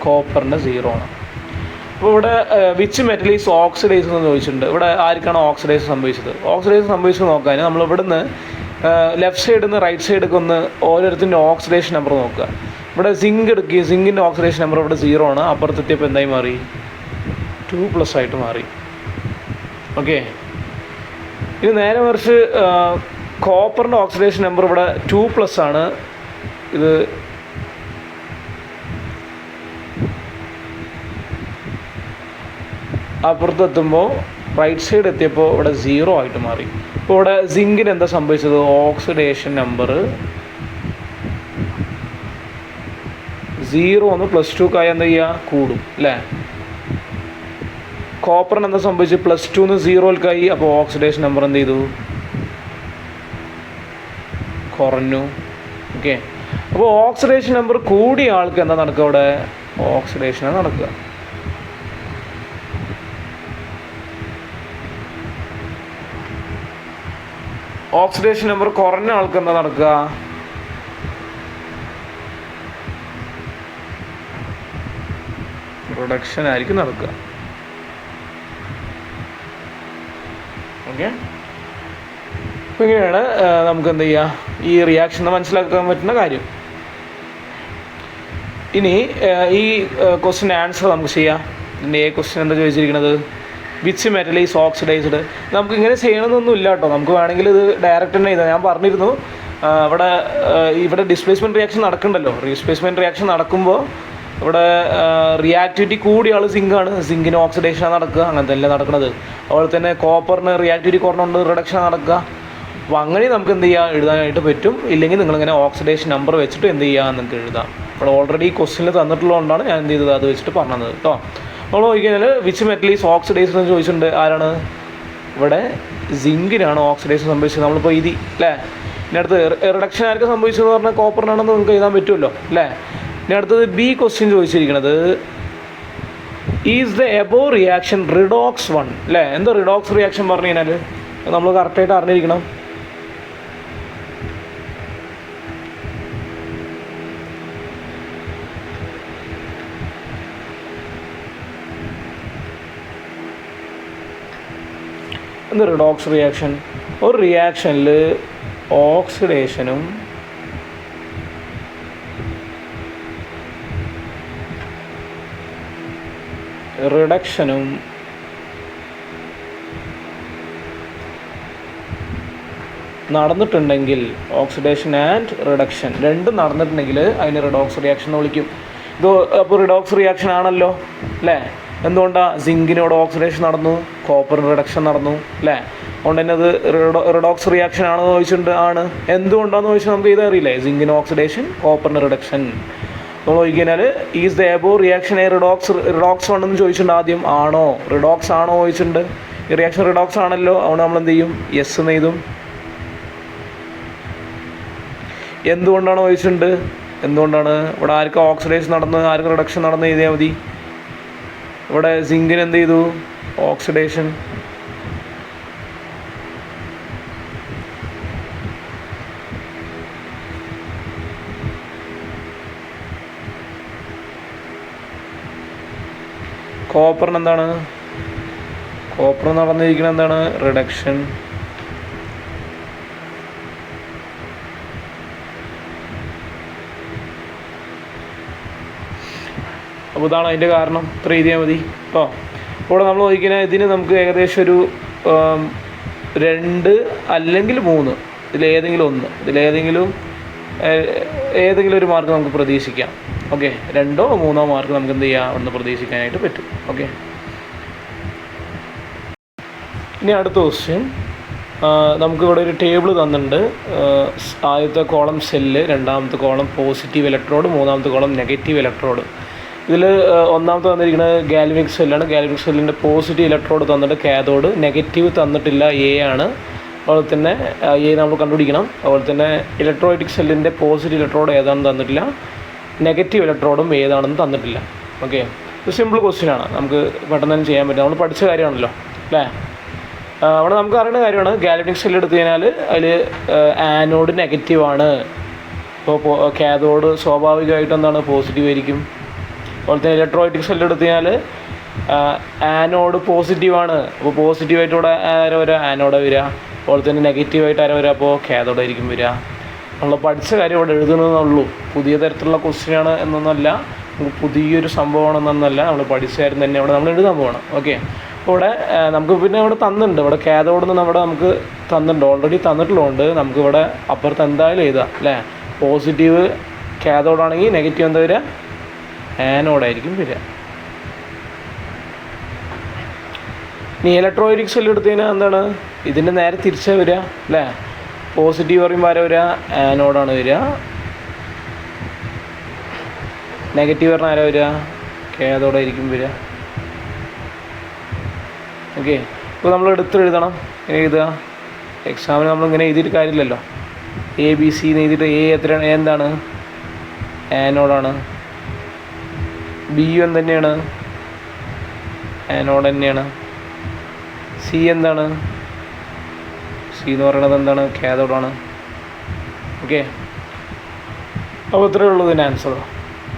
കോപ്പറിൻ്റെ 0 ആണ്. അപ്പോൾ ഇവിടെ വിച്ച് മെറ്റൽ ഈസ് ഓക്സിഡൈസ് എന്ന് ചോദിച്ചിട്ടുണ്ട്. ഇവിടെ ആർക്കാണ് ഓക്സിഡൈസ് സംഭവിച്ചത്? ഓക്സിഡൈസ് സംഭവിച്ചത് നോക്കാൻ നമ്മൾ ഇവിടുന്ന് ലെഫ്റ്റ് സൈഡിൽ നിന്ന് റൈറ്റ് സൈഡിലേക്ക് ഒന്ന് ഓരോരുത്തരുടെ ഓക്സിഡേഷൻ നമ്പർ നോക്കുക. ഇവിടെ സിങ്ക് എടുക്കുക, സിങ്കിൻ്റെ ഓക്സിഡേഷൻ നമ്പർ ഇവിടെ 0 ആണ്, അപ്പുറത്തെത്തിയപ്പോൾ എന്തായി മാറി, 2+ ആയിട്ട് മാറി. ഓക്കെ, ഇത് നേരെ മറിച്ച് കോപ്പറിൻ്റെ ഓക്സിഡേഷൻ നമ്പർ ഇവിടെ 2+ ആണ്. ഇത് അപ്പുറത്തെത്തുമ്പോൾ റൈറ്റ് സൈഡ് എത്തിയപ്പോൾ ഇവിടെ 0 ആയിട്ട് മാറി. ഇപ്പോൾ ഇവിടെ സിങ്കിന് എന്താ സംഭവിച്ചത്, ഓക്സിഡേഷൻ നമ്പർ 0 ഒന്ന് +2 എന്താ ചെയ്യുക, കൂടും അല്ലേ. കോപ്പറിന് എന്താ സംഭവിച്ചത്, +2 0 അപ്പോൾ ഓക്സിഡേഷൻ നമ്പർ എന്ത് ചെയ്തു, കുറഞ്ഞു. ഓക്കെ, അപ്പോൾ ഓക്സിഡേഷൻ നമ്പർ കൂടിയ ആൾക്ക് എന്താ നടക്കുക, ഇവിടെ ഓക്സിഡേഷനാണ് നടക്കുക. ഓക്സിഡേഷൻ നമ്പർ കുറഞ്ഞ ആൾക്ക് എന്താ നടക്കുക, റിഡക്ഷൻ ആയിരിക്കും നടക്കുക. ഓക്കെ, അപ്പോൾ ഇങ്ങനെയാണ് നമുക്ക് എന്ത് ചെയ്യുക, ഈ റിയാക്ഷൻ മനസ്സിലാക്കാൻ പറ്റുന്ന കാര്യം. ഇനി ഈ ക്വസ്റ്റ്യൻ ആൻസർ നമുക്ക് ചെയ്യാം. ഇതിൻ്റെ എ ക്വസ്റ്റ്യൻ എന്താ ചോദിച്ചിരിക്കുന്നത്, വിച്ച് മെറ്റൽ ഈസ് ഓക്സിഡൈസ്ഡ്. നമുക്ക് ഇങ്ങനെ ചെയ്യണമെന്നൊന്നും ഇല്ല കേട്ടോ, നമുക്ക് വേണമെങ്കിൽ ഇത് ഡയറക്റ്റ് തന്നെ ചെയ്താൽ. ഞാൻ പറഞ്ഞിരുന്നു ഇവിടെ ഡിസ്പ്ലേസ്മെൻറ്റ് റിയാക്ഷൻ നടക്കുന്നുണ്ടല്ലോ. ഡിസ്പ്ലേസ്മെൻറ്റ് റിയാക്ഷൻ നടക്കുമ്പോൾ ഇവിടെ റിയാക്ടിവിറ്റി കൂടിയ ആൾ സിങ്കാണ്, സിങ്കിന് ഓക്സിഡേഷനാണ് നടക്കുക, അങ്ങനത്തെ എല്ലാം നടക്കുന്നത്. അതുപോലെ തന്നെ കോപ്പറിന് റിയാക്ടിവിറ്റി കുറഞ്ഞുകൊണ്ട് റിഡക്ഷൻ നടക്കുക. അപ്പോൾ അങ്ങനെ നമുക്ക് എന്ത് ചെയ്യുക, എഴുതാനായിട്ട് പറ്റും. ഇല്ലെങ്കിൽ നിങ്ങളിങ്ങനെ ഓക്സിഡേഷൻ നമ്പർ വെച്ചിട്ട് എന്ത് ചെയ്യുക നിങ്ങൾക്ക് എഴുതാം. ഇവിടെ ഓൾറെഡി ക്വസ്റ്റ്യനിൽ തന്നിട്ടുള്ളതുകൊണ്ടാണ് ഞാൻ എന്ത് ചെയ്തത്, അത് വെച്ചിട്ട് പറഞ്ഞത് കേട്ടോ. നമ്മൾ നോക്കിക്കഴിഞ്ഞാൽ വിച്ച് മെറ്റൽ ഈസ് ഓക്സിഡൈസ്ഡ് എന്ന് ചോദിച്ചിട്ടുണ്ട്. ആരാണ്, ഇവിടെ സിങ്കിനാണ് ഓക്സിഡേഷൻ സംഭവിച്ചത്. നമ്മളിപ്പോൾ അല്ലേ ഇനി അടുത്ത് റിഡക്ഷൻ ആർക്ക് സംഭവിച്ചതെന്ന് പറഞ്ഞാൽ കോപ്പറിനാണെന്ന് നിങ്ങൾക്ക് എഴുതാൻ പറ്റുമല്ലോ അല്ലേ. ഇനി അടുത്തത് ബി ക്വസ്റ്റ്യൻ ചോദിച്ചിരിക്കുന്നത് is the above reaction redox 1 അല്ലേ. എന്താ റിഡോക്സ് റിയാക്ഷൻ പറഞ്ഞു കഴിഞ്ഞാൽ നമ്മൾ കറക്റ്റായിട്ട് അറിഞ്ഞിരിക്കണം. എന്ത് റിഡോക്സ് റിയാക്ഷൻ? ഒരു റിയാക്ഷനിൽ ഓക്സിഡേഷനും റിഡക്ഷനും നടന്നിട്ടുണ്ടെങ്കിൽ, ഓക്സിഡേഷൻ ആൻഡ് റിഡക്ഷൻ രണ്ടും നടന്നിട്ടുണ്ടെങ്കിൽ അതിന് റിഡോക്സ് റിയാക്ഷൻ എന്ന് വിളിക്കും. ഇത് അപ്പോൾ റിഡോക്സ് റിയാക്ഷൻ ആണല്ലോ അല്ലേ. എന്തുകൊണ്ടാണ്? സിങ്കിനോട് ഓക്സിഡേഷൻ നടന്നു, കോപ്പറിന് റിഡക്ഷൻ നടന്നു അല്ലേ. അതുകൊണ്ട് തന്നെ അത് റിഡോക്സ് റിയാക്ഷൻ ആണെന്ന് ചോദിച്ചിട്ടുണ്ട്. ആണ്. എന്തുകൊണ്ടാണെന്ന് ചോദിച്ചാൽ നമുക്ക് ഇത് അറിയില്ലേ. സിങ്കിന് ഓക്സിഡേഷൻ, കോപ്പറിന് റിഡക്ഷൻ. നമ്മൾ ചോദിക്കഴിഞ്ഞാൽ is the above reaction a redox 1 എന്ന് ചോദിച്ചിട്ടുണ്ട്. ആദ്യം ആണോ റിഡോക്സ് ആണോ ചോദിച്ചിട്ടുണ്ട്. ഈ റിയാക്ഷൻ റിഡോക്സ് ആണല്ലോ. അതുകൊണ്ട് നമ്മൾ എന്ത് ചെയ്യും? യെസ് എന്ന് എഴുതും. എന്തുകൊണ്ടാണോ ചോദിച്ചിട്ടുണ്ട്. എന്തുകൊണ്ടാണ്? ഇവിടെ ആർക്ക് ഓക്സിഡേഷൻ നടന്ന് ആർക്ക് റിഡക്ഷൻ നടന്ന് എഴുതിയാൽ മതി. ഇവിടെ സിങ്കിന് എന്ത് ചെയ്തു? ഓക്സിഡേഷൻ. കോപ്പറിന് എന്താണ്? കോപ്പർ നടന്നിരിക്കുന്നത് എന്താണ്? റിഡക്ഷൻ. അപ്പോൾ ഇതാണ് അതിൻ്റെ കാരണം. ഇത്ര എഴുതിയാൽ മതി കേട്ടോ. ഇവിടെ നമ്മൾ നോക്കിക്കഴിഞ്ഞാൽ ഇതിന് നമുക്ക് ഏകദേശം ഒരു 2 അല്ലെങ്കിൽ 3 ഇതിലേതെങ്കിലും ഒന്ന്, ഏതെങ്കിലും ഒരു മാർക്ക് നമുക്ക് പ്രതീക്ഷിക്കാം. ഓക്കെ, 2ഓ 3ഓ മാർക്ക് നമുക്ക് എന്ത് ചെയ്യാം? ഒന്ന് പ്രതീക്ഷിക്കാനായിട്ട് പറ്റും. ഓക്കെ, ഇനി അടുത്ത ക്വസ്റ്റ്യൻ. നമുക്കിവിടെ ഒരു ടേബിൾ തന്നിട്ടുണ്ട്. ആദ്യത്തെ കോളം സെല്ല്, രണ്ടാമത്തെ കോളം പോസിറ്റീവ് ഇലക്ട്രോഡ്, മൂന്നാമത്തെ കോളം നെഗറ്റീവ് ഇലക്ട്രോഡ്. ഇതിൽ ഒന്നാമത്തെ തന്നിരിക്കുന്നത് ഗാൽവനിക് സെല്ലാണ്. ഗാൽവനിക് സെല്ലിൻ്റെ പോസിറ്റീവ് ഇലക്ട്രോഡ് തന്നിട്ട് കാഥോഡ്, നെഗറ്റീവ് തന്നിട്ടില്ല, എ ആണ്. അതുപോലെ തന്നെ എ നമ്മൾ കണ്ടുപിടിക്കണം. അതുപോലെ തന്നെ ഇലക്ട്രോലൈറ്റിക് സെല്ലിൻ്റെ പോസിറ്റീവ് ഇലക്ട്രോഡ് ഏതാണെന്ന് തന്നിട്ടില്ല, നെഗറ്റീവ് ഇലക്ട്രോഡും ഏതാണെന്ന് തന്നിട്ടില്ല. ഓക്കെ, ഇത് സിമ്പിൾ ക്വസ്റ്റ്യൻ ആണ്, നമുക്ക് പെട്ടെന്ന് തന്നെ ചെയ്യാൻ പറ്റും. നമ്മൾ പഠിച്ച കാര്യമാണല്ലോ അല്ലേ. അവിടെ നമുക്ക് അറിയുന്ന കാര്യമാണ്. ഗാൽവനിക് സെല്ല് എടുത്തു കഴിഞ്ഞാൽ അതിൽ ആനോഡ് നെഗറ്റീവാണ്. ഇപ്പോൾ കാഥോഡ് സ്വാഭാവികമായിട്ടും എന്താണ്? പോസിറ്റീവ് ആയിരിക്കും. അതുപോലെ തന്നെ ഇലക്ട്രോലൈറ്റിക് സെല്ല് എടുത്തു കഴിഞ്ഞാൽ ആനോഡ് പോസിറ്റീവാണ്. അപ്പോൾ പോസിറ്റീവായിട്ട് ഇവിടെ ആരോ വരിക? ആനോഡ് വരിക. അതുപോലെ തന്നെ നെഗറ്റീവായിട്ട് ആരോ വരിക? അപ്പോൾ കാഥോഡായിരിക്കും വരിക. നമ്മൾ പഠിച്ച കാര്യം ഇവിടെ എഴുതുന്നതെന്നുള്ളൂ. പുതിയ തരത്തിലുള്ള ക്വസ്റ്റ്യനാണ് എന്നൊന്നല്ല, നമുക്ക് പുതിയൊരു സംഭവമാണെന്നൊന്നല്ല, നമ്മൾ പഠിച്ച കാര്യം തന്നെ ഇവിടെ നമ്മൾ എഴുതാൻ പോകണം. ഓക്കെ, അപ്പോൾ ഇവിടെ നമുക്ക് പിന്നെ ഇവിടെ തന്നിട്ടുണ്ട്. ഇവിടെ കാഥോഡ് നമ്മുടെ നമുക്ക് തന്നിട്ടുണ്ട്, ഓൾറെഡി തന്നിട്ടുള്ളതുകൊണ്ട് നമുക്കിവിടെ അപ്പുറത്ത് എന്തായാലും എഴുതാം അല്ലേ. പോസിറ്റീവ് കാഥോഡാണെങ്കിൽ നെഗറ്റീവ് എന്താ വരിക? ആനോഡായിരിക്കും വരിക. ഇനി ഇലക്ട്രോലൈറ്റിക് സെല്ല് എടുത്തു കഴിഞ്ഞാൽ എന്താണ്? ഇതിൻ്റെ നേരെ തിരിച്ചാൽ വരിക അല്ലേ. പോസിറ്റീവ് പറയുമ്പോൾ ആരോ വരിക? ആനോഡാണ് വരിക. നെഗറ്റീവ് പറഞ്ഞാൽ ആരോ വരിക? കാഥോഡായിരിക്കും വരിക. ഓക്കെ, ഇപ്പോൾ നമ്മൾ എഴുതണം. ഇങ്ങനെ എഴുതുക. എക്സാമിന് നമ്മളിങ്ങനെ എഴുതിയിട്ട് കാര്യമില്ലല്ലോ. ABC എന്ന് എഴുതിയിട്ട് എത്രയാണ്? എന്താണ്? ആനോഡാണ്. ബിയും തന്നെയാണ്, ആനോഡ് തന്നെയാണ്. സി എന്താണ്? സി എന്ന് പറയുന്നത് എന്താണ്? കാഥോഡാണ്. ഓക്കെ, അപ്പോൾ ഇത്രയേ ഉള്ളൂ ഇതിൻ്റെ ആൻസർ.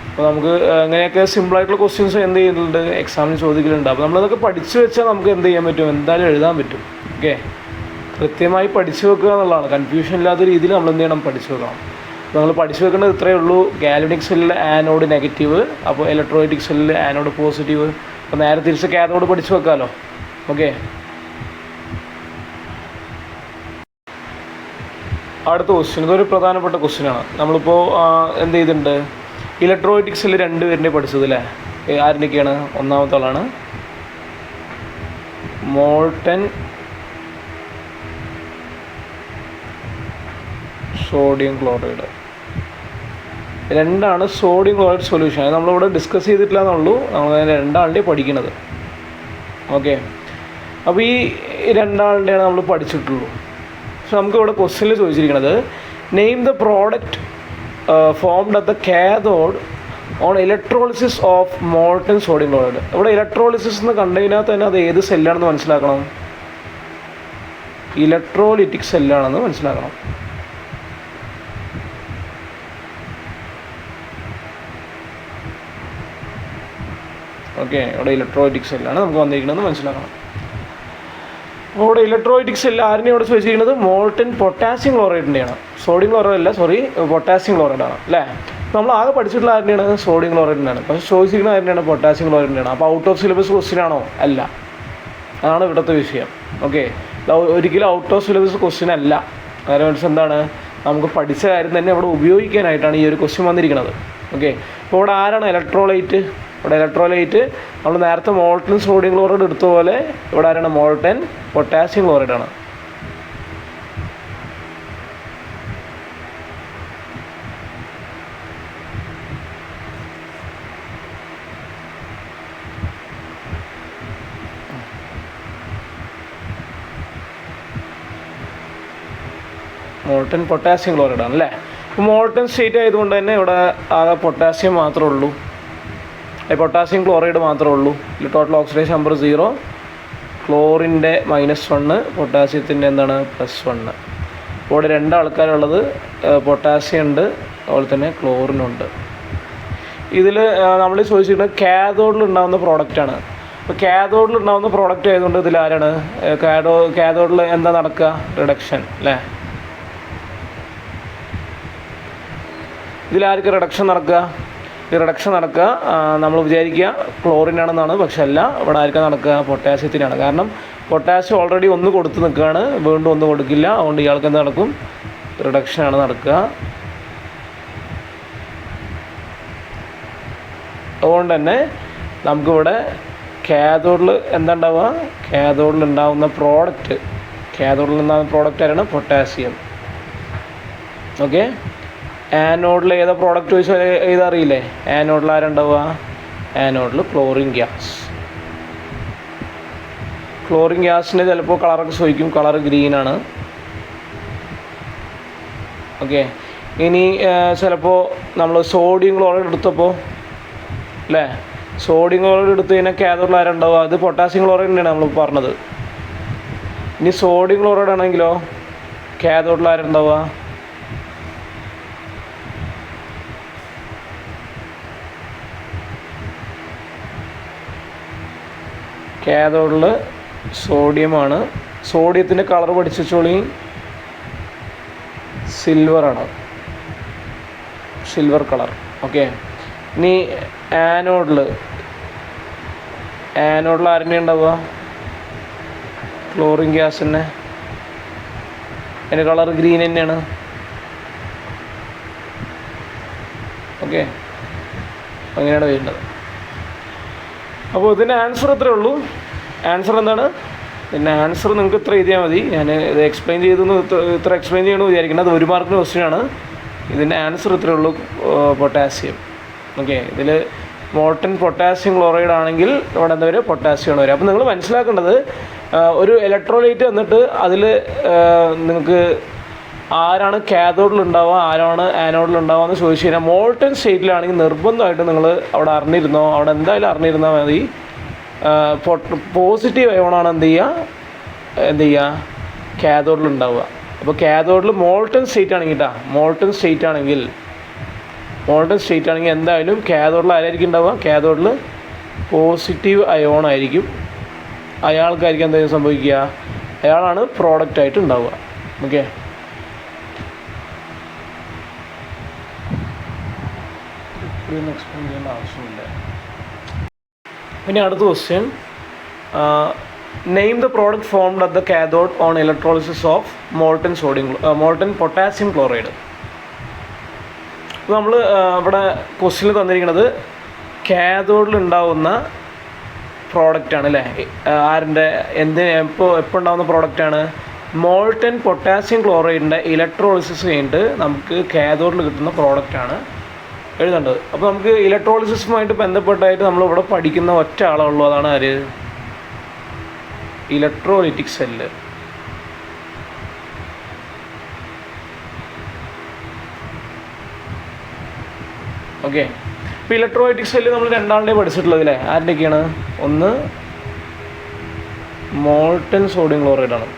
അപ്പോൾ നമുക്ക് അങ്ങനെയൊക്കെ സിമ്പിളായിട്ടുള്ള ക്വസ്റ്റ്യൻസ് എന്ത് ചെയ്യുന്നുണ്ട്? എക്സാമിന് ചോദിക്കലുണ്ട്. അപ്പോൾ നമ്മളതൊക്കെ പഠിച്ചു വെച്ചാൽ നമുക്ക് എന്ത് ചെയ്യാൻ പറ്റും? എന്തായാലും എഴുതാൻ പറ്റും. ഓക്കെ, കൃത്യമായി പഠിച്ചു വെക്കുക എന്നുള്ളതാണ്. കൺഫ്യൂഷൻ ഇല്ലാത്ത രീതിയിൽ നമ്മൾ എന്ത് ചെയ്യണം? പഠിച്ചു വെക്കണം. നമ്മൾ പഠിച്ചു വെക്കേണ്ടത് ഇത്രയേ ഉള്ളൂ. ഗാൽവനിക് സെല്ലിൽ ആനോഡ് നെഗറ്റീവ്, അപ്പോൾ ഇലക്ട്രോലൈറ്റിക് സെല്ലിൽ ആനോഡ് പോസിറ്റീവ്. അപ്പോൾ നേരെ തിരിച്ച് കാഥോഡ് പഠിച്ചു വെക്കാമല്ലോ. ഓക്കെ, അടുത്ത ക്വസ്റ്റ്യൻ. ഇതൊരു പ്രധാനപ്പെട്ട ക്വസ്റ്റ്യനാണ്. നമ്മളിപ്പോൾ എന്ത് ചെയ്തിട്ടുണ്ട്? ഇലക്ട്രോലൈറ്റിക് സെല്ല് 2 പേരിനെ പഠിച്ചത് അല്ലേ. ആരിൻ്റെയൊക്കെയാണ്? ഒന്നാമത്തെ ആളാണ് molten sodium chloride. 2 sodium chloride solution. അത് നമ്മളിവിടെ ഡിസ്കസ് ചെയ്തിട്ടില്ല എന്നുള്ളൂ, നമ്മൾ 2 പഠിക്കുന്നത്. ഓക്കെ, അപ്പോൾ ഈ 2 നമ്മൾ പഠിച്ചിട്ടുള്ളൂ. പക്ഷെ നമുക്ക് ഇവിടെ ക്വസ്റ്റ്യനിൽ ചോദിച്ചിരിക്കുന്നത് name the product formed at the cathode on electrolysis of molten sodium chloride. ഇവിടെ ഇലക്ട്രോളിസിസ് എന്ന് കണ്ടതിനകത്ത് തന്നെ അത് ഏത് സെല്ലാണെന്ന് മനസ്സിലാക്കണം. ഇലക്ട്രോലിറ്റിക് സെല്ലാണെന്ന് മനസ്സിലാക്കണം. ഓക്കെ, ഇവിടെ ഇലക്ട്രോലിറ്റിക് സെല്ലാണ് നമുക്ക് വന്നിരിക്കുന്നതെന്ന് മനസ്സിലാക്കണം. അപ്പോൾ ഇവിടെ ഇലക്ട്രോലിറ്റിക് സെല്ല് ആരിനെ ഇവിടെ ചോദിച്ചിരിക്കുന്നത് മോൾട്ടൺ പൊട്ടാസ്യം ക്ലോറൈഡിൻ്റെയാണ്. സോഡിയം ക്ലോറൈഡ് അല്ല, പൊട്ടാസ്യം ക്ലോറൈഡാണ് അല്ലേ. നമ്മൾ ആകെ പഠിച്ചിട്ടുള്ള ആരുടെയാണ്? സോഡിയം ക്ലോറൈഡിൻ്റെയാണ്. പക്ഷേ ചോദിച്ചിരിക്കുന്ന ആരുടെയാണ്? പൊട്ടാസ്യം ക്ലോറൈഡിൻ്റെയാണ്. അപ്പോൾ ഔട്ട് ഓഫ് സിലബസ് ക്വസ്റ്റ്യൻ ആണോ? അല്ല, അതാണ് ഇവിടുത്തെ വിഷയം. ഓക്കെ, ഒരിക്കലും ഔട്ട് ഓഫ് സിലബസ് ക്വസ്റ്റ്യൻ അല്ല. കാരണം എന്താണ്, നമുക്ക് പഠിച്ച കാര്യം തന്നെ ഇവിടെ ഉപയോഗിക്കാനായിട്ടാണ് ഈ ഒരു ക്വസ്റ്റ്യൻ വന്നിരിക്കുന്നത്. ഓക്കെ, അപ്പോൾ ഇവിടെ ആരാണ് ഇലക്ട്രോലൈറ്റ്? ഇവിടെ ഇലക്ട്രോലൈറ്റ് നമ്മൾ നേരത്തെ മോൾട്ടൺ സോഡിയം ക്ലോറൈഡ് എടുത്ത പോലെ ഇവിടെ ആരാണ്? മോൾട്ടൺ പൊട്ടാസ്യം ക്ലോറൈഡാണ്. മോൾട്ടൺ പൊട്ടാസ്യം ക്ലോറൈഡാണ് അല്ലേ. അപ്പോൾ മോൾട്ടൺ സ്റ്റേറ്റ് ആയതുകൊണ്ട് തന്നെ ഇവിടെ ആകെ പൊട്ടാസ്യം മാത്രമേ ഉള്ളൂ, പൊട്ടാസ്യം ക്ലോറൈഡ് മാത്രമേ ഉള്ളൂ. ടോട്ടൽ ഓക്സിഡേഷൻ നമ്പർ 0, ക്ലോറിൻ്റെ -1, പൊട്ടാസ്യത്തിൻ്റെ എന്താണ് +1. ഇവിടെ 2 ആൾക്കാരുള്ളത്, പൊട്ടാസ്യം ഉണ്ട്, അതുപോലെ തന്നെ ക്ലോറിനുണ്ട്. ഇതിൽ നമ്മൾ ചോദിച്ചിരിക്കുന്നത് കാഥോഡിൽ ഉണ്ടാകുന്ന പ്രോഡക്റ്റാണ്. അപ്പോൾ കാഥോഡിൽ ഉണ്ടാകുന്ന പ്രോഡക്റ്റ് ആയതുകൊണ്ട് ഇതിൽ ആരാണ്? കാഥോഡിൽ എന്താ നടക്കുക? റിഡക്ഷൻ അല്ലേ. ഇതിലാർക്ക് റിഡക്ഷൻ നടക്കുക? ഈ റിഡക്ഷൻ നടക്കുക നമ്മൾ വിചാരിക്കുക ക്ലോറിനാണെന്നാണ്, പക്ഷെ അല്ല. ഇവിടെ ആർക്കാണ് നടക്കുക? പൊട്ടാസ്യത്തിനാണ്. കാരണം പൊട്ടാസ്യം ഓൾറെഡി 1 കൊടുത്ത് നിൽക്കുകയാണ്, വീണ്ടും 1 കൊടുക്കില്ല. അതുകൊണ്ട് ഇയാൾക്ക് എന്ത് നടക്കും? റിഡക്ഷനാണ് നടക്കുക. അതുകൊണ്ട് തന്നെ നമുക്കിവിടെ കാഥോഡിൽ എന്താ ഉണ്ടാവുക? കാഥോഡിൽ ഉണ്ടാകുന്ന പ്രോഡക്റ്റ് ആരാണ്? പൊട്ടാസ്യം. ഓക്കെ, ആനോഡിൽ ഏതാ പ്രോഡക്റ്റ് ചോദിച്ചാൽ ഏതറിയില്ലേ? ആനോഡിൽ ആരുണ്ടാവുക? ആനോഡിൽ ക്ലോറിൻ ഗ്യാസ്. ക്ലോറിൻ ഗ്യാസിൻ്റെ ചിലപ്പോൾ കളറൊക്കെ ചോദിക്കും, കളർ ഗ്രീനാണ്. ഓക്കെ, ഇനി ചിലപ്പോൾ നമ്മൾ സോഡിയം ക്ലോറൈഡ് എടുത്തപ്പോൾ അല്ലേ, സോഡിയം ക്ലോറൈഡ് എടുത്ത് കഴിഞ്ഞാൽ കാഥോഡിൽ ആരുണ്ടാവുക? അത് പൊട്ടാസ്യം ക്ലോറൈഡിൻ്റെയാണ് നമ്മൾ പറഞ്ഞത്. ഇനി സോഡിയം ക്ലോറൈഡ് ആണെങ്കിലോ കാഥോഡിൽ ആരുണ്ടാവുക? കാഥോഡിൽ സോഡിയമാണ്. സോഡിയത്തിൻ്റെ കളർ പഠിച്ചോളി, സിൽവറാണ്, സിൽവർ കളർ. ഓക്കെ, ഇനി ആനോഡിൽ ആരുന്നെ ഉണ്ടാവുക? ക്ലോറിൻ ഗ്യാസ് തന്നെ, അതിൻ്റെ കളർ ഗ്രീൻ തന്നെയാണ്. ഓക്കെ, അങ്ങനെയാണ് വരുന്നത്. അപ്പോൾ ഇതിൻ്റെ ആൻസർ എത്രയേ ഉള്ളൂ? ആൻസർ എന്താണ്? പിന്നെ ആൻസർ നിങ്ങൾക്ക് ഇത്ര എഴുതിയാൽ മതി. ഞാൻ ഇത് എക്സ്പ്ലെയിൻ ചെയ്തെന്ന് ഇത്ര എക്സ്പ്ലെയിൻ ചെയ്യണമെന്ന് വിചാരിക്കുന്നത്. അത് 1 മാർക്കിന് ക്വസ്റ്റ്യനാണ്. ഇതിൻ്റെ ആൻസർ ഇത്രയേ ഉള്ളൂ, പൊട്ടാസ്യം. ഓക്കെ, ഇതിൽ മോൾട്ടൺ പൊട്ടാസ്യം ക്ലോറൈഡ് ആണെങ്കിൽ ഇവിടെ എന്താ വരിക? പൊട്ടാസ്യമാണ് വരിക. അപ്പോൾ നിങ്ങൾ മനസ്സിലാക്കേണ്ടത്, ഒരു ഇലക്ട്രോലൈറ്റ് വന്നിട്ട് അതിൽ നിങ്ങൾക്ക് ആരാണ് കാഥോഡിൽ ഉണ്ടാവുക, ആരാണ് ആനോഡിൽ ഉണ്ടാവുക എന്ന് ചോദിച്ചു കഴിഞ്ഞാൽ മോൾട്ടൺ സ്റ്റേറ്റിലാണെങ്കിൽ നിർബന്ധമായിട്ട് നിങ്ങൾ അവിടെ അറിഞ്ഞിരുന്നോ, അവിടെ എന്തായാലും അറിഞ്ഞിരുന്നാൽ മതി. പോസിറ്റീവ് അയോണാണ് എന്ത് ചെയ്യുക? കാഥോഡിൽ ഉണ്ടാവുക. അപ്പോൾ കാഥോഡിൽ മോൾട്ടൺ സ്റ്റേറ്റ് ആണെങ്കിൽ മോൾട്ടൺ സ്റ്റേറ്റ് ആണെങ്കിൽ എന്തായാലും കാഥോഡിൽ ആരായിരിക്കും ഉണ്ടാവുക? കാഥോഡിൽ പോസിറ്റീവ് അയോൺ ആയിരിക്കും. അയാൾക്കായിരിക്കും എന്തായാലും സംഭവിക്കുക? അയാളാണ് പ്രോഡക്റ്റായിട്ട് ഉണ്ടാവുക. ഓക്കെ, എക്സ്പ്ലെയിൻ ചെയ്യേണ്ട ആവശ്യമില്ല. പിന്നെ അടുത്ത question, name the product formed at the cathode on electrolysis of molten potassium chloride. നമ്മൾ ഇവിടെ ക്വസ്റ്റ്യനിൽ തന്നിരിക്കുന്നത് കാഥോഡിൽ ഉണ്ടാവുന്ന പ്രോഡക്റ്റാണ് അല്ലേ. ആരിൻ്റെ എപ്പോൾ ഉണ്ടാകുന്ന പ്രോഡക്റ്റാണ്? മോൾട്ടൺ പൊട്ടാസ്യം ക്ലോറൈഡിൻ്റെ ഇലക്ട്രോളിസിസ് കഴിഞ്ഞിട്ട് നമുക്ക് കാഥോഡിൽ കിട്ടുന്ന പ്രോഡക്റ്റാണ് എഴുതേണ്ടത്. അപ്പോൾ നമുക്ക് ഇലക്ട്രോളിസിസുമായിട്ട് ബന്ധപ്പെട്ടായിട്ട് നമ്മളിവിടെ പഠിക്കുന്ന ഒറ്റ ആളുള്ളൂ, അതാണ് ആര്? Electrolytic cell. ഓക്കെ. ഇപ്പോൾ ഇലക്ട്രോലൈറ്റിക്സിൽ നമ്മൾ രണ്ടാളുടെ പഠിച്ചിട്ടുള്ളത് അല്ലേ? ആരുടെയൊക്കെയാണ്? ഒന്ന് മോൾട്ടൻ സോഡിയം ക്ലോറൈഡാണ്.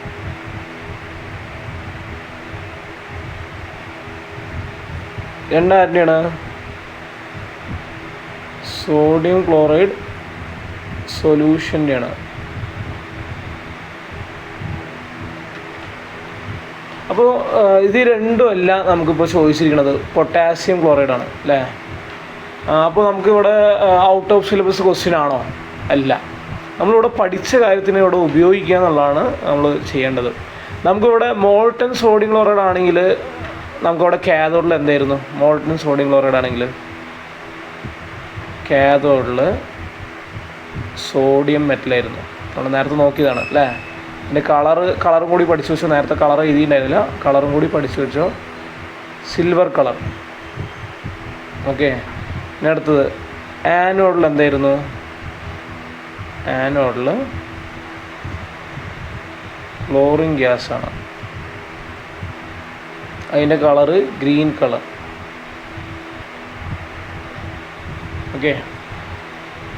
രണ്ടാരുടെയാണ്? സോഡിയം ക്ലോറൈഡ് സൊല്യൂഷൻ്റെയാണ്. അപ്പോൾ ഇത് രണ്ടുമല്ല നമുക്കിപ്പോൾ ചോദിച്ചിരിക്കുന്നത് പൊട്ടാസ്യം ക്ലോറൈഡാണ് അല്ലേ? അപ്പോൾ നമുക്കിവിടെ ഔട്ട് ഓഫ് സിലബസ് ക്വസ്റ്റ്യൻ ആണോ? അല്ല. നമ്മളിവിടെ പഠിച്ച കാര്യത്തിന് ഇവിടെ ഉപയോഗിക്കുക എന്നുള്ളതാണ് നമ്മൾ ചെയ്യേണ്ടത്. നമുക്കിവിടെ മോൾട്ടൻ സോഡിയം ക്ലോറൈഡ് ആണെങ്കിൽ നമുക്കവിടെ കാഥോഡിൽ എന്തായിരുന്നു? മോൾട്ടൻ സോഡിയം ക്ലോറൈഡ് ആണെങ്കിൽ കാഥോഡിൽ സോഡിയം മെറ്റലായിരുന്നു. നമ്മൾ നേരത്തെ നോക്കിയതാണ് അല്ലേ? അതിൻ്റെ കളറും കൂടി പഠിച്ചു വെച്ചോ. നേരത്തെ കളർ എഴുതിയിട്ടുണ്ടായിരുന്നില്ല, കളറും കൂടി പഠിച്ചു വെച്ചോ. Silver colour. ഓക്കെ. ഇനി അടുത്തത് ആനോഡിൽ എന്തായിരുന്നു? ആനോഡിൽ ക്ലോറിൻ ഗ്യാസാണ്. അതിൻ്റെ കളറ് ഗ്രീൻ കളർ. ഓക്കെ.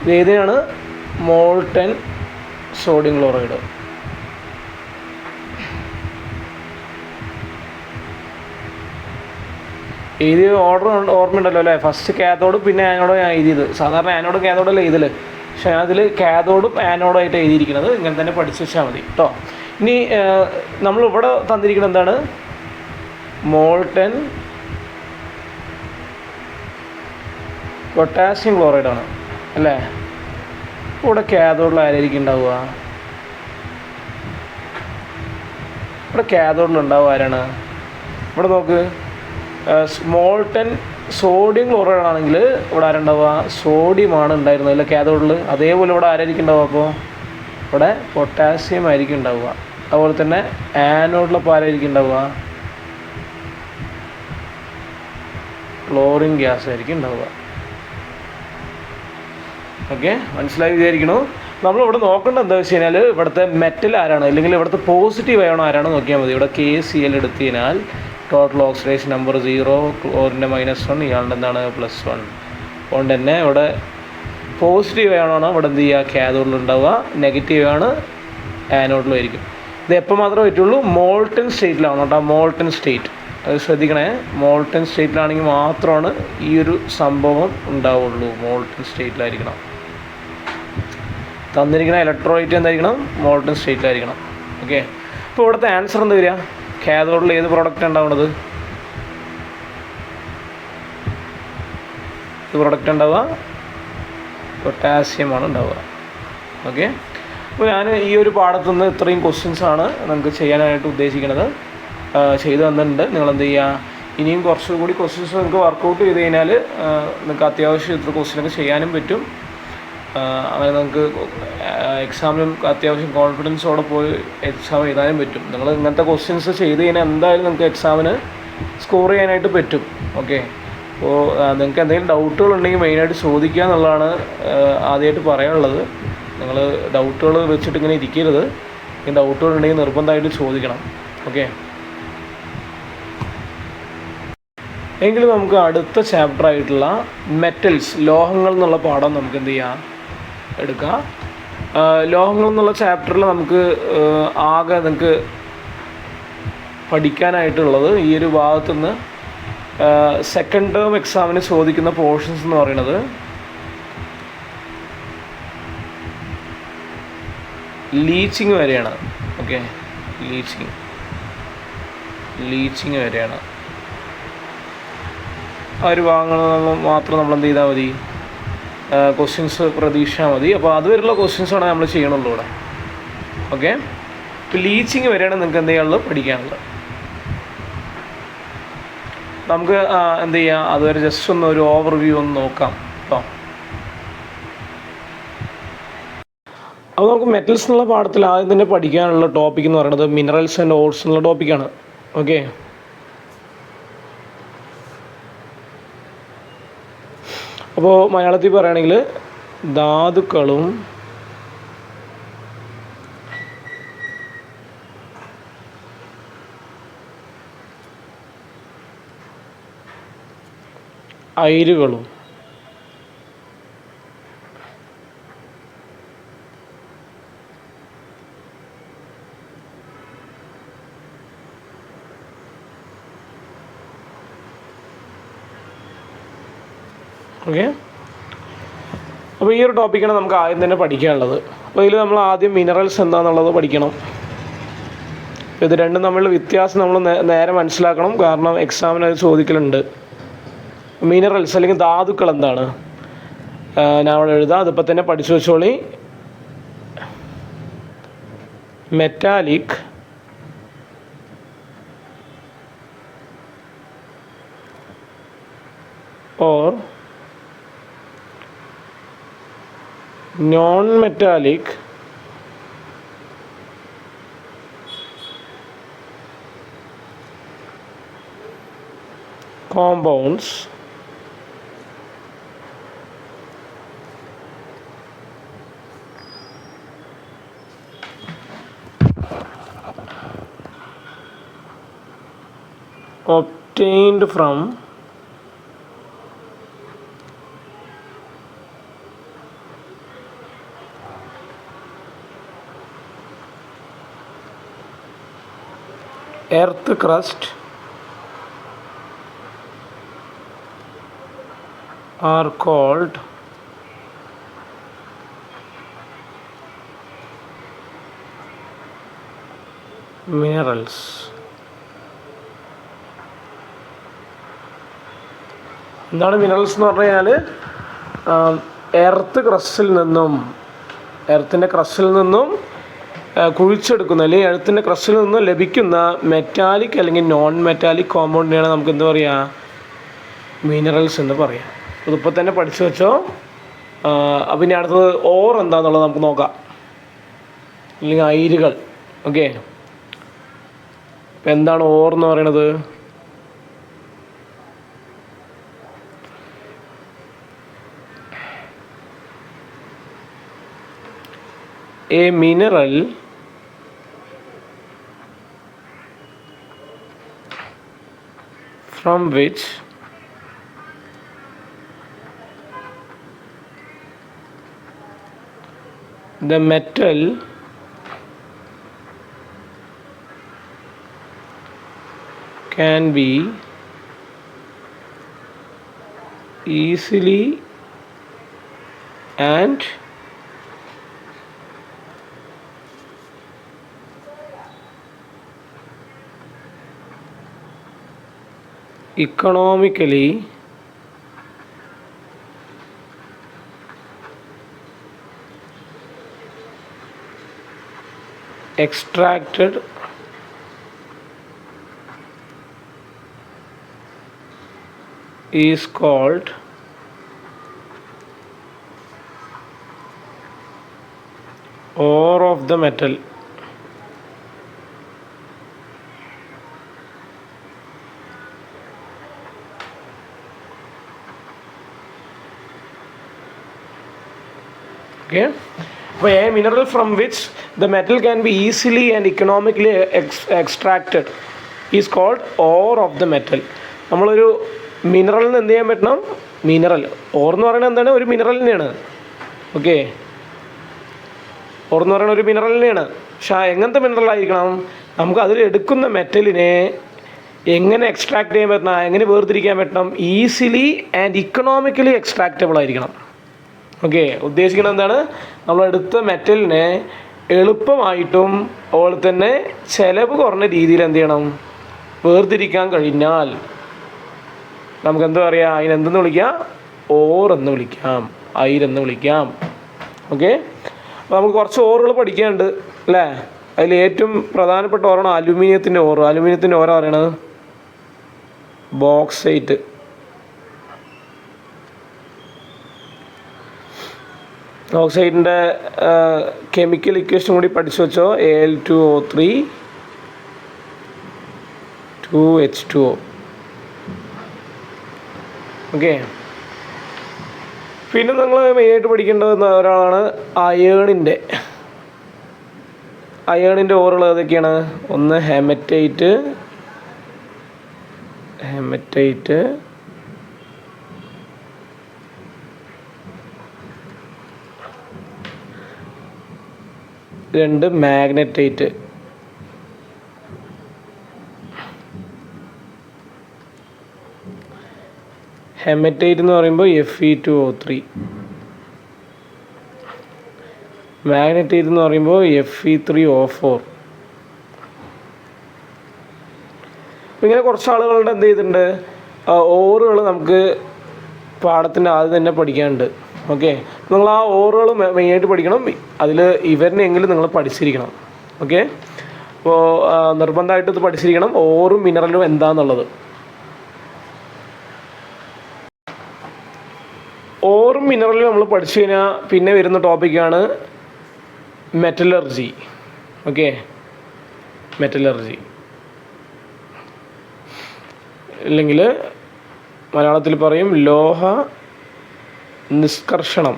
ഇത് ഏതിനാണ്? Molten sodium chloride. എഴുതിയ ഓർഡർ ഓർമ്മയുണ്ടല്ലോ അല്ലേ? ഫസ്റ്റ് കാഥോഡ് പിന്നെ ആനോഡോ ഞാൻ എഴുതിയത്. സാധാരണ ആനോഡ് കാഥോഡല്ല എഴുതൽ, പക്ഷേ അതിൽ കാഥോഡും ആനോഡും ആയിട്ട് എഴുതിയിരിക്കുന്നത്. ഇങ്ങനെ തന്നെ പഠിച്ചു വെച്ചാൽ മതി കേട്ടോ. ഇനി നമ്മളിവിടെ തന്നിരിക്കുന്നത് എന്താണ്? മോൾട്ടൻ പൊട്ടാസ്യം ക്ലോറൈഡാണ് അല്ലേ? ഇവിടെ കാഥോഡിൽ ആരായിരിക്കും ഉണ്ടാവുക? ഇവിടെ കാഥോഡിലുണ്ടാവുക ആരാണ്? ഇവിടെ നോക്ക്, മോൾട്ടൻ സോഡിയം ക്ലോറൈഡ് ആണെങ്കിൽ ഇവിടെ ആരുണ്ടാവുക? സോഡിയമാണ് ഉണ്ടായിരുന്നത് അല്ലേ കാഥോഡിൽ? അതേപോലെ ഇവിടെ ആരായിരിക്കും ഉണ്ടാവുക? അപ്പോൾ ഇവിടെ പൊട്ടാസ്യം ആയിരിക്കും ഉണ്ടാവുക. അതുപോലെ തന്നെ ആനോഡിലപ്പോൾ ആരായിരിക്കും ഉണ്ടാവുക? ക്ലോറിൻ ഗ്യാസ് ആയിരിക്കും ഉണ്ടാവുക. ഓക്കെ, മനസ്സിലായി വിചാരിക്കണു. നമ്മളിവിടെ നോക്കേണ്ടത് എന്താ വെച്ച് കഴിഞ്ഞാൽ ഇവിടുത്തെ മെറ്റൽ ആരാണ്, അല്ലെങ്കിൽ ഇവിടുത്തെ പോസിറ്റീവ് അയോൺ ആരാണോ നോക്കിയാൽ മതി. ഇവിടെ KCl എടുത്തു കഴിഞ്ഞാൽ ടോട്ടൽ ഓക്സിഡേഷൻ നമ്പർ 0, ക്ലോറിൻ്റെ -1, ഇയാളുടെ എന്താണ് +1. അതുകൊണ്ട് തന്നെ ഇവിടെ പോസിറ്റീവ് അയോണാണ് ഇവിടെ എന്ത് ചെയ്യുക? കാഥോഡിൽ ഉണ്ടാവുക. നെഗറ്റീവ് ആണ് ആനോഡിലായിരിക്കും. ഇത് എപ്പോൾ മാത്രമേ പറ്റുള്ളൂ? മോൾട്ടൻ സ്റ്റേറ്റിലാണ് കേട്ടോ. മോൾട്ടൻ സ്റ്റേറ്റ് അത് ശ്രദ്ധിക്കണേ. മോൾട്ടൻ സ്റ്റേറ്റിലാണെങ്കിൽ മാത്രമാണ് ഈ ഒരു സംഭവം ഉണ്ടാവുള്ളൂ. മോൾട്ടൻ സ്റ്റേറ്റിലായിരിക്കണം. തന്നിരിക്കുന്ന ഇലക്ട്രോലൈറ്റ് എന്തായിരിക്കണം? മോൾട്ടൻ സ്റ്റേറ്റിലായിരിക്കണം. ഓക്കെ. അപ്പോൾ ഇവിടുത്തെ ആൻസർ എന്താ വരിക? കാഥോഡിൽ ഏത് പ്രോഡക്റ്റ് ഉണ്ടാവുന്നത്? ഇത് പ്രോഡക്റ്റ് ഉണ്ടാവുക പൊട്ടാസ്യമാണ് ഉണ്ടാവുക. ഓക്കെ. അപ്പോൾ ഞാൻ ഈ ഒരു പാഠത്തു നിന്ന് ഇത്രയും ക്വസ്റ്റ്യൻസാണ് നമുക്ക് ചെയ്യാനായിട്ട് ഉദ്ദേശിക്കുന്നത്. ചെയ്തു വന്നിട്ടുണ്ട്. നിങ്ങളെന്ത് ചെയ്യുക? ഇനിയും കുറച്ചുകൂടി ക്വസ്റ്റ്യൻസ് നിങ്ങൾക്ക് വർക്കൗട്ട് ചെയ്ത് കഴിഞ്ഞാൽ നിങ്ങൾക്ക് അത്യാവശ്യം ഇത്ര ക്വസ്റ്റ്യനൊക്കെ ചെയ്യാനും പറ്റും. അങ്ങനെ നമുക്ക് എക്സാമിനും അത്യാവശ്യം കോൺഫിഡൻസോടെ പോയി എക്സാം എഴുതാനും പറ്റും. നിങ്ങൾ ഇങ്ങനത്തെ ക്വസ്റ്റ്യൻസ് ചെയ്ത് കഴിഞ്ഞാൽ എന്തായാലും നിങ്ങൾക്ക് എക്സാമിന് സ്കോർ ചെയ്യാനായിട്ട് പറ്റും. ഓക്കെ. അപ്പോൾ നിങ്ങൾക്ക് എന്തെങ്കിലും ഡൗട്ടുകൾ ഉണ്ടെങ്കിൽ മെയിനായിട്ട് ചോദിക്കുക എന്നുള്ളതാണ് ആദ്യമായിട്ട് പറയാനുള്ളത്. നിങ്ങൾ ഡൗട്ടുകൾ വെച്ചിട്ട് ഇങ്ങനെ ഇരിക്കരുത്. ഈ ഡൗട്ടുകൾ ഉണ്ടെങ്കിൽ നിർബന്ധമായിട്ട് ചോദിക്കണം. ഓക്കെ. എങ്കിലും നമുക്ക് അടുത്ത ചാപ്റ്റർ ആയിട്ടുള്ള മെറ്റൽസ്, ലോഹങ്ങൾ എന്നുള്ള പാഠം നമുക്ക് എന്ത് ചെയ്യാം? എടുക്കാം. ലോഹങ്ങൾ എന്നുള്ള ചാപ്റ്ററിൽ നമുക്ക് ആകെ നിങ്ങൾക്ക് പഠിക്കാനായിട്ടുള്ളത് ഈ ഒരു ഭാഗത്തുനിന്ന് സെക്കൻഡ് ടേം എക്സാമിന് ചോദിക്കുന്ന പോർഷൻസ് എന്ന് പറയുന്നത് ലീച്ചിങ് വരെയാണ്. ഓക്കെ, ലീച്ചിങ് വരെയാണ്. ആ ഒരു ഭാഗങ്ങൾ മാത്രം നമ്മൾ എന്ത് ചെയ്താൽ മതി? ക്വസ്റ്റ്യൻസ് പ്രതീക്ഷിച്ചാൽ മതി. അപ്പോൾ അതുവരെയുള്ള ക്വസ്റ്റ്യൻസാണ് നമ്മൾ ചെയ്യണുള്ളൂ ഇവിടെ. ഓക്കെ. ഇപ്പോൾ ലീച്ചിങ് വരെയാണ് നിങ്ങൾക്ക് എന്ത് ചെയ്യാനുള്ളത്? പഠിക്കാനുള്ളത്. നമുക്ക് എന്ത് ചെയ്യാം? അതുവരെ ജസ്റ്റ് ഒന്ന് ഒരു ഓവർവ്യൂ ഒന്ന് നോക്കാം കേട്ടോ. അപ്പോൾ നമുക്ക് മെറ്റൽസ് എന്നുള്ള പാഠത്തിൽ ആദ്യം തന്നെ പഠിക്കാനുള്ള ടോപ്പിക് എന്ന് പറയുന്നത് മിനറൽസ് ആൻഡ് ഓർസ് എന്നുള്ള ടോപ്പിക്കാണ്. ഓക്കെ. അപ്പോൾ മലയാളത്തിൽ പറയുകയാണെങ്കിൽ ധാതുക്കളും അയിരുകളും ഓക്കെ, അപ്പോൾ ഈ ഒരു ടോപ്പിക്കാണ് നമുക്ക് ആദ്യം തന്നെ പഠിക്കാനുള്ളത്. അപ്പോൾ ഇതിൽ നമ്മൾ ആദ്യം മിനറൽസ് എന്താണെന്നുള്ളത് പഠിക്കണം. അപ്പോൾ ഇത് രണ്ടും തമ്മിലുള്ള വ്യത്യാസം നമ്മൾ നേരെ മനസ്സിലാക്കണം, കാരണം എക്സാമിന് അത് ചോദിക്കലുണ്ട്. മിനറൽസ് അല്ലെങ്കിൽ ധാതുക്കൾ എന്താണ്, ഞാൻ അവിടെ എഴുതാം, അതിപ്പോൾ തന്നെ പഠിച്ചു വെച്ചോളി. Metallic, or non-metallic compounds obtained from earth crust are called minerals. എന്താണ് മിനറൽസ് എന്ന് പറഞ്ഞു കഴിഞ്ഞാൽ, എർത്തിൻ്റെ ക്രസ്റ്റിൽ നിന്നും കുഴിച്ചെടുക്കുന്ന അല്ലെങ്കിൽ എർത്തിൻ്റെ ക്രസ്റ്റിൽ നിന്നും ലഭിക്കുന്ന മെറ്റാലിക് അല്ലെങ്കിൽ നോൺ മെറ്റാലിക് കോമ്പൗണ്ടിനെയാണ് നമുക്ക് എന്ത് പറയുക, മിനറൽസ് എന്ന് പറയാം. ഇതിപ്പോൾ തന്നെ പഠിച്ചു വെച്ചോ. അപ്പം ഇനി അടുത്തത് ഓർ എന്താണെന്നുള്ളത് നമുക്ക് നോക്കാം, അല്ലെങ്കിൽ അയിരുകൾ. ഓക്കെ, അപ്പം എന്താണ് ഓർ എന്ന് പറയണത്? A mineral from which the metal can be easily and economically extracted is called ore of the metal. Okay, അപ്പോൾ a mineral from which the metal can be easily and economically extracted is called ore of the metal. നമ്മളൊരു മിനറലിൽ നിന്ന് എന്ത് ചെയ്യാൻ പറ്റണം? Mineral or എന്ന് പറയുന്നത് എന്താണ്? ഒരു മിനറൽ തന്നെയാണ്. ഓക്കെ, ഓർ എന്ന് പറയുന്നത് ഒരു മിനറൽ തന്നെയാണ്. പക്ഷേ എങ്ങനത്തെ മിനറൽ ആയിരിക്കണം? നമുക്ക് അതിൽ എടുക്കുന്ന മെറ്റലിനെ എങ്ങനെ എക്സ്ട്രാക്ട് ചെയ്യാൻ പറ്റണം, എങ്ങനെ വേർതിരിക്കാൻ പറ്റണം? ഈസിലി ആൻഡ് ഇക്കണോമിക്കലി എക്സ്ട്രാക്റ്റബിൾ ആയിരിക്കണം. ഓക്കെ, ഉദ്ദേശിക്കുന്നത് എന്താണ്? നമ്മളെടുത്ത മെറ്റലിനെ എളുപ്പമായിട്ടും അതുപോലെ തന്നെ ചിലവ് കുറഞ്ഞ രീതിയിൽ എന്ത് ചെയ്യണം? വേർതിരിക്കാൻ കഴിഞ്ഞാൽ നമുക്ക് എന്താ പറയുക? അതിനെന്തെന്ന് വിളിക്കാം? ഓർ എന്ന് വിളിക്കാം, അയിരെന്ന് വിളിക്കാം. ഓക്കെ, അപ്പോൾ നമുക്ക് കുറച്ച് ഓറുകൾ പഠിക്കാനുണ്ട് അല്ലേ? അതിൽ ഏറ്റവും പ്രധാനപ്പെട്ട ഓറാണ് അലുമിനിയത്തിൻ്റെ ഓറ്. അലുമിനിയത്തിൻ്റെ ഓര പറയണത് ബോക്സൈറ്റ്. ഓക്സൈഡിൻ്റെ കെമിക്കൽ ഇക്വേഷൻ കൂടി പഠിച്ചു വെച്ചോ. Al2O3 2H2O. ഓക്കെ, പിന്നെ നിങ്ങൾ മെയിനായിട്ട് പഠിക്കേണ്ടത് ഒരാളാണ് അയേണിൻ്റെ ഓറുകൾ ഏതൊക്കെയാണ്? ഒന്ന് ഹെമറ്റൈറ്റ്, രണ്ട് മാഗ്നറ്റൈറ്റ്. ഹെമറ്റൈറ്റ് എന്ന് പറയുമ്പോൾ Fe2O3. മാഗ്നറ്റൈറ്റ് എന്ന് പറയുമ്പോൾ Fe3O4. ഇങ്ങനെ കുറച്ച് ആളുകളുടെ എന്ത് ചെയ്തിട്ടുണ്ട്, ഓറുകൾ നമുക്ക് പാഠത്തിൻ്റെ ആദ്യം തന്നെ പഠിക്കാനുണ്ട്. ഓക്കെ, നിങ്ങൾ ആ ഓറുകൾ മെയിനായിട്ട് പഠിക്കണം. അതിൽ ഇവരിനെങ്കിലും നിങ്ങൾ പഠിച്ചിരിക്കണം. ഓക്കെ, അപ്പോൾ നിർബന്ധമായിട്ട് ഇത് പഠിച്ചിരിക്കണം, ഓറും മിനറലും എന്താണെന്നുള്ളത്. ഓറും മിനറലും നമ്മൾ പഠിച്ചു കഴിഞ്ഞാൽ പിന്നെ വരുന്ന ടോപ്പിക്കാണ് മെറ്റലർജി. ഓക്കെ, മെറ്റലർജി അല്ലെങ്കിൽ മലയാളത്തിൽ പറയും ലോഹ നിഷ്കർഷണം.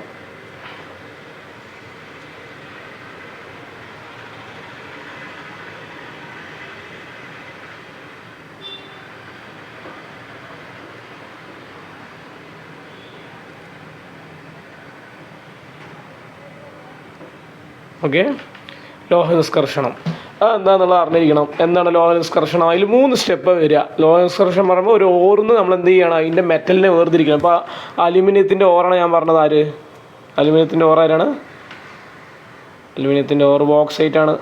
ഓക്കെ, ലോഹ നിഷ്കർഷണം എന്താണെന്നുള്ളത് അറിഞ്ഞിരിക്കണം. എന്താണ് ലോഹ നിഷ്കർഷണം? അതിൽ 3 സ്റ്റെപ്പ് വരിക. ലോഹ നിഷ്കർഷണം പറയുമ്പോൾ ഒരു ഓർന്ന് നമ്മൾ എന്ത് ചെയ്യണം, അതിൻ്റെ മെറ്റലിനെ വേർതിരിക്കണം. അപ്പോൾ അലുമിനിയത്തിൻ്റെ ഓറാണ് ഞാൻ പറഞ്ഞത്. ആര്? അലുമിനിയത്തിൻ്റെ ഓർ ആരാണ്? അലുമിനിയത്തിൻ്റെ ഓർ ബോക്സൈറ്റാണ്.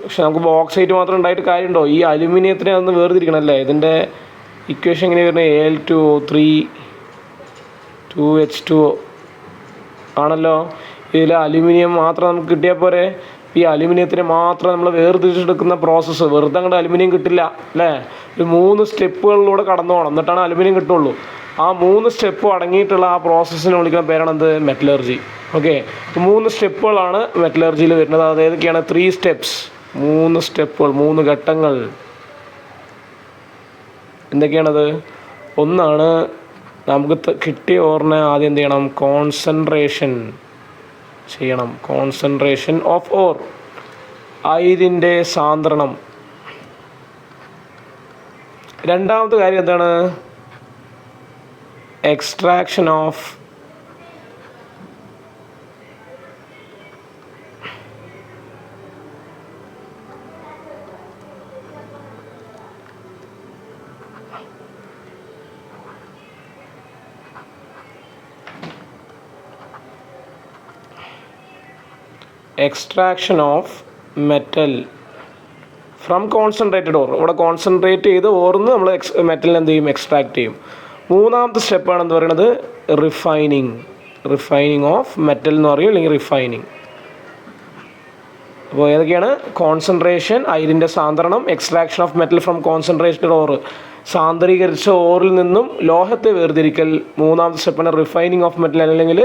പക്ഷെ നമുക്ക് ബോക്സൈറ്റ് മാത്രം ഉണ്ടായിട്ട് കാര്യമുണ്ടോ? ഈ അലുമിനിയത്തിനെ അതൊന്ന് വേർതിരിക്കണം അല്ലേ? ഇതിൻ്റെ ഇക്വേഷൻ എങ്ങനെ വരുന്നത്? Al2O3 2H2O ആണല്ലോ. ഇതിൽ അലുമിനിയം മാത്രം നമുക്ക് കിട്ടിയാൽ പോരെ? ഈ അലുമിനിയത്തിനെ മാത്രം നമ്മൾ വേർതിരിച്ചെടുക്കുന്ന പ്രോസസ്സ് വെറുതെ അങ്ങോട്ട് അലുമിനിയം കിട്ടില്ല അല്ലേ? ഒരു 3 സ്റ്റെപ്പുകളിലൂടെ കടന്നു പോകണം, എന്നിട്ടാണ് അലുമിനിയം കിട്ടുള്ളൂ. ആ 3 സ്റ്റെപ്പ് അടങ്ങിയിട്ടുള്ള ആ പ്രോസസ്സിനെ വിളിക്കുന്ന പേരാണെന്ത്? മെറ്റലർജി. ഓക്കെ, 3 സ്റ്റെപ്പുകളാണ് മെറ്റലർജിയിൽ വരുന്നത്. അത് ഏതൊക്കെയാണ്? 3 സ്റ്റെപ്സ്, 3 സ്റ്റെപ്പുകൾ, 3 ഘട്ടങ്ങൾ. എന്തൊക്കെയാണത്? ഒന്നാണ് നമുക്ക് കിട്ടിയ ഓറിനെ ആദ്യം എന്ത് ചെയ്യണം? കോൺസെൻട്രേഷൻ ചെയ്യണം. കോൺസെൻട്രേഷൻ ഓഫ് ഓർ, അയിരിൻ്റെ സാന്ദ്രണം. രണ്ടാമത്തെ കാര്യം എന്താണ്? Extraction of extraction of metal from concentrated ore. ഇവിടെ കോൺസെൻട്രേറ്റ് ചെയ്ത് ഓർന്ന് നമ്മൾ മെറ്റലിനെ എന്ത് ചെയ്യും? എക്സ്ട്രാക്ട് ചെയ്യും. മൂന്നാമത്തെ സ്റ്റെപ്പാണ് എന്ത് പറയുന്നത്? റിഫൈനിങ്. റിഫൈനിങ് ഓഫ് മെറ്റൽ എന്ന് പറയും, അല്ലെങ്കിൽ റിഫൈനിങ്. അപ്പോൾ ഏതൊക്കെയാണ്? കോൺസെൻട്രേഷൻ, അയിരിൻ്റെ സാന്ദ്രണം, extraction of metal from concentrated ore, സാന്ദ്രീകരിച്ച ഓറിൽ നിന്നും ലോഹത്തെ വേർതിരിക്കൽ. മൂന്നാമത്തെ സ്റ്റെപ്പാണ് റിഫൈനിങ് ഓഫ് മെറ്റൽ, അല്ലെങ്കിൽ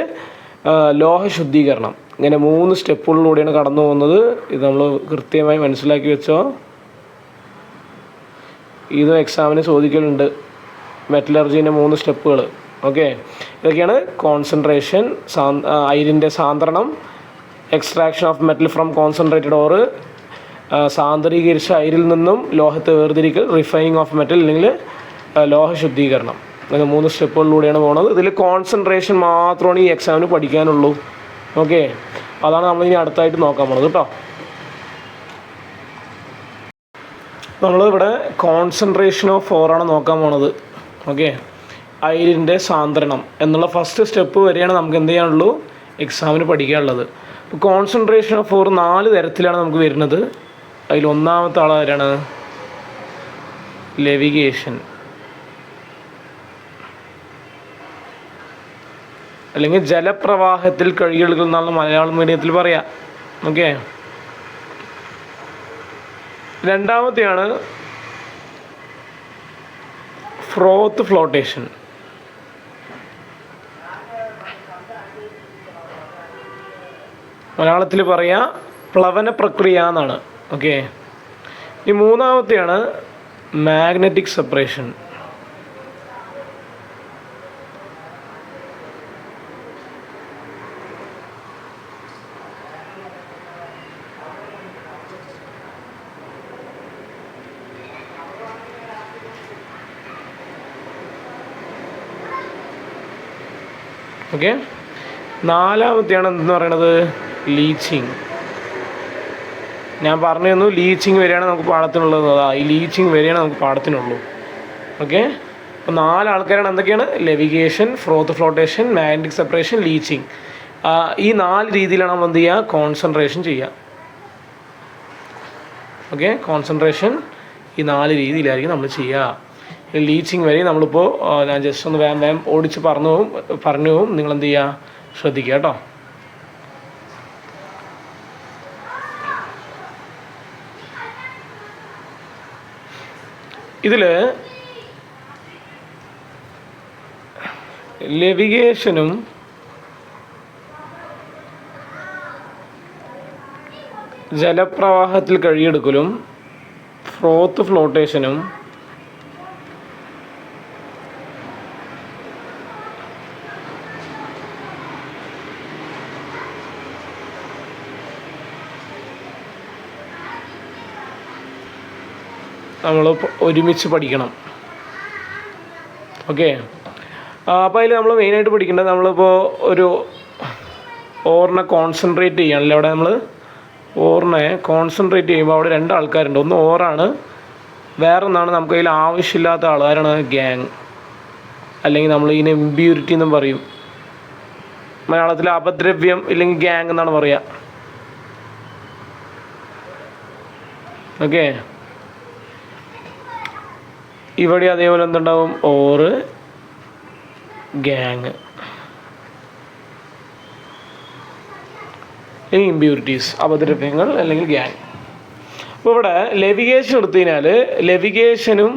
ലോഹ ശുദ്ധീകരണം. ഇങ്ങനെ 3 സ്റ്റെപ്പുകളിലൂടെയാണ് കടന്നു പോകുന്നത്. ഇത് നമ്മൾ കൃത്യമായി മനസ്സിലാക്കി വെച്ചോ. ഇത് എക്സാമിന് ചോദിക്കലുണ്ട്, മെറ്റലർജീൻ്റെ 3 സ്റ്റെപ്പുകൾ. ഓക്കെ, ഇതൊക്കെയാണ് കോൺസെൻട്രേഷൻ, അയിരിൻ്റെ സാന്ദ്രണം, extraction of metal from concentrated ore, സാന്ദ്രീകരിച്ച അയിരിൽ നിന്നും ലോഹത്തെ വേർതിരിക്കൽ, റിഫൈനിങ് ഓഫ് മെറ്റൽ അല്ലെങ്കിൽ ലോഹ ശുദ്ധീകരണം. അങ്ങനെ 3 സ്റ്റെപ്പുകളിലൂടെയാണ് പോകുന്നത്. ഇതിൽ കോൺസെൻട്രേഷൻ മാത്രമാണ് ഈ എക്സാമിന് പഠിക്കാനുള്ളൂ. ഓക്കെ, അതാണ് നമ്മളിനി അടുത്തായിട്ട് നോക്കാൻ പോകുന്നത് കേട്ടോ. നമ്മളിവിടെ കോൺസെൻട്രേഷൻ ഓഫ് ഓറാണ് നോക്കാൻ പോണത്. ഓക്കെ, അയിരിൻ്റെ സാന്ദ്രണം എന്നുള്ള ഫസ്റ്റ് സ്റ്റെപ്പ് വരെയാണ് നമുക്ക് എന്ത് ചെയ്യാനുള്ളൂ? എക്സാമിന് പഠിക്കാനുള്ളത്. ഇപ്പോൾ കോൺസെൻട്രേഷൻ ഓഫ് ഓർ 4 തരത്തിലാണ് നമുക്ക് വരുന്നത്. അതിൽ ഒന്നാമത്തെ ആളാരാണ്? ലെവിഗേഷൻ അല്ലെങ്കിൽ ജലപ്രവാഹത്തിൽ കഴുകിയെടുക്കൽ എന്നാണ് മലയാളം മീഡിയത്തിൽ പറയാം. ഓക്കെ, രണ്ടാമത്തെയാണ് ഫ്രോത്ത് ഫ്ലോട്ടേഷൻ. മലയാളത്തിൽ പറയാം പ്ലവന പ്രക്രിയ എന്നാണ്. ഓക്കെ, ഈ മൂന്നാമത്തെയാണ് മാഗ്നറ്റിക് സെപ്പറേഷൻ. ഓക്കെ, നാലാമത്തെയാണ് എന്തെന്ന് പറയണത്? ലീച്ചിങ്. ഞാൻ പറഞ്ഞു തന്നു ലീച്ചിങ് വരെയാണ് നമുക്ക് പാടത്തിനുള്ളത്. ഈ ലീച്ചിങ് വരെയാണ് നമുക്ക് പാടത്തിനുള്ളൂ. ഓക്കെ, അപ്പോൾ 4 ആൾക്കാരാണ്. എന്തൊക്കെയാണ്? Levigation, ഫ്രോത്ത് flotation, magnetic separation, leaching. ഈ 4 രീതിയിലാണ് നമ്മൾ എന്ത് ചെയ്യുക? കോൺസെൻട്രേഷൻ ചെയ്യുക. ഓക്കെ, കോൺസെൻട്രേഷൻ ഈ 4 രീതിയിലായിരിക്കും നമ്മൾ ചെയ്യുക. ലീച്ചിങ് വരെ നമ്മളിപ്പോൾ ഞാൻ ജസ്റ്റ് ഒന്ന് വേഗം ഓടിച്ച് പറഞ്ഞു പോവും. നിങ്ങളെന്ത് ചെയ്യുക? ശ്രദ്ധിക്കുക കേട്ടോ. ഇതിൽ ലെവിഗേഷനും ജലപ്രവാഹത്തിൽ കഴിയെടുക്കലും ഫ്രോത്ത് ഫ്ലോട്ടേഷനും നമ്മൾ ഒരുമിച്ച് പഠിക്കണം. ഓക്കെ, അപ്പോൾ അതിൽ നമ്മൾ മെയിനായിട്ട് പഠിക്കേണ്ടത്, നമ്മളിപ്പോൾ ഒരു ഓറിനെ കോൺസെൻട്രേറ്റ് ചെയ്യണമല്ലോ. അവിടെ നമ്മൾ ഓറിനെ കോൺസെൻട്രേറ്റ് ചെയ്യുമ്പോൾ അവിടെ 2 ആൾക്കാരുണ്ട്. ഒന്ന് ഓറാണ്, വേറൊന്നാണ് നമുക്ക് അതിൽ ആവശ്യമില്ലാത്ത ആൾക്കാരാണ് ഗ്യാങ്, അല്ലെങ്കിൽ നമ്മൾ ഇതിന് ഇമ്പ്യൂരിറ്റി എന്നും പറയും. മലയാളത്തിൽ അപദ്രവ്യം ഇല്ലെങ്കിൽ ഗ്യാങ് എന്നാണ് പറയുക. ഓക്കെ, ഇവിടെ അതേപോലെ എന്തുണ്ടാവും? ഓറ്, ഗ്യാങ്, ഇമ്പ്യൂരിറ്റീസ്, അപദ്രവ്യങ്ങൾ അല്ലെങ്കിൽ ഗ്യാങ്. അപ്പോൾ ഇവിടെ ലെവിഗേഷൻ എടുത്തു കഴിഞ്ഞാൽ ലെവിഗേഷനും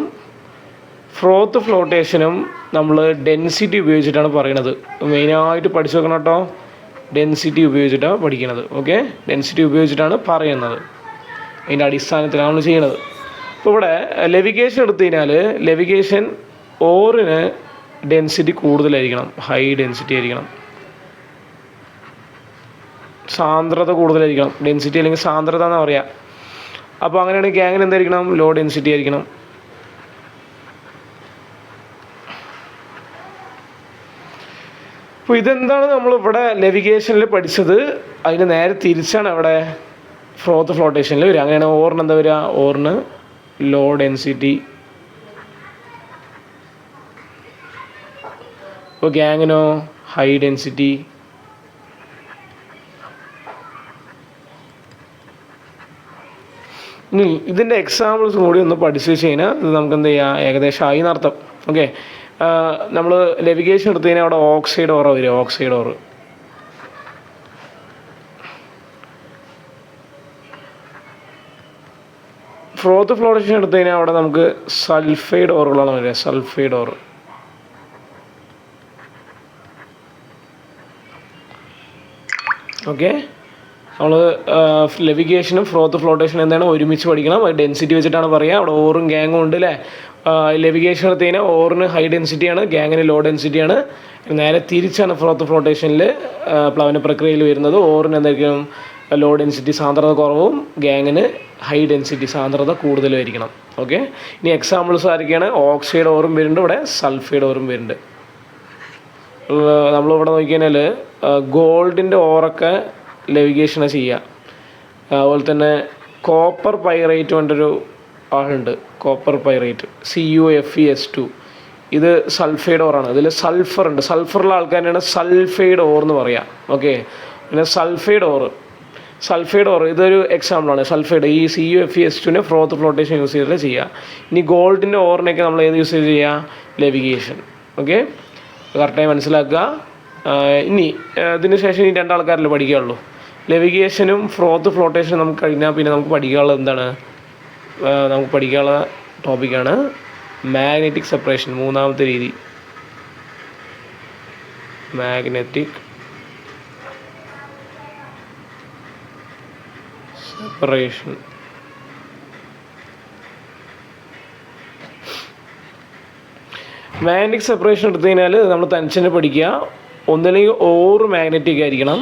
ഫ്രോത്ത് ഫ്ലോട്ടേഷനും നമ്മൾ ഡെൻസിറ്റി ഉപയോഗിച്ചിട്ടാണ് പറയണത്. മെയിനായിട്ട് പഠിച്ചു വെക്കണം കേട്ടോ. ഡെൻസിറ്റി ഉപയോഗിച്ചിട്ടാണ് പഠിക്കുന്നത്. ഓക്കെ, ഡെൻസിറ്റി ഉപയോഗിച്ചിട്ടാണ് പറയുന്നത്. അതിൻ്റെ അടിസ്ഥാനത്തിലാണ് നമ്മൾ ചെയ്യണത്. അപ്പോൾ ഇവിടെ ലെവിഗേഷൻ എടുത്തു കഴിഞ്ഞാൽ ലെവിഗേഷൻ ഓറിന് ഡെൻസിറ്റി കൂടുതലായിരിക്കണം, ഹൈ ഡെൻസിറ്റി ആയിരിക്കണം, സാന്ദ്രത കൂടുതലായിരിക്കണം. ഡെൻസിറ്റി അല്ലെങ്കിൽ സാന്ദ്രത എന്ന് പറയാം. അപ്പോൾ അങ്ങനെയാണെങ്കിൽ ഗ്യാങ്ങിന് എന്തായിരിക്കണം? ലോ ഡെൻസിറ്റി ആയിരിക്കണം. അപ്പോൾ ഇതെന്താണ് നമ്മളിവിടെ ലെവിഗേഷനിൽ പഠിച്ചത്? അതിന് നേരെ തിരിച്ചാണ് അവിടെ ഫ്രോത്ത് ഫ്ലോട്ടേഷനിൽ വരിക. അങ്ങനെയാണ് ഓറിന് എന്താ വരിക? ഓറിന് ലോ ഡെൻസിറ്റി. അപ്പോൾ ഗ്യാങ്ങിനോ ഹൈ ഡെൻസിറ്റി. ഇനി ഇതിൻ്റെ എക്സാമ്പിൾസ് കൂടി ഒന്ന് പഠിച്ചു വെച്ച് കഴിഞ്ഞാൽ ഇത് നമുക്ക് എന്ത് ചെയ്യാം? ഏകദേശം ആയി എന്നർത്ഥം. ഓക്കെ, നമ്മൾ ലെവിഗേഷൻ എടുത്തു കഴിഞ്ഞാൽ അവിടെ ഓക്സൈഡ് ഓറ വരിക. ഓക്സൈഡ് ഓറ്. ഫ്രോത്ത് ഫ്ലോട്ടേഷൻ എടുത്തു കഴിഞ്ഞാൽ അവിടെ നമുക്ക് സൾഫൈഡ് ഓറുകളാണ് വരിക. സൾഫൈഡ് ഓറ്. ഓക്കെ, നമ്മൾ ലെവിഗേഷനും ഫ്രോത്ത് ഫ്ലോട്ടേഷനും എന്താണ് ഒരുമിച്ച് പഠിക്കണം. ഡെൻസിറ്റി വെച്ചിട്ടാണ് പറയുക. അവിടെ ഓറും ഗ്യാങ്ങും ഉണ്ട് അല്ലേ? ലെവിഗേഷൻ എടുത്തു കഴിഞ്ഞാൽ ഓറിന് ഹൈ ഡെൻസിറ്റിയാണ്, ഗ്യാങ്ങിന് ലോ ഡെൻസിറ്റിയാണ്. നേരെ തിരിച്ചാണ് ഫ്രോത്ത് ഫ്ലോട്ടേഷനിൽ പ്ലവന പ്രക്രിയയിൽ വരുന്നത്. ഓറിന് എന്തായിരിക്കും? ലോ ഡെൻസിറ്റി, സാന്ദ്രത കുറവും, ഗ്യാങ്ങിന് ഹൈ ഡെൻസിറ്റി, സാന്ദ്രത കൂടുതലായിരിക്കണം. ഓക്കെ, ഇനി എക്സാമ്പിൾസ് ആരൊക്കെയാണ്? ഓക്സൈഡ് ഓറും വരുന്നുണ്ട്, ഇവിടെ സൾഫൈഡ് ഓറും വരുന്നുണ്ട്. നമ്മളിവിടെ നോക്കിക്കഴിഞ്ഞാൽ ഗോൾഡിൻ്റെ ഓറൊക്കെ ലെവിഗേഷനാണ് ചെയ്യുക. അതുപോലെ തന്നെ കോപ്പർ പൈറേറ്റ് കൊണ്ടൊരു ആളുണ്ട്. Copper pyrite CuFeS2. ഇത് സൾഫൈഡ് ഓറാണ്. ഇതിൽ സൾഫർ ഉണ്ട്. സൾഫറുള്ള ആൾക്കാരാണ് സൾഫൈഡ് ഓർ എന്ന് പറയുക. ഓക്കെ, പിന്നെ സൾഫൈഡ് ഓർ ഇതൊരു എക്സാമ്പിളാണ്. സൾഫൈഡ് ഈ CuFeS2നെ ഫ്രോത്ത് ഫ്ലോട്ടേഷൻ യൂസ് ചെയ്തിട്ട് ചെയ്യുക. ഇനി ഗോൾഡിൻ്റെ ഓറിനൊക്കെ നമ്മൾ ഏത് യൂസ് ചെയ്ത് ചെയ്യുക? ലെവിഗേഷൻ. ഓക്കെ, കറക്റ്റായി മനസ്സിലാക്കുക. ഇനി ഇതിന് ശേഷം ഈ 2 ആൾക്കാരല്ലേ പഠിക്കുകയുള്ളൂ. ലെവിഗേഷനും ഫ്രോത്ത് ഫ്ലോട്ടേഷനും നമുക്ക് കഴിഞ്ഞാൽ പിന്നെ നമുക്ക് പഠിക്കാനുള്ളത് എന്താണ്? നമുക്ക് പഠിക്കാനുള്ള ടോപ്പിക്കാണ് മാഗ്നറ്റിക് സെപ്പറേഷൻ. 3ാമത്തെ രീതി മാഗ്നറ്റിക് സെപ്പറേഷൻ. മാഗ്നറ്റിക് സെപ്പറേഷൻ എടുത്തു കഴിഞ്ഞാൽ നമ്മൾ ടെൻഷന് പഠിക്കുക. ഒന്നില്ലെങ്കിൽ ഓറ് മാഗ്നറ്റിക് ആയിരിക്കണം,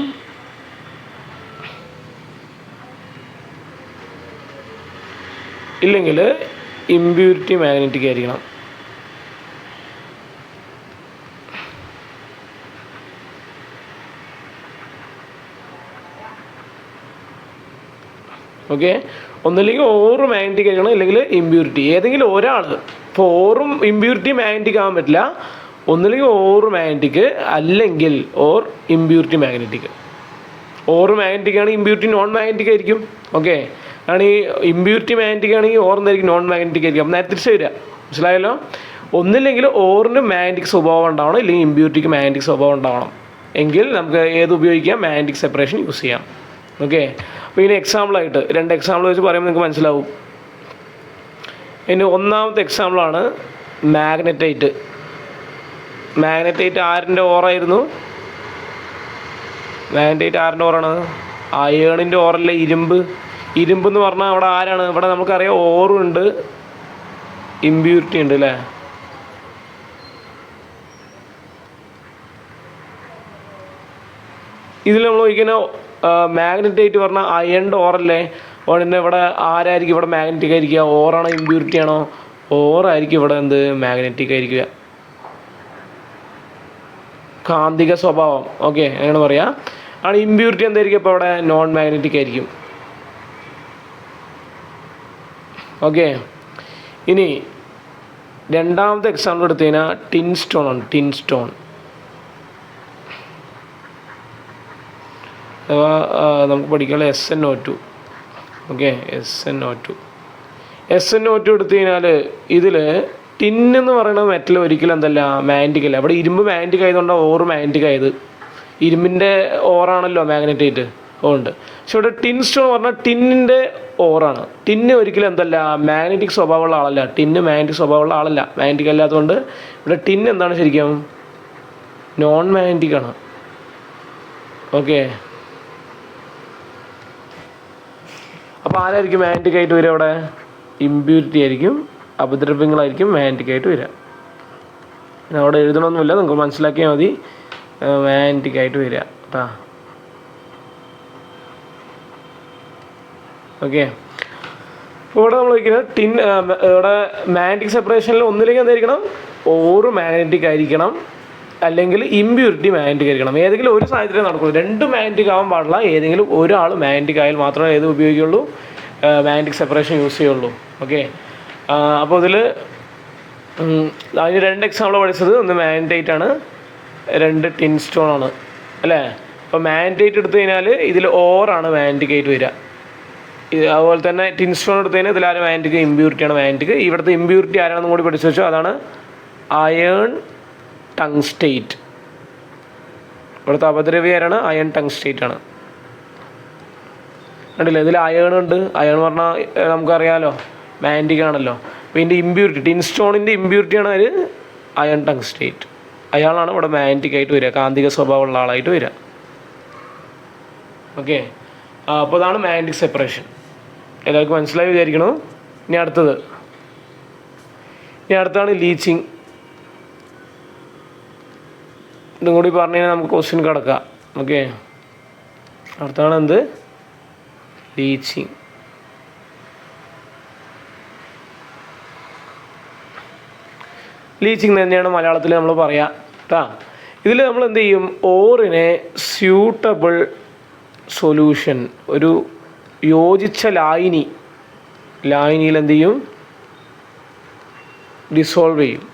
ഇല്ലെങ്കിൽ ഇമ്പ്യൂരിറ്റി മാഗ്നറ്റിക് ആയിരിക്കണം. ഓക്കെ, ഒന്നില്ലെങ്കിൽ ഓറ് മാഗ്നറ്റിക് ആയിരിക്കണം, ഇല്ലെങ്കിൽ ഇമ്പ്യൂരിറ്റി, ഏതെങ്കിലും ഒരാൾ. ഇപ്പോൾ ഓറും ഇമ്പ്യൂരിറ്റി മാഗ്നറ്റിക് ആകാൻ പറ്റില്ല, ഒന്നില്ലെങ്കിൽ ഓറ് മാഗ്നറ്റിക് അല്ലെങ്കിൽ ഓർ ഇമ്പ്യൂരിറ്റി മാഗ്നറ്റിക്. ഓറ് മാഗ്നറ്റിക് ആണെങ്കിൽ ഇമ്പ്യൂരിറ്റി നോൺ മാഗ്നറ്റിക് ആയിരിക്കും. ഓക്കെ, ആണ് ഈ ഇമ്പ്യൂരിറ്റി മാഗ്നറ്റിക് ആണെങ്കിൽ ഓർ എന്തായിരിക്കും, നോൺ മാഗ്നറ്റിക് ആയിരിക്കും. അപ്പം നേരെ തിരിച്ച് വരിക, മനസ്സിലായല്ലോ. ഒന്നില്ലെങ്കിൽ ഓറിന് മാഗ്നറ്റിക് സ്വഭാവം ഉണ്ടാവണം, ഇല്ലെങ്കിൽ ഇമ്പ്യൂരിറ്റിക്ക് മാഗ്നറ്റിക് സ്വഭാവം ഉണ്ടാവണം. എങ്കിൽ നമുക്ക് ഏത് ഉപയോഗിക്കാം, മാഗ്നറ്റിക് സെപ്പറേഷൻ യൂസ് ചെയ്യാം. ഓക്കെ, അപ്പോൾ ഇതിന് എക്സാമ്പിളായിട്ട് 2 എക്സാമ്പിൾ വെച്ച് പറയുമ്പോൾ നിങ്ങൾക്ക് മനസ്സിലാവും. ഇനി ഒന്നാമത്തെ എക്സാമ്പിളാണ് മാഗ്നറ്റൈറ്റ്. മാഗ്നറ്റൈറ്റ് ആരിൻ്റെ ഓറായിരുന്നു? മാഗ്നറ്റൈറ്റ് ആരിൻ്റെ ഓറാണ്? അയേണിൻ്റെ ഓറല്ലേ, ഇരുമ്പ്. ഇരുമ്പ് എന്ന് പറഞ്ഞാൽ അവിടെ ആരാണ്? ഇവിടെ നമുക്കറിയാം ഓറും ഉണ്ട്, ഇമ്പ്യൂരിറ്റി ഉണ്ട് അല്ലേ. ഇതിൽ നമ്മൾ നോക്കിക്കുന്ന മാഗ്നറ്റൈറ്റ് പറഞ്ഞാൽ അയണിൻ്റെ ഓറല്ലേ. അതുകൊണ്ട് ഇവിടെ ആരായിരിക്കും ഇവിടെ മാഗ്നറ്റിക് ആയിരിക്കുക? ഓറാണോ ഇമ്പ്യൂരിറ്റി ആണോ? ഓറായിരിക്കും ഇവിടെ എന്ത്, മാഗ്നറ്റിക് ആയിരിക്കുക, കാന്തിക സ്വഭാവം. ഓക്കെ, അങ്ങനെ പറയാം. ആണ് ഇമ്പ്യൂരിറ്റി എന്തായിരിക്കും? അപ്പോൾ ഇവിടെ നോൺ മാഗ്നറ്റിക് ആയിരിക്കും. ഓക്കെ, ഇനി രണ്ടാമത്തെ എക്സാമ്പിൾ എടുത്തു കഴിഞ്ഞാൽ ടിൻ സ്റ്റോൺ ആണ്. ടിൻ സ്റ്റോൺ അഥവാ നമുക്ക് പഠിക്കാനുള്ള SnO2. ഓക്കെ, SnO2 എടുത്തു കഴിഞ്ഞാൽ ഇതിൽ ടിൻ എന്ന് പറയുന്ന മെറ്റൽ ഒരിക്കലും എന്തല്ല, മാഗ്നറ്റിക് അല്ല. അവിടെ ഇരുമ്പ് മാഗ്നറ്റിക് ആയതുകൊണ്ടാണ് ഓറ് മാഗ്നറ്റിക് ആയത്. ഇരുമ്പിൻ്റെ ഓറാണല്ലോ മാഗ്നറ്റൈറ്റ്, അതുകൊണ്ട്. പക്ഷെ ഇവിടെ ടിൻ സ്റ്റോൺ പറഞ്ഞാൽ ടിന്നിൻ്റെ ഓറാണ്. ടിന്ന് ഒരിക്കലും എന്തല്ല, മാഗ്നറ്റിക് സ്വഭാവമുള്ള ആളല്ല. ടിന്ന് മാഗ്നറ്റിക് സ്വഭാവമുള്ള ആളല്ല, മാഗ്നറ്റിക് അല്ലാത്തതുകൊണ്ട് ഇവിടെ ടിൻ എന്താണ് ശരിക്കും, നോൺ മാഗ്നറ്റിക് ആണ്. ഓക്കെ, അപ്പോൾ ആരായിരിക്കും മാഗ്നറ്റിക് ആയിട്ട് വരിക? അവിടെ ഇമ്പ്യൂരിറ്റി ആയിരിക്കും, അപദ്രവ്യങ്ങളായിരിക്കും മാഗ്നറ്റിക് ആയിട്ട് വരിക. പിന്നെ അവിടെ എഴുതണമെന്നില്ല, നിങ്ങൾക്ക് മനസ്സിലാക്കിയാൽ മതി. മാഗ്നറ്റിക് ആയിട്ട് വരിക കേട്ടോ. ഓക്കെ, അപ്പോൾ ഇവിടെ നമ്മൾ വയ്ക്കുന്നത് ടിൻ, ഇവിടെ മാഗ്നറ്റിക് സെപ്പറേഷനിൽ ഒന്നില്ലെങ്കിൽ എന്തായിരിക്കണം, ഓറ് മാഗ്നറ്റിക് ആയിരിക്കണം, അല്ലെങ്കിൽ ഇമ്പ്യൂരിറ്റി മാഗ്നറ്റിക് ആയിരിക്കണം. ഏതെങ്കിലും ഒരു സാഹചര്യം നടക്കുള്ളൂ. 2 മാഗ്നറ്റിക് ആവാൻ പാടില്ല. ഏതെങ്കിലും ഒരാൾ മാഗ്നറ്റിക് ആയാൽ മാത്രമേ ഏത് ഉപയോഗിക്കുള്ളൂ, മാഗ്നറ്റിക് സെപ്പറേഷൻ യൂസ് ചെയ്യുള്ളൂ. ഓക്കെ, അപ്പോൾ ഇതിൽ അതിന് 2 എക്സാമ്പിൾ പഠിച്ചത്, ഒന്ന് മാഗ്നറ്റൈറ്റ് ആണ്, 2 ടിൻ സ്റ്റോൺ ആണ് അല്ലേ. അപ്പോൾ മാഗ്നറ്റൈറ്റ് എടുത്തു കഴിഞ്ഞാൽ ഇതിൽ ഓറാണ് മാഗ്നറ്റിക് ആയിട്ട് വരിക. അതുപോലെ തന്നെ ടിൻ സ്റ്റോൺ എടുത്തു കഴിഞ്ഞാൽ ഇതിലാരും മാഗ്നറ്റിക്, ഇമ്പ്യൂരിറ്റിയാണ് മാഗ്നറ്റിക്. ഇവിടുത്തെ ഇമ്പ്യൂരിറ്റി ആരാണെന്നും കൂടി പഠിച്ചു വെച്ചോ, അതാണ് അയേൺ ടങ്സ്റ്റേറ്റ്. ഇവിടുത്തെ അപദ്രവ്യ ആരാണ്? അയൺ ടങ്സ്റ്റേറ്റ് ആണ്. കണ്ടില്ലേ, ഇതിൽ അയേൺ ഉണ്ട്. അയേൺ പറഞ്ഞാൽ നമുക്കറിയാമല്ലോ മാഗ്നറ്റിക് ആണല്ലോ. അപ്പോൾ ഇതിൻ്റെ ഇമ്പ്യൂരിറ്റി, ടിൻ സ്റ്റോണിൻ്റെ ഇമ്പ്യൂരിറ്റിയാണ് അതിൽ അയൺ ടങ്സ്റ്റേറ്റ്. അയാളാണ് ഇവിടെ മാഗ്നറ്റിക് ആയിട്ട് വരിക, കാന്തിക സ്വഭാവമുള്ള ആളായിട്ട് വരിക. ഓക്കെ, അപ്പോൾ അതാണ് മാഗ്നറ്റിക് സെപ്പറേഷൻ. എല്ലാവർക്കും മനസ്സിലായി വിചാരിക്കണോ? ഇനി അടുത്താണ് ലീച്ചിങ്. ഇതും കൂടി പറഞ്ഞു കഴിഞ്ഞാൽ നമുക്ക് ക്വസ്റ്റ്യൻ കിടക്കാം. ഓക്കെ, അടുത്താണ് എന്ത്, ലീച്ചിങ്. ലീച്ചിങ് തന്നെയാണ് മലയാളത്തിൽ നമ്മൾ പറയാം കേട്ടോ. ഇതിൽ നമ്മൾ എന്ത് ചെയ്യും, ഓറിനെ സ്യൂട്ടബിൾ സൊല്യൂഷൻ, ഒരു യോജിച്ച ലായനിയിൽ എന്ത് ചെയ്യും, ഡിസോൾവ് ചെയ്യും.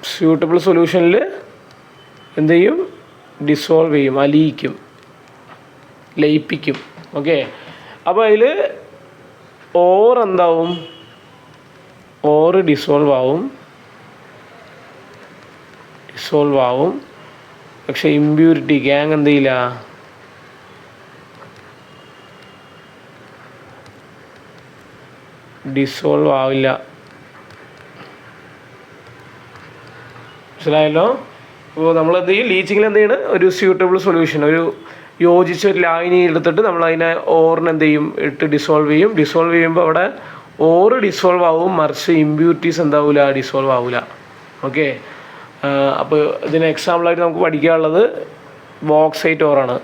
സ്യൂട്ടബിൾ സൊല്യൂഷനിൽ എന്ത് ചെയ്യും, ഡിസോൾവ് ചെയ്യും, അലിയിക്കും, ലയിപ്പിക്കും. ഓക്കെ, അപ്പോൾ അതിൽ ഓർ എന്താവും, ഓറ് ഡിസോൾവ് ആവും. പക്ഷേ ഇമ്പ്യൂരിറ്റി ഗ്യാങ് എന്ത് ചെയ്യില്ല, ഡിസോൾവ് ആവില്ല. മനസ്സിലായല്ലോ? അപ്പോൾ നമ്മളെന്ത് ചെയ്യും, ലീച്ചിങ്ങിൽ എന്ത് ചെയ്യണം, ഒരു സ്യൂട്ടബിൾ സൊല്യൂഷൻ, ഒരു യോജിച്ച ഒരു ലായനി എടുത്തിട്ട് നമ്മളതിനെ ഓറിന് എന്ത് ചെയ്യും, ഇട്ട് ഡിസോൾവ് ചെയ്യും. ഡിസോൾവ് ചെയ്യുമ്പോൾ അവിടെ ഓറ് ഡിസോൾവ് ആവും, മറിച്ച് ഇമ്പ്യൂരിറ്റീസ് എന്താവില്ല, ഡിസോൾവ് ആവില്ല. ഓക്കെ, അപ്പോൾ ഇതിന് എക്സാമ്പിളായിട്ട് നമുക്ക് പഠിക്കാനുള്ളത് ബോക്സൈറ്റ് ഓറാണ്.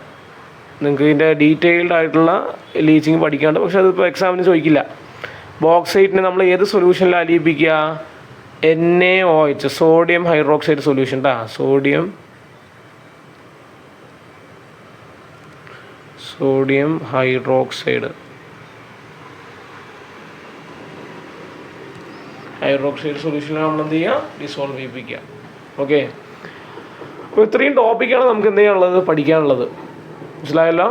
നിങ്ങൾക്ക് ഇതിൻ്റെ ഡീറ്റെയിൽഡ് ആയിട്ടുള്ള ലീച്ചിങ് പഠിക്കാണ്ട്, പക്ഷെ അതിപ്പോൾ എക്സാമിന് ചോദിക്കില്ല. ബോക്സൈറ്റിനെ നമ്മൾ ഏത് സൊല്യൂഷനിൽ അലിയിപ്പിക്കുക, NaOH, sodium hydroxide solution. Sodium hydroxide സൊല്യൂഷനിൽ നമ്മൾ എന്ത് ചെയ്യുക, ഡിസോൾവ് ചെയ്യിപ്പിക്കുക. ഓക്കെ, അപ്പോൾ ഇത്രയും ടോപ്പിക്കാണ് നമുക്ക് എന്ത് ചെയ്യാനുള്ളത്, പഠിക്കാനുള്ളത്. മനസ്സിലായല്ലോ?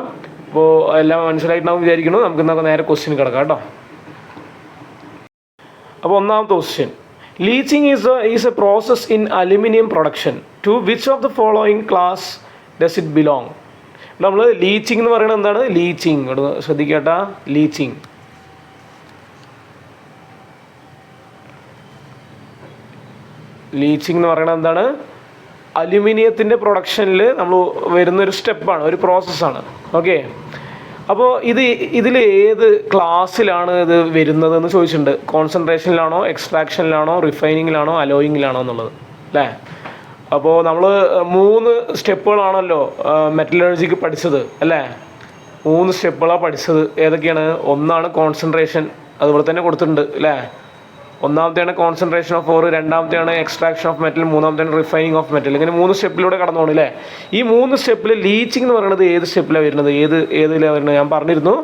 അപ്പോൾ എല്ലാം മനസ്സിലായിട്ടുണ്ടാവും വിചാരിക്കുന്നു. നമുക്ക് ഇന്നൊക്കെ നേരെ ക്വസ്റ്റ്യൻ കിടക്കാം കേട്ടോ. അപ്പോൾ ഒന്നാമത്തെ question, leaching is a process in aluminium production. To which of the following class does it belong? നമ്മൾ ലീച്ചിങ് എന്ന് പറയുന്നത് എന്താണ്? Leaching, ശ്രദ്ധിക്കട്ടാ, leaching. ലീച്ചിങ് എന്ന് പറയുന്നത് എന്താണ്? അലുമിനിയത്തിൻ്റെ പ്രൊഡക്ഷനിൽ നമ്മൾ വരുന്നൊരു സ്റ്റെപ്പാണ്, ഒരു പ്രോസസ്സാണ്. ഓക്കെ, അപ്പോൾ ഇതിൽ ഏത് ക്ലാസ്സിലാണ് ഇത് വരുന്നതെന്ന് ചോദിച്ചിട്ടുണ്ട്. കോൺസെൻട്രേഷനിലാണോ, എക്സ്ട്രാക്ഷനിലാണോ, റിഫൈനിങ്ങിലാണോ, അലോയിങ്ങിലാണോ എന്നുള്ളത് അല്ലേ. അപ്പോൾ നമ്മൾ 3 സ്റ്റെപ്പുകളാണല്ലോ മെറ്റലർജിക്ക് പഠിച്ചത് അല്ലേ. 3 സ്റ്റെപ്പുകളാണ് പഠിച്ചത്. ഏതൊക്കെയാണ്? ഒന്നാണ് കോൺസെൻട്രേഷൻ, അതുപോലെ തന്നെ കൊടുത്തിട്ടുണ്ട് അല്ലേ. ഒന്നാമത്തെയാണ് കോൺസെൻട്രേഷൻ ഓഫ് ഓർ, രണ്ടാമത്തെയാണ് എക്സ്ട്രാക്ഷൻ ഓഫ് മെറ്റൽ, മൂന്നാമത്തെയാണ് റിഫൈനിങ് ഓഫ് മെറ്റൽ. ഇങ്ങനെ 3 സ്റ്റെപ്പിലൂടെ കടന്നു പോകണം അല്ലേ. ഈ 3 സ്റ്റെപ്പിൽ ലീച്ചിങ് എന്ന് പറയുന്നത് ഏത് സ്റ്റെപ്പിലാണ് വരുന്നത്, ഏതിലാണ് വരുന്നത്? ഞാൻ പറഞ്ഞിരുന്നു,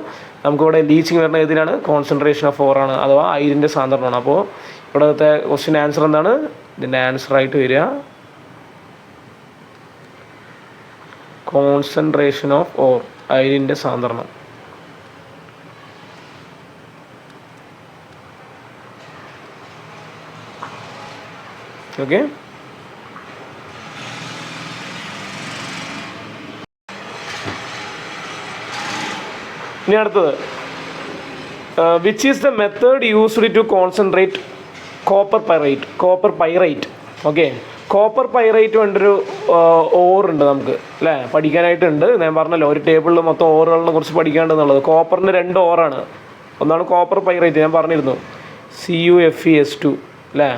നമുക്കിവിടെ ലീച്ചിങ് വരുന്നത് ഏതിലാണ്? കോൺസെൻട്രേഷൻ ഓഫ് ഓർ ആണ്, അഥവാ അയിരിൻ്റെ സാന്ദ്രണമാണ്. അപ്പോൾ ഇവിടുത്തെ ക്വസ്റ്റ്യൻ ആൻസർ എന്താണ്? ഇതിൻ്റെ ആൻസറായിട്ട് വരിക കോൺസെൻട്രേഷൻ ഓഫ് ഓർ, അയിരിൻ്റെ സാന്ദ്രണം. ഓക്കെ, ഇനി അടുത്തത്, which is the method used to concentrate copper pyrite. Okay, copper pyrite വേണ്ടൊരു ഓറുണ്ട് നമുക്ക് അല്ലേ, പഠിക്കാനായിട്ടുണ്ട്. ഞാൻ പറഞ്ഞല്ലോ, ഒരു ടേബിളിൽ മൊത്തം ഓറുകളിനെ കുറിച്ച് പഠിക്കാനുണ്ടെന്നുള്ളത്. കോപ്പറിന് 2 ഓറാണ്. ഒന്നാണ് കോപ്പർ പൈറൈറ്റ്, ഞാൻ പറഞ്ഞിരുന്നു, CuFeS2 അല്ലേ,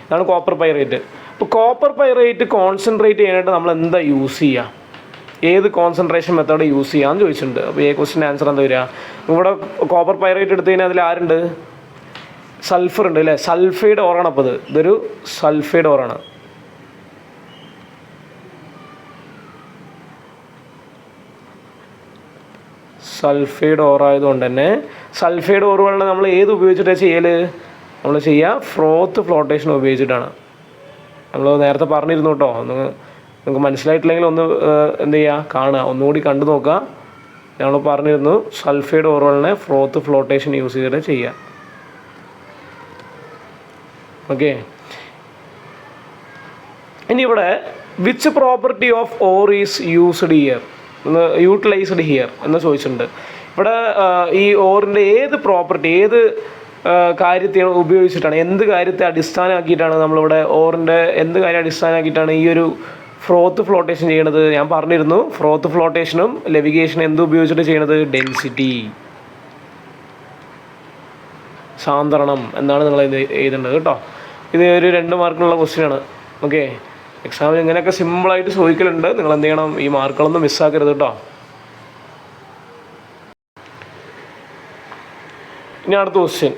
ഇതാണ് കോപ്പർ പൈറൈറ്റ്. അപ്പോൾ കോപ്പർ പൈറൈറ്റ് കോൺസെൻട്രേറ്റ് ചെയ്യാനായിട്ട് നമ്മൾ എന്താ യൂസ് ചെയ്യുക, ഏത് കോൺസെൻട്രേഷൻ മെത്തേഡ് യൂസ് ചെയ്യാമെന്ന് ചോദിച്ചിട്ടുണ്ട്. അപ്പോൾ ഈ ക്വസ്റ്റിൻ്റെ ആൻസർ എന്താ വരിക? ഇവിടെ കോപ്പർ പൈറൈറ്റ് എടുത്തു കഴിഞ്ഞാൽ അതിൽ ആരുണ്ട്? സൾഫർ ഉണ്ട് അല്ലേ, സൾഫൈഡ് ഓറാണ്. അപ്പോൾ ഇതൊരു സൾഫൈഡ് ഓറാണ്. സൾഫൈഡ് ഓറായതുകൊണ്ട് തന്നെ സൾഫൈഡ് ഓറുകളിൽ നമ്മൾ ഏത് ഉപയോഗിച്ചിട്ടാണ് ചെയ്യൽ? നമ്മൾ ചെയ്യുക ഫ്രോത്ത് ഫ്ലോട്ടേഷൻ ഉപയോഗിച്ചിട്ടാണ്. നമ്മൾ നേരത്തെ പറഞ്ഞിരുന്നു കേട്ടോ. നിങ്ങൾക്ക് മനസ്സിലായിട്ടില്ലെങ്കിൽ ഒന്ന് എന്ത് ചെയ്യുക, കാണുക, ഒന്നുകൂടി കണ്ടു നോക്കുക. ഞങ്ങൾ പറഞ്ഞിരുന്നു സൾഫൈഡ് ഓറുകളിനെ ഫ്രോത്ത് ഫ്ലോട്ടേഷൻ യൂസ് ചെയ്തിട്ട് ചെയ്യുക. ഓക്കെ, ഇനി ഇവിടെ which property of ore is utilised here എന്ന് ചോദിച്ചിട്ടുണ്ട്. ഇവിടെ ഈ ഓറിൻ്റെ ഏത് പ്രോപ്പർട്ടി, ഏത് കാര്യത്തെ ഉപയോഗിച്ചിട്ടാണ്, എന്ത് കാര്യത്തെ അടിസ്ഥാനമാക്കിയിട്ടാണ് നമ്മളിവിടെ ഓറിൻ്റെ എന്ത് കാര്യം അടിസ്ഥാനമാക്കിയിട്ടാണ് ഈ ഒരു ഫ്രോത്ത് ഫ്ലോട്ടേഷൻ ചെയ്യണത്? ഞാൻ പറഞ്ഞിരുന്നു, ഫ്രോത്ത് ഫ്ലോട്ടേഷനും ലെവിഗേഷനും എന്ത് ഉപയോഗിച്ചിട്ട് ചെയ്യണത്? ഡെൻസിറ്റി, സാന്ദ്രണം എന്നാണ് നിങ്ങൾ എഴുതേണ്ടത് കേട്ടോ. ഇത് ഒരു 2 മാർക്കിനുള്ള ക്വസ്റ്റ്യനാണ്. ഓക്കെ, എക്സാമിന് ഇങ്ങനെയൊക്കെ സിമ്പിളായിട്ട് ചോദിക്കലുണ്ട്. നിങ്ങൾ എന്ത് ചെയ്യണം, ഈ മാർക്കുകളൊന്നും മിസ്സാക്കരുത് കേട്ടോ. ഇനി അടുത്ത question,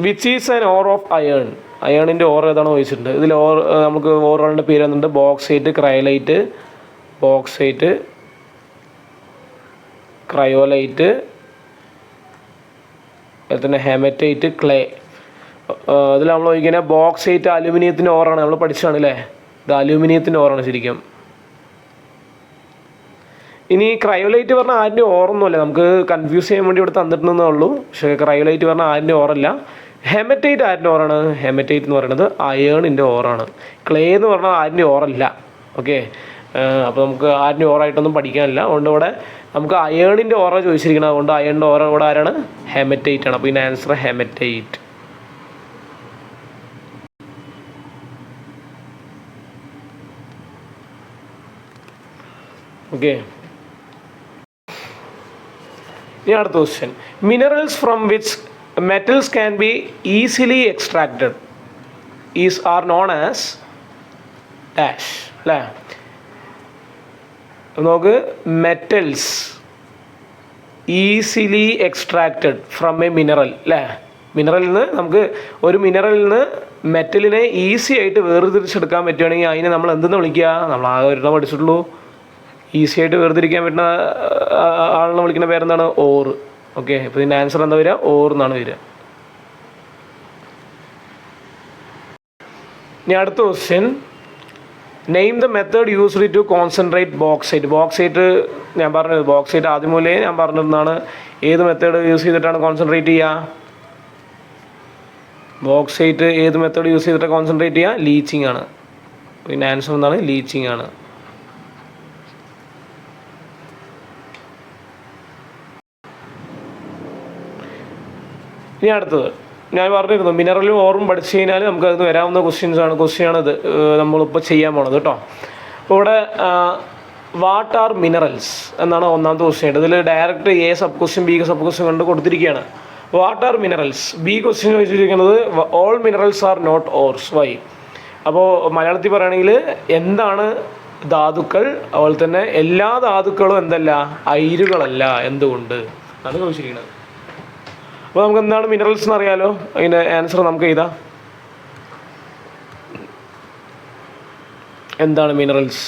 which is an ore of iron? അയേണിൻ്റെ ഓർ ഏതാണോ ചോദിച്ചിട്ടുണ്ട്. ഇതിൽ നമുക്ക് ഓറുകളുടെ പേര് വന്നിട്ടുണ്ട് ബോക്സൈറ്റ്, ക്രയോലൈറ്റ്, അതുപോലെ തന്നെ ഹെമറ്റൈറ്റ്, ക്ലേ. ഇതിൽ നമ്മൾ ചോദിക്കുന്നത് ബോക്സൈറ്റ് അലുമിനിയത്തിൻ്റെ ഓറാണ്, നമ്മൾ പഠിച്ചതാണ് അല്ലേ. ഇത് അലുമിനിയത്തിൻ്റെ ഓറാണ് ശരിക്കും. ഇനി ക്രയോലൈറ്റ് പറഞ്ഞാൽ ആരിൻ്റെ ഓറൊന്നുമല്ല, നമുക്ക് കൺഫ്യൂസ് ചെയ്യാൻ വേണ്ടി ഇവിടെ തന്നിട്ടുണ്ടെന്നേ ഉള്ളൂ. പക്ഷേ ക്രയോലൈറ്റ് പറഞ്ഞാൽ ആരിൻ്റെ ഓറല്ല. ഹെമറ്റൈറ്റ് ആരിൻ്റെ ഓറാണ്? ഹെമറ്റൈറ്റ് എന്ന് പറയുന്നത് അയേണിൻ്റെ ഓറാണ്. ക്ലേ എന്ന് പറഞ്ഞാൽ ആരിൻ്റെ ഓറല്ല. ഓക്കെ, അപ്പോൾ നമുക്ക് ആരിൻ്റെ ഓറായിട്ടൊന്നും പഠിക്കാനില്ല. അതുകൊണ്ട് ഇവിടെ നമുക്ക് അയേണിൻ്റെ ഓറ ചോദിച്ചിരിക്കുന്നത്, അതുകൊണ്ട് അയേണിൻ്റെ ഓറ ഇവിടെ ആരാണ്? ഹെമറ്റൈറ്റ് ആണ്. അപ്പോൾ ഇതിൻ്റെ ആൻസർ ഹെമറ്റൈറ്റ്. ഓക്കെ, ഇനി അടുത്ത question, minerals from which metals can be easily extracted are known as dash അല്ലേ. നോക്ക്, metals easily extracted from A mineral അല്ലേ. മിനറലിൽ നിന്ന് നമുക്ക് ഒരു മിനറലിൽ നിന്ന് മെറ്റലിനെ ഈസി ആയിട്ട് വേർതിരിച്ചെടുക്കാൻ പറ്റുകയാണെങ്കിൽ അതിനെ നമ്മൾ എന്തെന്ന് വിളിക്കുക? നമ്മൾ ആകെ ഒരെണ്ണം പഠിച്ചിട്ടുള്ളൂ, ഈസി ആയിട്ട് വേർതിരിക്കാൻ പറ്റുന്ന ആളിനെ വിളിക്കുന്ന പേരെന്താണ്? ഓർ. ഓക്കെ, അപ്പോൾ ഇതിൻ്റെ ആൻസർ എന്താ വരിക? ഓർ എന്നാണ് വരിക. ഇനി അടുത്ത question, name the method used to concentrate bauxite. Bauxite ഞാൻ പറഞ്ഞത്, ബോക്സൈറ്റ് ആദ്യം മൂലേ ഞാൻ പറഞ്ഞിരുന്നതാണ്. ഏത് മെത്തേഡ് യൂസ് ചെയ്തിട്ടാണ് കോൺസെൻട്രേറ്റ് ചെയ്യുക? ബോക്സൈറ്റ് ഏത് മെത്തേഡ് യൂസ് ചെയ്തിട്ട് കോൺസെൻട്രേറ്റ് ചെയ്യുക? ലീച്ചിങ് ആണ്. പിന്നെ ആൻസർ എന്താണ്? ലീച്ചിങ് ആണ്. ഇനി അടുത്തത് ഞാൻ പറഞ്ഞിരുന്നു, മിനറലും ഓറും പഠിച്ചു കഴിഞ്ഞാൽ നമുക്ക് അത് വരാവുന്ന ക്വസ്റ്റ്യനാണിത് നമ്മളിപ്പോൾ ചെയ്യാൻ പോണത് കേട്ടോ. അപ്പോൾ ഇവിടെ വാട്ട് ആർ മിനറൽസ് എന്നാണ് ഒന്നാമത്തെ ക്വസ്റ്റ്യൻ. ഇതിൽ direct A sub question B sub question കൊണ്ട് കൊടുത്തിരിക്കുകയാണ്. What are minerals? B question ചോദിച്ചിരിക്കുന്നത് all minerals are not ores. Why? അപ്പോൾ മലയാളത്തിൽ പറയുകയാണെങ്കിൽ എന്താണ് ധാതുക്കൾ, അതുപോലെ തന്നെ എല്ലാ ധാതുക്കളും എന്തല്ല? അയിരുകളല്ല. എന്തുകൊണ്ട്? അത് ചോദിച്ചിരിക്കുന്നത്. അപ്പോൾ നമുക്ക് എന്താണ് മിനറൽസ് എന്ന് അറിയാലോ. അതിൻ്റെ ആൻസർ നമുക്ക് എഴുതാം. എന്താണ് മിനറൽസ്?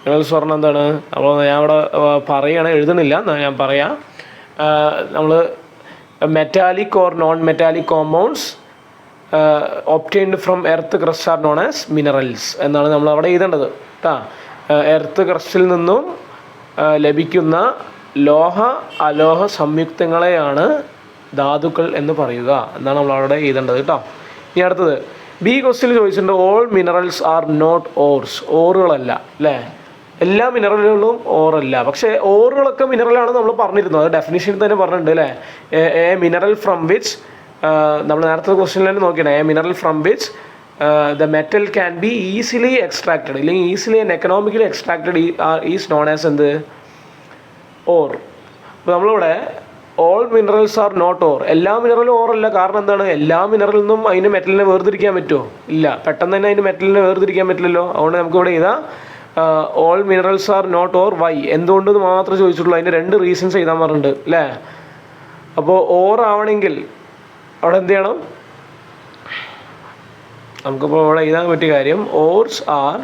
മിനറൽസ് പറഞ്ഞാൽ എന്താണ്? അപ്പോൾ ഞാൻ ഇവിടെ പറയുകയാണ്, എഴുതണില്ല, ഞാൻ പറയാം. നമ്മൾ metallic or non metallic compounds obtained from earth crust are known as minerals എന്നാണ് നമ്മൾ അവിടെ എഴുതേണ്ടത് കേട്ടോ. എർത്ത് ക്രസ്റ്റിൽ നിന്നും ലഭിക്കുന്ന ലോഹ അലോഹ സംയുക്തങ്ങളെയാണ് ധാതുക്കൾ എന്ന് പറയുക എന്നാണ് നമ്മൾ അവിടെ എഴുതേണ്ടത് കേട്ടോ. ഇനി അടുത്തത് ബി ക്വസ്റ്റ്യനിൽ ചോദിച്ചിട്ടുണ്ട് all minerals are not ores. ഓറുകളല്ല അല്ലേ? എല്ലാ മിനറലുകളും ഓറല്ല. പക്ഷേ ഓറുകളൊക്കെ മിനറലാണ് നമ്മൾ പറഞ്ഞിരുന്നു. അത് ഡെഫിനിഷനിൽ തന്നെ പറഞ്ഞിട്ടുണ്ട് അല്ലേ? എ മിനറൽ ഫ്രം വിച്ച്, നമ്മൾ നേരത്തെ ക്വസ്റ്റ്യനിൽ തന്നെ നോക്കിയാണ്, a mineral from which the metal can be easily extracted, ഇല്ലെങ്കിൽ easily and economically extracted is known as എന്ത്? ഓർ. അപ്പോൾ നമ്മളിവിടെ all minerals are not ore, എല്ലാ മിനറലും ഓറല്ല. കാരണം എന്താണ്? എല്ലാ മിനറലിൽ നിന്നും അതിന് മെറ്റലിനെ വേർതിരിക്കാൻ പറ്റുമോ? ഇല്ല, പെട്ടെന്ന് തന്നെ അതിന് മെറ്റലിനെ വേർതിരിക്കാൻ പറ്റില്ലല്ലോ. അതുകൊണ്ട് നമുക്കിവിടെ ഇതാ all minerals are not ore. Why? എന്തുകൊണ്ടെന്ന് മാത്രമേ ചോദിച്ചിട്ടുള്ളൂ. അതിൻ്റെ 2 റീസൺസ് എഴുതാൻ പറഞ്ഞിട്ടുണ്ട് അല്ലേ? അപ്പോൾ ഓർ ആവണമെങ്കിൽ അവിടെ എന്ത് ചെയ്യണം? നമുക്കിപ്പോൾ ഇവിടെ എഴുതാൻ പറ്റിയ കാര്യം, ores are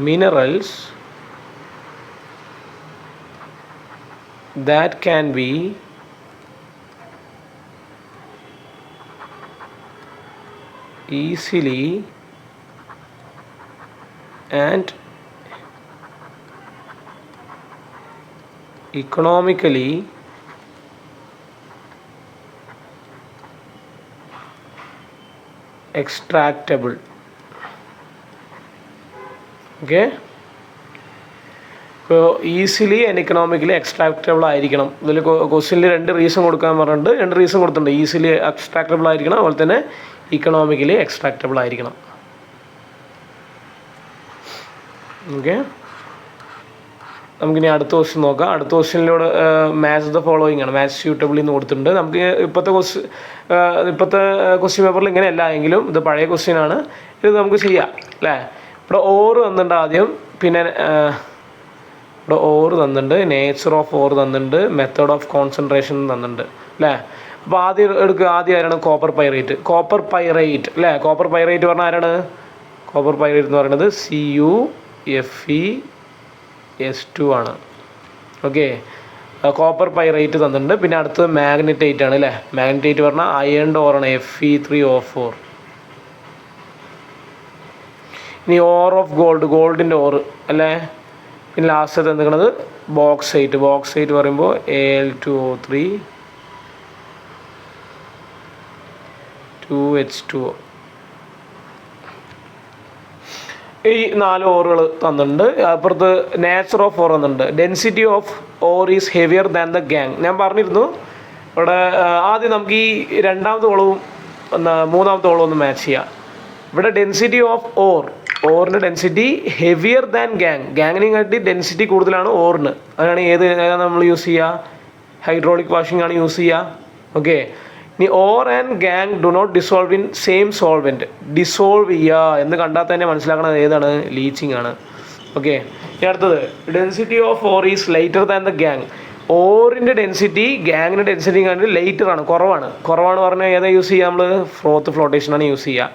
minerals that can be easily and economically extractable. Okay, ഇപ്പോൾ ഈസിലി ആൻഡ് എക്കണോമിക്കലി എക്സ്ട്രാക്റ്റബിൾ ആയിരിക്കണം. ഇതിൽ ക്വസ്റ്റ്യനിൽ 2 റീസൺ കൊടുക്കാൻ പറഞ്ഞിട്ടുണ്ട്. 2 റീസൺ കൊടുത്തിട്ടുണ്ട്. ഈസിലി എക്സ്ട്രാക്റ്റബിൾ ആയിരിക്കണം, അതുപോലെ തന്നെ ഇക്കണോമിക്കലി എക്സ്ട്രാക്റ്റബിൾ ആയിരിക്കണം. ഓക്കെ, നമുക്കിനി അടുത്ത ക്വസ്റ്റ്യൻ നോക്കാം. അടുത്ത ക്വസ്റ്റ്യനിലൂടെ മാച്ച് ദ ഫോളോയിങ് ആണ്, മാച്ച് സ്യൂട്ടബിളി എന്ന് കൊടുത്തിട്ടുണ്ട്. നമുക്ക് ഇപ്പോഴത്തെ ക്വസ്റ്റ്യൻ പേപ്പറിൽ ഇങ്ങനെയല്ല എങ്കിലും ഇത് പഴയ ക്വസ്റ്റ്യൻ ആണ്. ഇത് നമുക്ക് ചെയ്യാം അല്ലേ? ഇവിടെ ഓർ തന്നിട്ടുണ്ട് ആദ്യം, പിന്നെ ഇവിടെ ഓർ തന്നിട്ടുണ്ട്, നേച്ചർ ഓഫ് ഓർ തന്നിട്ടുണ്ട്, മെത്തേഡ് ഓഫ് കോൺസെൻട്രേഷൻ തന്നിട്ടുണ്ട് അല്ലേ? അപ്പോൾ ആദ്യം എടുക്കുക. ആദ്യം ആരാണ്? Copper pyrite. കോപ്പർ പൈറേറ്റ് അല്ലേ? കോപ്പർ പൈറേറ്റ് പറഞ്ഞാൽ ആരാണ്? കോപ്പർ പൈറേറ്റ് എന്ന് പറയുന്നത് CuFeS2 ആണ്. ഓക്കെ, കോപ്പർ പൈറേറ്റ് തന്നിട്ടുണ്ട്. പിന്നെ അടുത്തത് മാഗ്നറ്റൈറ്റ് ആണ് അല്ലേ? മാഗ്നറ്റൈറ്റ് പറഞ്ഞാൽ അയണിൻ്റെ ഓറാണ്, Fe3O4. ഇനി ഓർ ഓഫ് ഗോൾഡ്, ഗോൾഡിൻ്റെ ഓർ അല്ലേ? പിന്നെ ലാസ്റ്റ് എന്തെങ്കിലും ബോക്സൈറ്റ്. ബോക്സൈറ്റ് പറയുമ്പോൾ Al2O3 2H2O. ഈ 4 ഓറുകൾ തന്നിട്ടുണ്ട്. അപ്പുറത്ത് നേച്ചർ ഓഫ് ഓർ തന്നിട്ടുണ്ട്. Density of ore is heavier than the gang. ഞാൻ പറഞ്ഞിരുന്നു ഇവിടെ ആദ്യം നമുക്ക് ഈ രണ്ടാമത്തെ ഓളവും മൂന്നാമത്തെ ഓളവും ഒന്ന് മാച്ച് ചെയ്യാം. ഇവിടെ ഡെൻസിറ്റി ഓഫ് ഓറിൻ്റെ ഡെൻസിറ്റി ഹെവിയർ ദാൻ ഗ്യാങ്ങിനെയും കാട്ടി ഡെൻസിറ്റി കൂടുതലാണ് ഓറിന്. അതാണ് ഏതാണ് നമ്മൾ യൂസ് ചെയ്യുക? ഹൈഡ്രോളിക് വാഷിംഗ് ആണ് യൂസ് ചെയ്യുക. ഓക്കെ, ഇനി ore and gangue do not dissolve in same solvent. Dissolve ചെയ്യുക എന്ന് കണ്ടാൽ തന്നെ മനസ്സിലാക്കണത് ഏതാണ്? ലീച്ചിങ് ആണ്. ഓക്കെ, ഇനി അടുത്തത് density of ore is lighter than the gangue. ഓറിൻ്റെ ഡെൻസിറ്റി ഗാങ്ങിൻ്റെ ഡെൻസിറ്റി കണ്ട് ലേറ്ററാണ്, കുറവാണ് പറഞ്ഞാൽ ഏതാ യൂസ് ചെയ്യുക നമ്മൾ? ഫ്രോത്ത് ഫ്ലോട്ടേഷനാണ് യൂസ് ചെയ്യുക.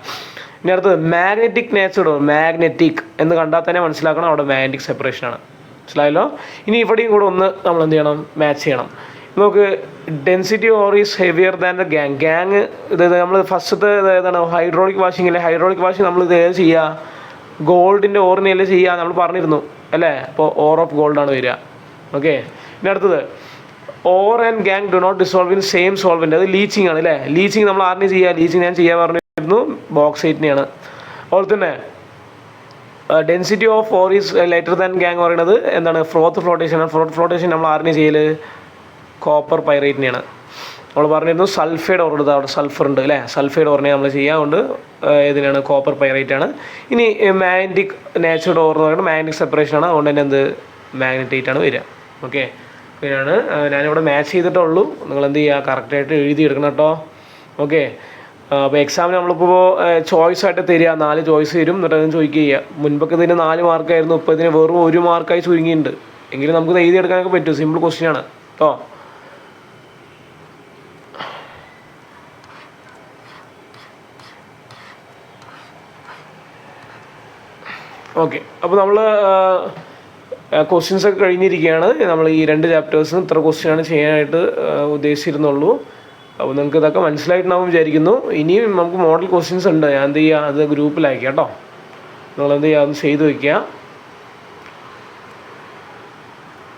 ഇനി അടുത്തത് മാഗ്നറ്റിക് നേച്ചർ. മാഗ്നറ്റിക് എന്ന് കണ്ടാൽ തന്നെ മനസ്സിലാക്കണം അവിടെ മാഗ്നറ്റിക് സെപ്പറേഷനാണ്. മനസ്സിലായല്ലോ? ഇനി ഇവിടെയും കൂടെ ഒന്ന് നമ്മൾ എന്ത് ചെയ്യണം? മാച്ച് ചെയ്യണം. നമുക്ക് density or is heavier than the gang ഇത് നമ്മൾ ഫസ്റ്റത്തെ ഏതാണ്? ഹൈഡ്രോളിക് വാഷിംഗ് അല്ലേ? ഹൈഡ്രോളിക് വാഷിംഗ് നമ്മൾ ഇത് ഏത് ചെയ്യുക? ഗോൾഡിൻ്റെ ഓറിനെയല്ലേ ചെയ്യുക? നമ്മൾ പറഞ്ഞിരുന്നു അല്ലേ? അപ്പോൾ ഓർ ഓഫ് ഗോൾഡാണ് വരിക. ഓക്കെ. ഇനി അടുത്തത് ore and gangue do not dissolve in same solvent. അത് ലീച്ചിങ് ആണ് അല്ലേ? ലീച്ചിങ് നമ്മൾ ആറിനെ ചെയ്യുക? ലീച്ചിങ് ഞാൻ ചെയ്യാൻ പറഞ്ഞിരുന്നു ബോക്സൈറ്റിനെയാണ്. അതുപോലെ തന്നെ density of ore is later than gang പറയുന്നത് എന്താണ്? ഫ്രോത്ത് ഫ്ലോട്ടേഷൻ. ഫ്രോത്ത് ഫ്ലോട്ടേഷൻ നമ്മൾ ആറിനെ ചെയ്യൽ? കോപ്പർ പൈറേറ്റിനെയാണ്. നമ്മൾ പറഞ്ഞിരുന്നു സൾഫൈഡ് ഓർ എടുത്ത് അവിടെ സൾഫർ ഉണ്ട് അല്ലേ? സൾഫൈഡ് ഓറിനെ നമ്മൾ ചെയ്യാറുണ്ട്. ഇതിനാണ് കോപ്പർ പൈറേറ്റ് ആണ്. ഇനി മാഗ്നറ്റിക് നേച്ചർഡ് ഓർ എന്ന് പറയുന്നത് മാഗ്നറ്റിക് സെപ്പറേഷൻ ആണ്. അതുകൊണ്ട് തന്നെ എന്ത്? മാഗ്നറ്റൈറ്റ് ആണ് വരിക. ഓക്കെ. പിന്നെയാണ് ഞാനിവിടെ മാച്ച് ചെയ്തിട്ടുള്ളൂ. നിങ്ങൾ എന്ത് ചെയ്യുക? കറക്റ്റായിട്ട് എഴുതിയെടുക്കണം കേട്ടോ. ഓക്കെ. അപ്പോൾ എക്സാമിന് നമ്മളിപ്പോൾ ചോയ്സ് ആയിട്ട് തരിക, 4 ചോയ്സ് തരും. എന്നിട്ട് അതിന് ചോദിക്കുക. മുൻപൊക്കെ ഇതിന് 4 മാർക്കായിരുന്നു, ഇപ്പോൾ ഇതിന് വെറും 1 മാർക്കായി ചുരുങ്ങിയിട്ടുണ്ട്. എങ്കിലും നമുക്ക് എഴുതിയെടുക്കാനൊക്കെ പറ്റും. സിമ്പിൾ ക്വസ്റ്റ്യൻ ആണ് കേട്ടോ. ഓക്കെ. അപ്പോൾ നമ്മൾ ക്വസ്റ്റ്യൻസൊക്കെ കഴിഞ്ഞിരിക്കുകയാണ്. നമ്മൾ ഈ 2 ചാപ്റ്റേഴ്സിന് ഇത്ര ക്വസ്റ്റ്യനാണ് ചെയ്യാനായിട്ട് ഉദ്ദേശിച്ചിരുന്നുള്ളൂ. അപ്പോൾ നിങ്ങൾക്ക് ഇതൊക്കെ മനസ്സിലായിട്ടുണ്ടാവും വിചാരിക്കുന്നു. ഇനിയും നമുക്ക് മോഡൽ ക്വസ്റ്റ്യൻസ് ഉണ്ട്. ഞാൻ എന്ത് ചെയ്യുക? അത് ഗ്രൂപ്പിൽ അയക്കാം കേട്ടോ. നിങ്ങളെന്ത് ചെയ്യുക? അത് ചെയ്ത് വയ്ക്കുക.